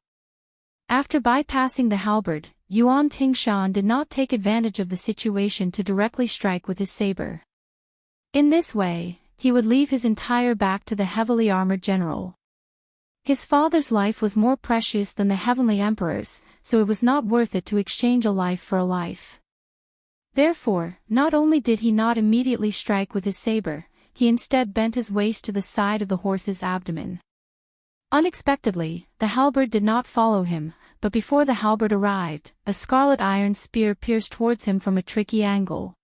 After bypassing the halberd, Yuan Tingshan did not take advantage of the situation to directly strike with his saber. In this way, he would leave his entire back to the heavily armored general. His father's life was more precious than the heavenly emperor's, so it was not worth it to exchange a life for a life. Therefore, not only did he not immediately strike with his saber, he instead bent his waist to the side of the horse's abdomen. Unexpectedly, the halberd did not follow him, but before the halberd arrived, a scarlet iron spear pierced towards him from a tricky angle.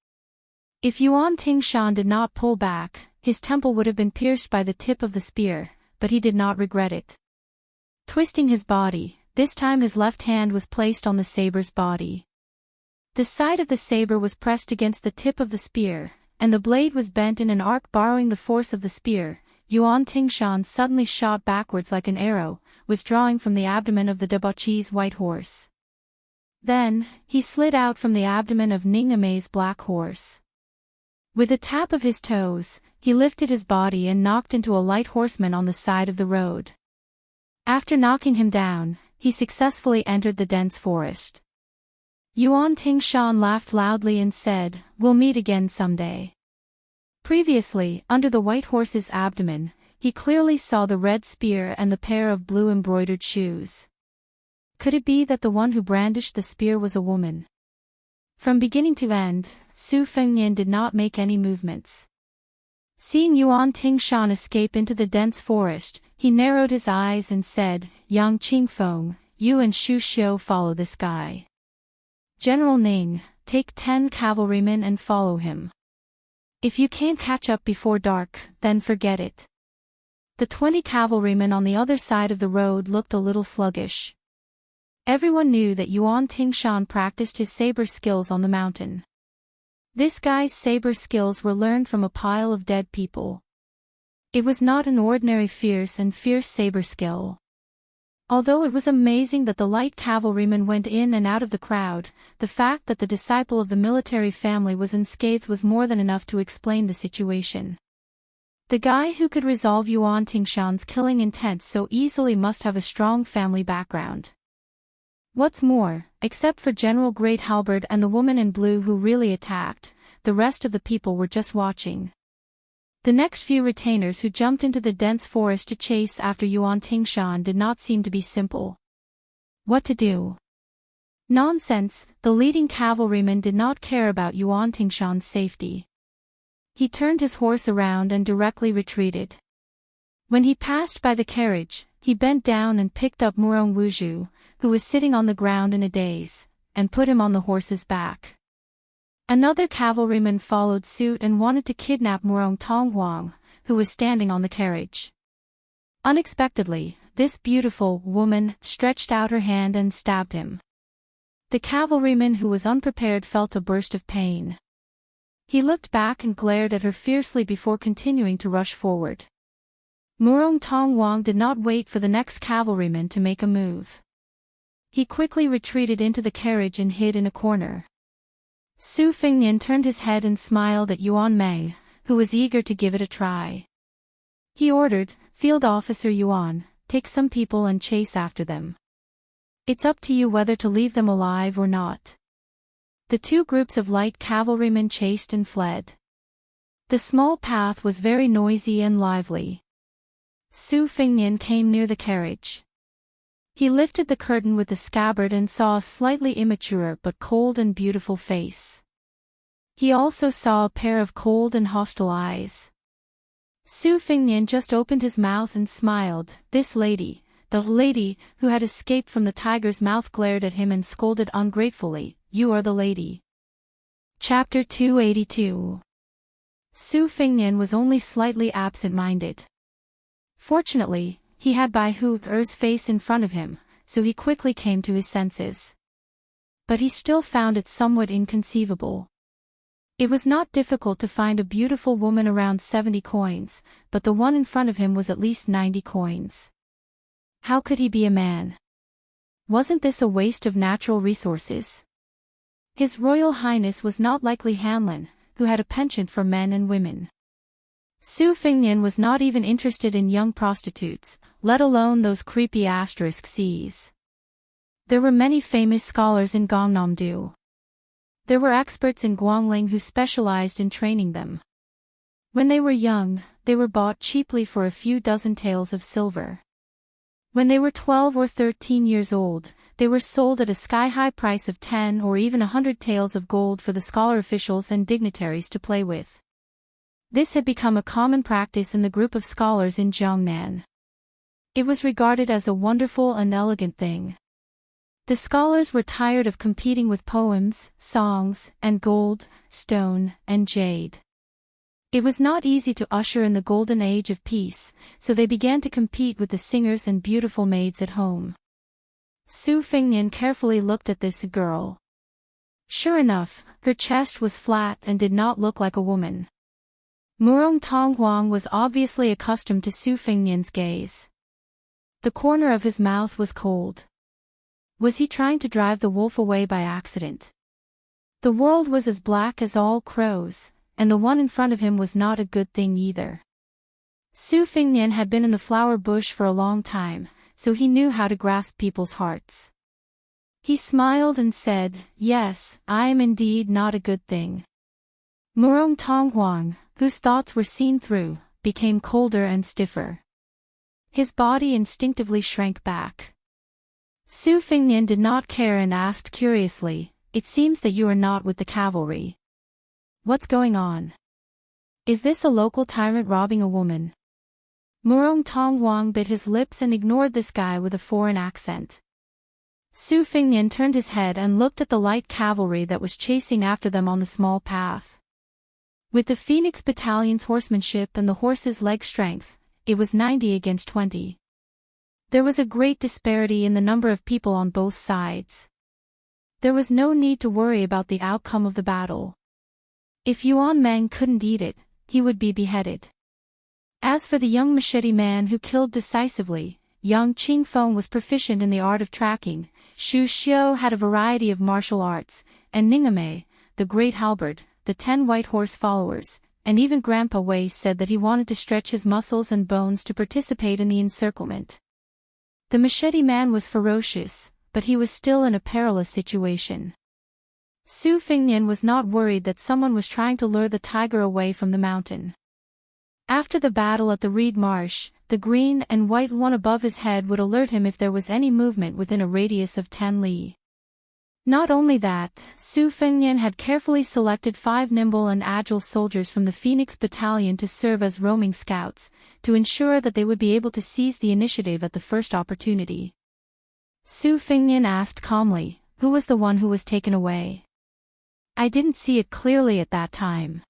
If Yuan Tingshan did not pull back, his temple would have been pierced by the tip of the spear, but he did not regret it. Twisting his body, this time his left hand was placed on the saber's body. The side of the saber was pressed against the tip of the spear, and the blade was bent in an arc borrowing the force of the spear. Yuan Tingshan suddenly shot backwards like an arrow, withdrawing from the abdomen of the debauchee's white horse. Then, he slid out from the abdomen of Ning Amei's black horse. With a tap of his toes, he lifted his body and knocked into a light horseman on the side of the road. After knocking him down, he successfully entered the dense forest. Yuan Tingshan laughed loudly and said, "We'll meet again someday." Previously, under the white horse's abdomen, he clearly saw the red spear and the pair of blue embroidered shoes. Could it be that the one who brandished the spear was a woman? From beginning to end, Su Fengnian did not make any movements. Seeing Yuan Tingshan escape into the dense forest, he narrowed his eyes and said, "Yang Qingfeng, you and Xu Xiu follow this guy. General Ning, take 10 cavalrymen and follow him. If you can't catch up before dark, then forget it." The 20 cavalrymen on the other side of the road looked a little sluggish. Everyone knew that Yuan Tingshan practiced his saber skills on the mountain. This guy's saber skills were learned from a pile of dead people. It was not an ordinary fierce saber skill. Although it was amazing that the light cavalrymen went in and out of the crowd, the fact that the disciple of the military family was unscathed was more than enough to explain the situation. The guy who could resolve Yuan Tingshan's killing intent so easily must have a strong family background. What's more, except for General Great Halberd and the woman in blue who really attacked, the rest of the people were just watching. The next few retainers who jumped into the dense forest to chase after Yuan Tingshan did not seem to be simple. What to do? Nonsense, the leading cavalryman did not care about Yuan Tingshan's safety. He turned his horse around and directly retreated. When he passed by the carriage, he bent down and picked up Murong Wuzhu, who was sitting on the ground in a daze, and put him on the horse's back. Another cavalryman followed suit and wanted to kidnap Murong Tonghuang, who was standing on the carriage. Unexpectedly, this beautiful woman stretched out her hand and stabbed him. The cavalryman who was unprepared felt a burst of pain. He looked back and glared at her fiercely before continuing to rush forward. Murong Tonghuang did not wait for the next cavalryman to make a move. He quickly retreated into the carriage and hid in a corner. Su Fengnian turned his head and smiled at Yuan Meng, who was eager to give it a try. He ordered, "Field Officer Yuan, take some people and chase after them. It's up to you whether to leave them alive or not." The two groups of light cavalrymen chased and fled. The small path was very noisy and lively. Su Fengnian came near the carriage. He lifted the curtain with the scabbard and saw a slightly immature but cold and beautiful face. He also saw a pair of cold and hostile eyes. Su Fengnian just opened his mouth and smiled. This lady, the lady who had escaped from the tiger's mouth, glared at him and scolded ungratefully, "You are the lady." Chapter 282. Su Fengnian was only slightly absent-minded. Fortunately, he had Bai Hu'er's face in front of him, so he quickly came to his senses. But he still found it somewhat inconceivable. It was not difficult to find a beautiful woman around 70 coins, but the one in front of him was at least 90 coins. How could he be a man? Wasn't this a waste of natural resources? His Royal Highness was not like Li Hanlin, who had a penchant for men and women. Su Fengnian was not even interested in young prostitutes, let alone those creepy *Cs. There were many famous scholars in Gangnam-do. There were experts in Guangling who specialized in training them. When they were young, they were bought cheaply for a few dozen taels of silver. When they were 12 or 13 years old, they were sold at a sky-high price of 10 or even 100 taels of gold for the scholar officials and dignitaries to play with. This had become a common practice in the group of scholars in Jiangnan. It was regarded as a wonderful and elegant thing. The scholars were tired of competing with poems, songs, and gold, stone, and jade. It was not easy to usher in the golden age of peace, so they began to compete with the singers and beautiful maids at home. Su Fengnian carefully looked at this girl. Sure enough, her chest was flat and did not look like a woman. Murong Tonghuang was obviously accustomed to Su Fengnian's gaze. The corner of his mouth was cold. Was he trying to drive the wolf away by accident? The world was as black as all crows, and the one in front of him was not a good thing either. Su Fengnian had been in the flower bush for a long time, so he knew how to grasp people's hearts. He smiled and said, "Yes, I am indeed not a good thing." Murong Tonghuang, whose thoughts were seen through, became colder and stiffer. His body instinctively shrank back. Su Fengnian did not care and asked curiously, "It seems that you are not with the cavalry. What's going on? Is this a local tyrant robbing a woman?" Murong Tonghuang bit his lips and ignored this guy with a foreign accent. Su Fengnian turned his head and looked at the light cavalry that was chasing after them on the small path. With the Phoenix Battalion's horsemanship and the horses' leg strength, it was 90 against 20. There was a great disparity in the number of people on both sides. There was no need to worry about the outcome of the battle. If Yuan Meng couldn't eat it, he would be beheaded. As for the young machete man who killed decisively, Yang Qingfeng was proficient in the art of tracking, Xu Xiu had a variety of martial arts, and Ningame, the great halberd, the 10 white horse followers, and even Grandpa Wei said that he wanted to stretch his muscles and bones to participate in the encirclement. The machete man was ferocious, but he was still in a perilous situation. Su Fengnian was not worried that someone was trying to lure the tiger away from the mountain. After the battle at the reed marsh, the green and white one above his head would alert him if there was any movement within a radius of 10 li. Not only that, Su Fengnian had carefully selected 5 nimble and agile soldiers from the Phoenix Battalion to serve as roaming scouts, to ensure that they would be able to seize the initiative at the first opportunity. Su Fengnian asked calmly, "Who was the one who was taken away?" "I didn't see it clearly at that time.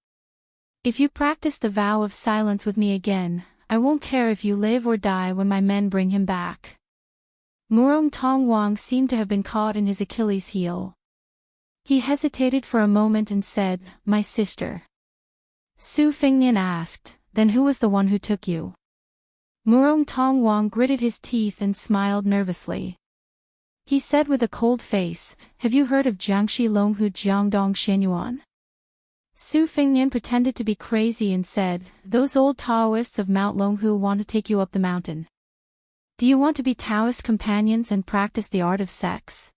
If you practice the vow of silence with me again, I won't care if you live or die when my men bring him back." Murong Tonghuang seemed to have been caught in his Achilles heel. He hesitated for a moment and said, "My sister." Su Fengnian asked, "Then who was the one who took you?" Murong Tonghuang gritted his teeth and smiled nervously. He said with a cold face, "Have you heard of Jiangxi Longhu Jiangdong Shenyuan?" Su Fengnian pretended to be crazy and said, "Those old Taoists of Mount Longhu want to take you up the mountain. Do you want to be Taoist companions and practice the art of sects?"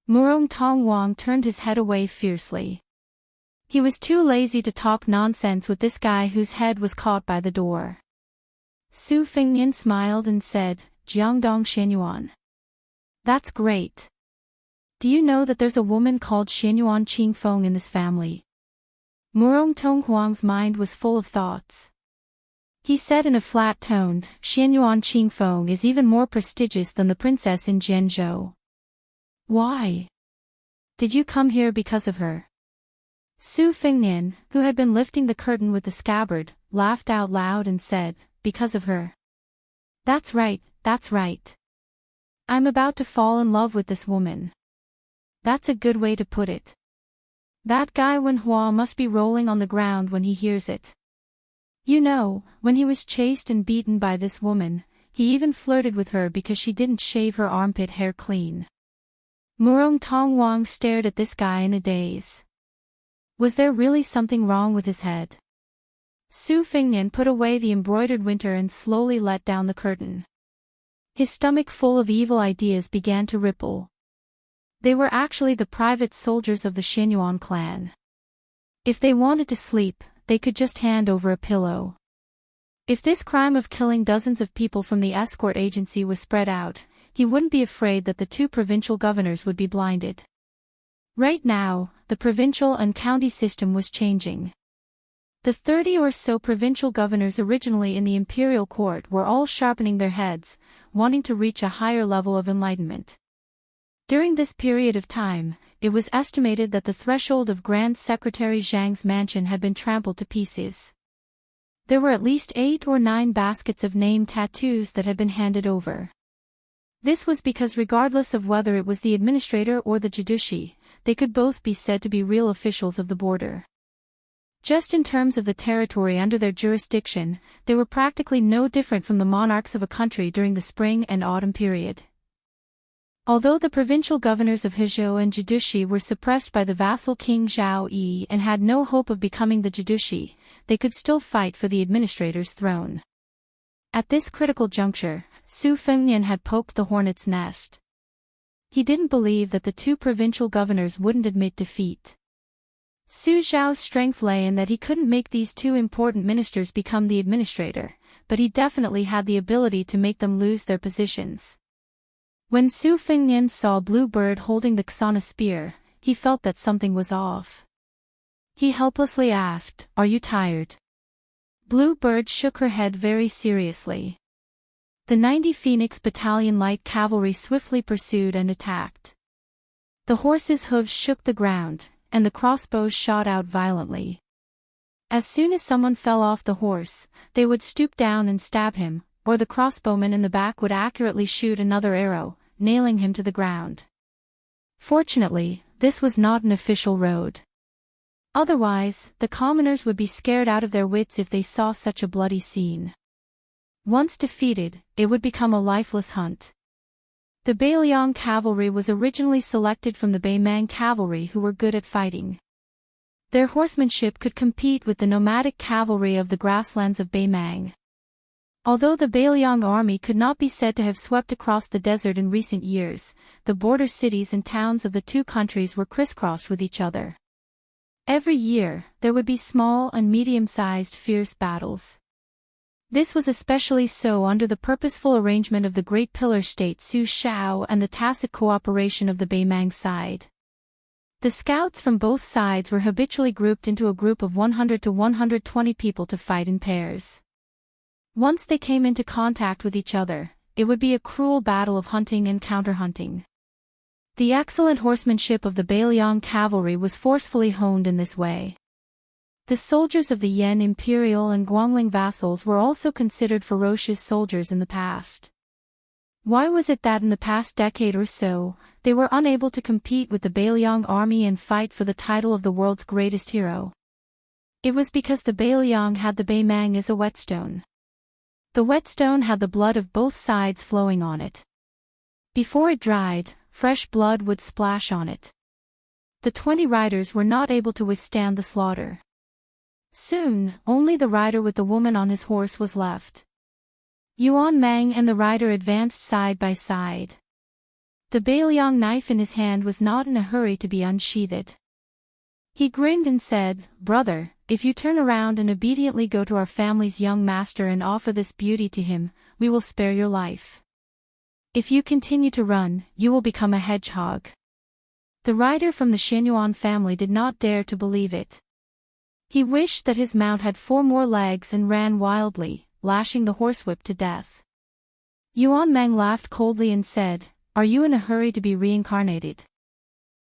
Murong Tongwang turned his head away fiercely. He was too lazy to talk nonsense with this guy whose head was caught by the door. Su Fengnian smiled and said, Jiangdong Xianyuan. That's great. Do you know that there's a woman called Xianyuan Qingfeng in this family? Murong Tonghuang's mind was full of thoughts. He said in a flat tone, Xianyuan Qingfeng is even more prestigious than the princess in Jianzhou. Why? Did you come here because of her? Su Fengnian, who had been lifting the curtain with the scabbard, laughed out loud and said, because of her. That's right, that's right. I'm about to fall in love with this woman. That's a good way to put it. That guy Wenhua must be rolling on the ground when he hears it. You know, when he was chased and beaten by this woman, he even flirted with her because she didn't shave her armpit hair clean. Murong Tongwang stared at this guy in a daze. Was there really something wrong with his head? Su Fengnian put away the embroidered winter and slowly let down the curtain. His stomach full of evil ideas began to ripple. They were actually the private soldiers of the Xianyuan clan. If they wanted to sleep, they could just hand over a pillow. If this crime of killing dozens of people from the escort agency was spread out, he wouldn't be afraid that the two provincial governors would be blinded. Right now, the provincial and county system was changing. The 30 or so provincial governors originally in the imperial court were all sharpening their heads, wanting to reach a higher level of enlightenment. During this period of time, it was estimated that the threshold of Grand Secretary Zhang's mansion had been trampled to pieces. There were at least 8 or 9 baskets of name tattoos that had been handed over. This was because regardless of whether it was the administrator or the judici, they could both be said to be real officials of the border. Just in terms of the territory under their jurisdiction, they were practically no different from the monarchs of a country during the spring and autumn period. Although the provincial governors of Hezhou and Jidushi were suppressed by the vassal king Zhao Yi and had no hope of becoming the Jidushi, they could still fight for the administrator's throne. At this critical juncture, Su Fengnian had poked the hornet's nest. He didn't believe that the two provincial governors wouldn't admit defeat. Su Zhao's strength lay in that he couldn't make these two important ministers become the administrator, but he definitely had the ability to make them lose their positions. When Su Fengnian saw Blue Bird holding the Xana spear, he felt that something was off. He helplessly asked, "Are you tired?" Blue Bird shook her head very seriously. The 90 Phoenix Battalion Light Cavalry swiftly pursued and attacked. The horses' hooves shook the ground, and the crossbows shot out violently. As soon as someone fell off the horse, they would stoop down and stab him, or the crossbowman in the back would accurately shoot another arrow, nailing him to the ground. Fortunately, this was not an official road. Otherwise, the commoners would be scared out of their wits if they saw such a bloody scene. Once defeated, it would become a lifeless hunt. The Beiliang cavalry was originally selected from the Beimang cavalry who were good at fighting. Their horsemanship could compete with the nomadic cavalry of the grasslands of Beimang. Although the Beiliang army could not be said to have swept across the desert in recent years, the border cities and towns of the two countries were crisscrossed with each other. Every year, there would be small and medium-sized fierce battles. This was especially so under the purposeful arrangement of the Great Pillar State Su Shao and the tacit cooperation of the Beimang side. The scouts from both sides were habitually grouped into a group of 100 to 120 people to fight in pairs. Once they came into contact with each other, it would be a cruel battle of hunting and counter-hunting. The excellent horsemanship of the Beiliang cavalry was forcefully honed in this way. The soldiers of the Yan imperial and Guangling vassals were also considered ferocious soldiers in the past. Why was it that in the past decade or so, they were unable to compete with the Beiliang army and fight for the title of the world's greatest hero? It was because the Beiliang had the Beimang as a whetstone. The whetstone had the blood of both sides flowing on it. Before it dried, fresh blood would splash on it. The 20 riders were not able to withstand the slaughter. Soon, only the rider with the woman on his horse was left. Yuan Mang and the rider advanced side by side. The Bailiang knife in his hand was not in a hurry to be unsheathed. He grinned and said, "Brother, if you turn around and obediently go to our family's young master and offer this beauty to him, we will spare your life. If you continue to run, you will become a hedgehog." The rider from the Xianyuan family did not dare to believe it. He wished that his mount had 4 more legs and ran wildly, lashing the horsewhip to death. Yuan Meng laughed coldly and said, "Are you in a hurry to be reincarnated?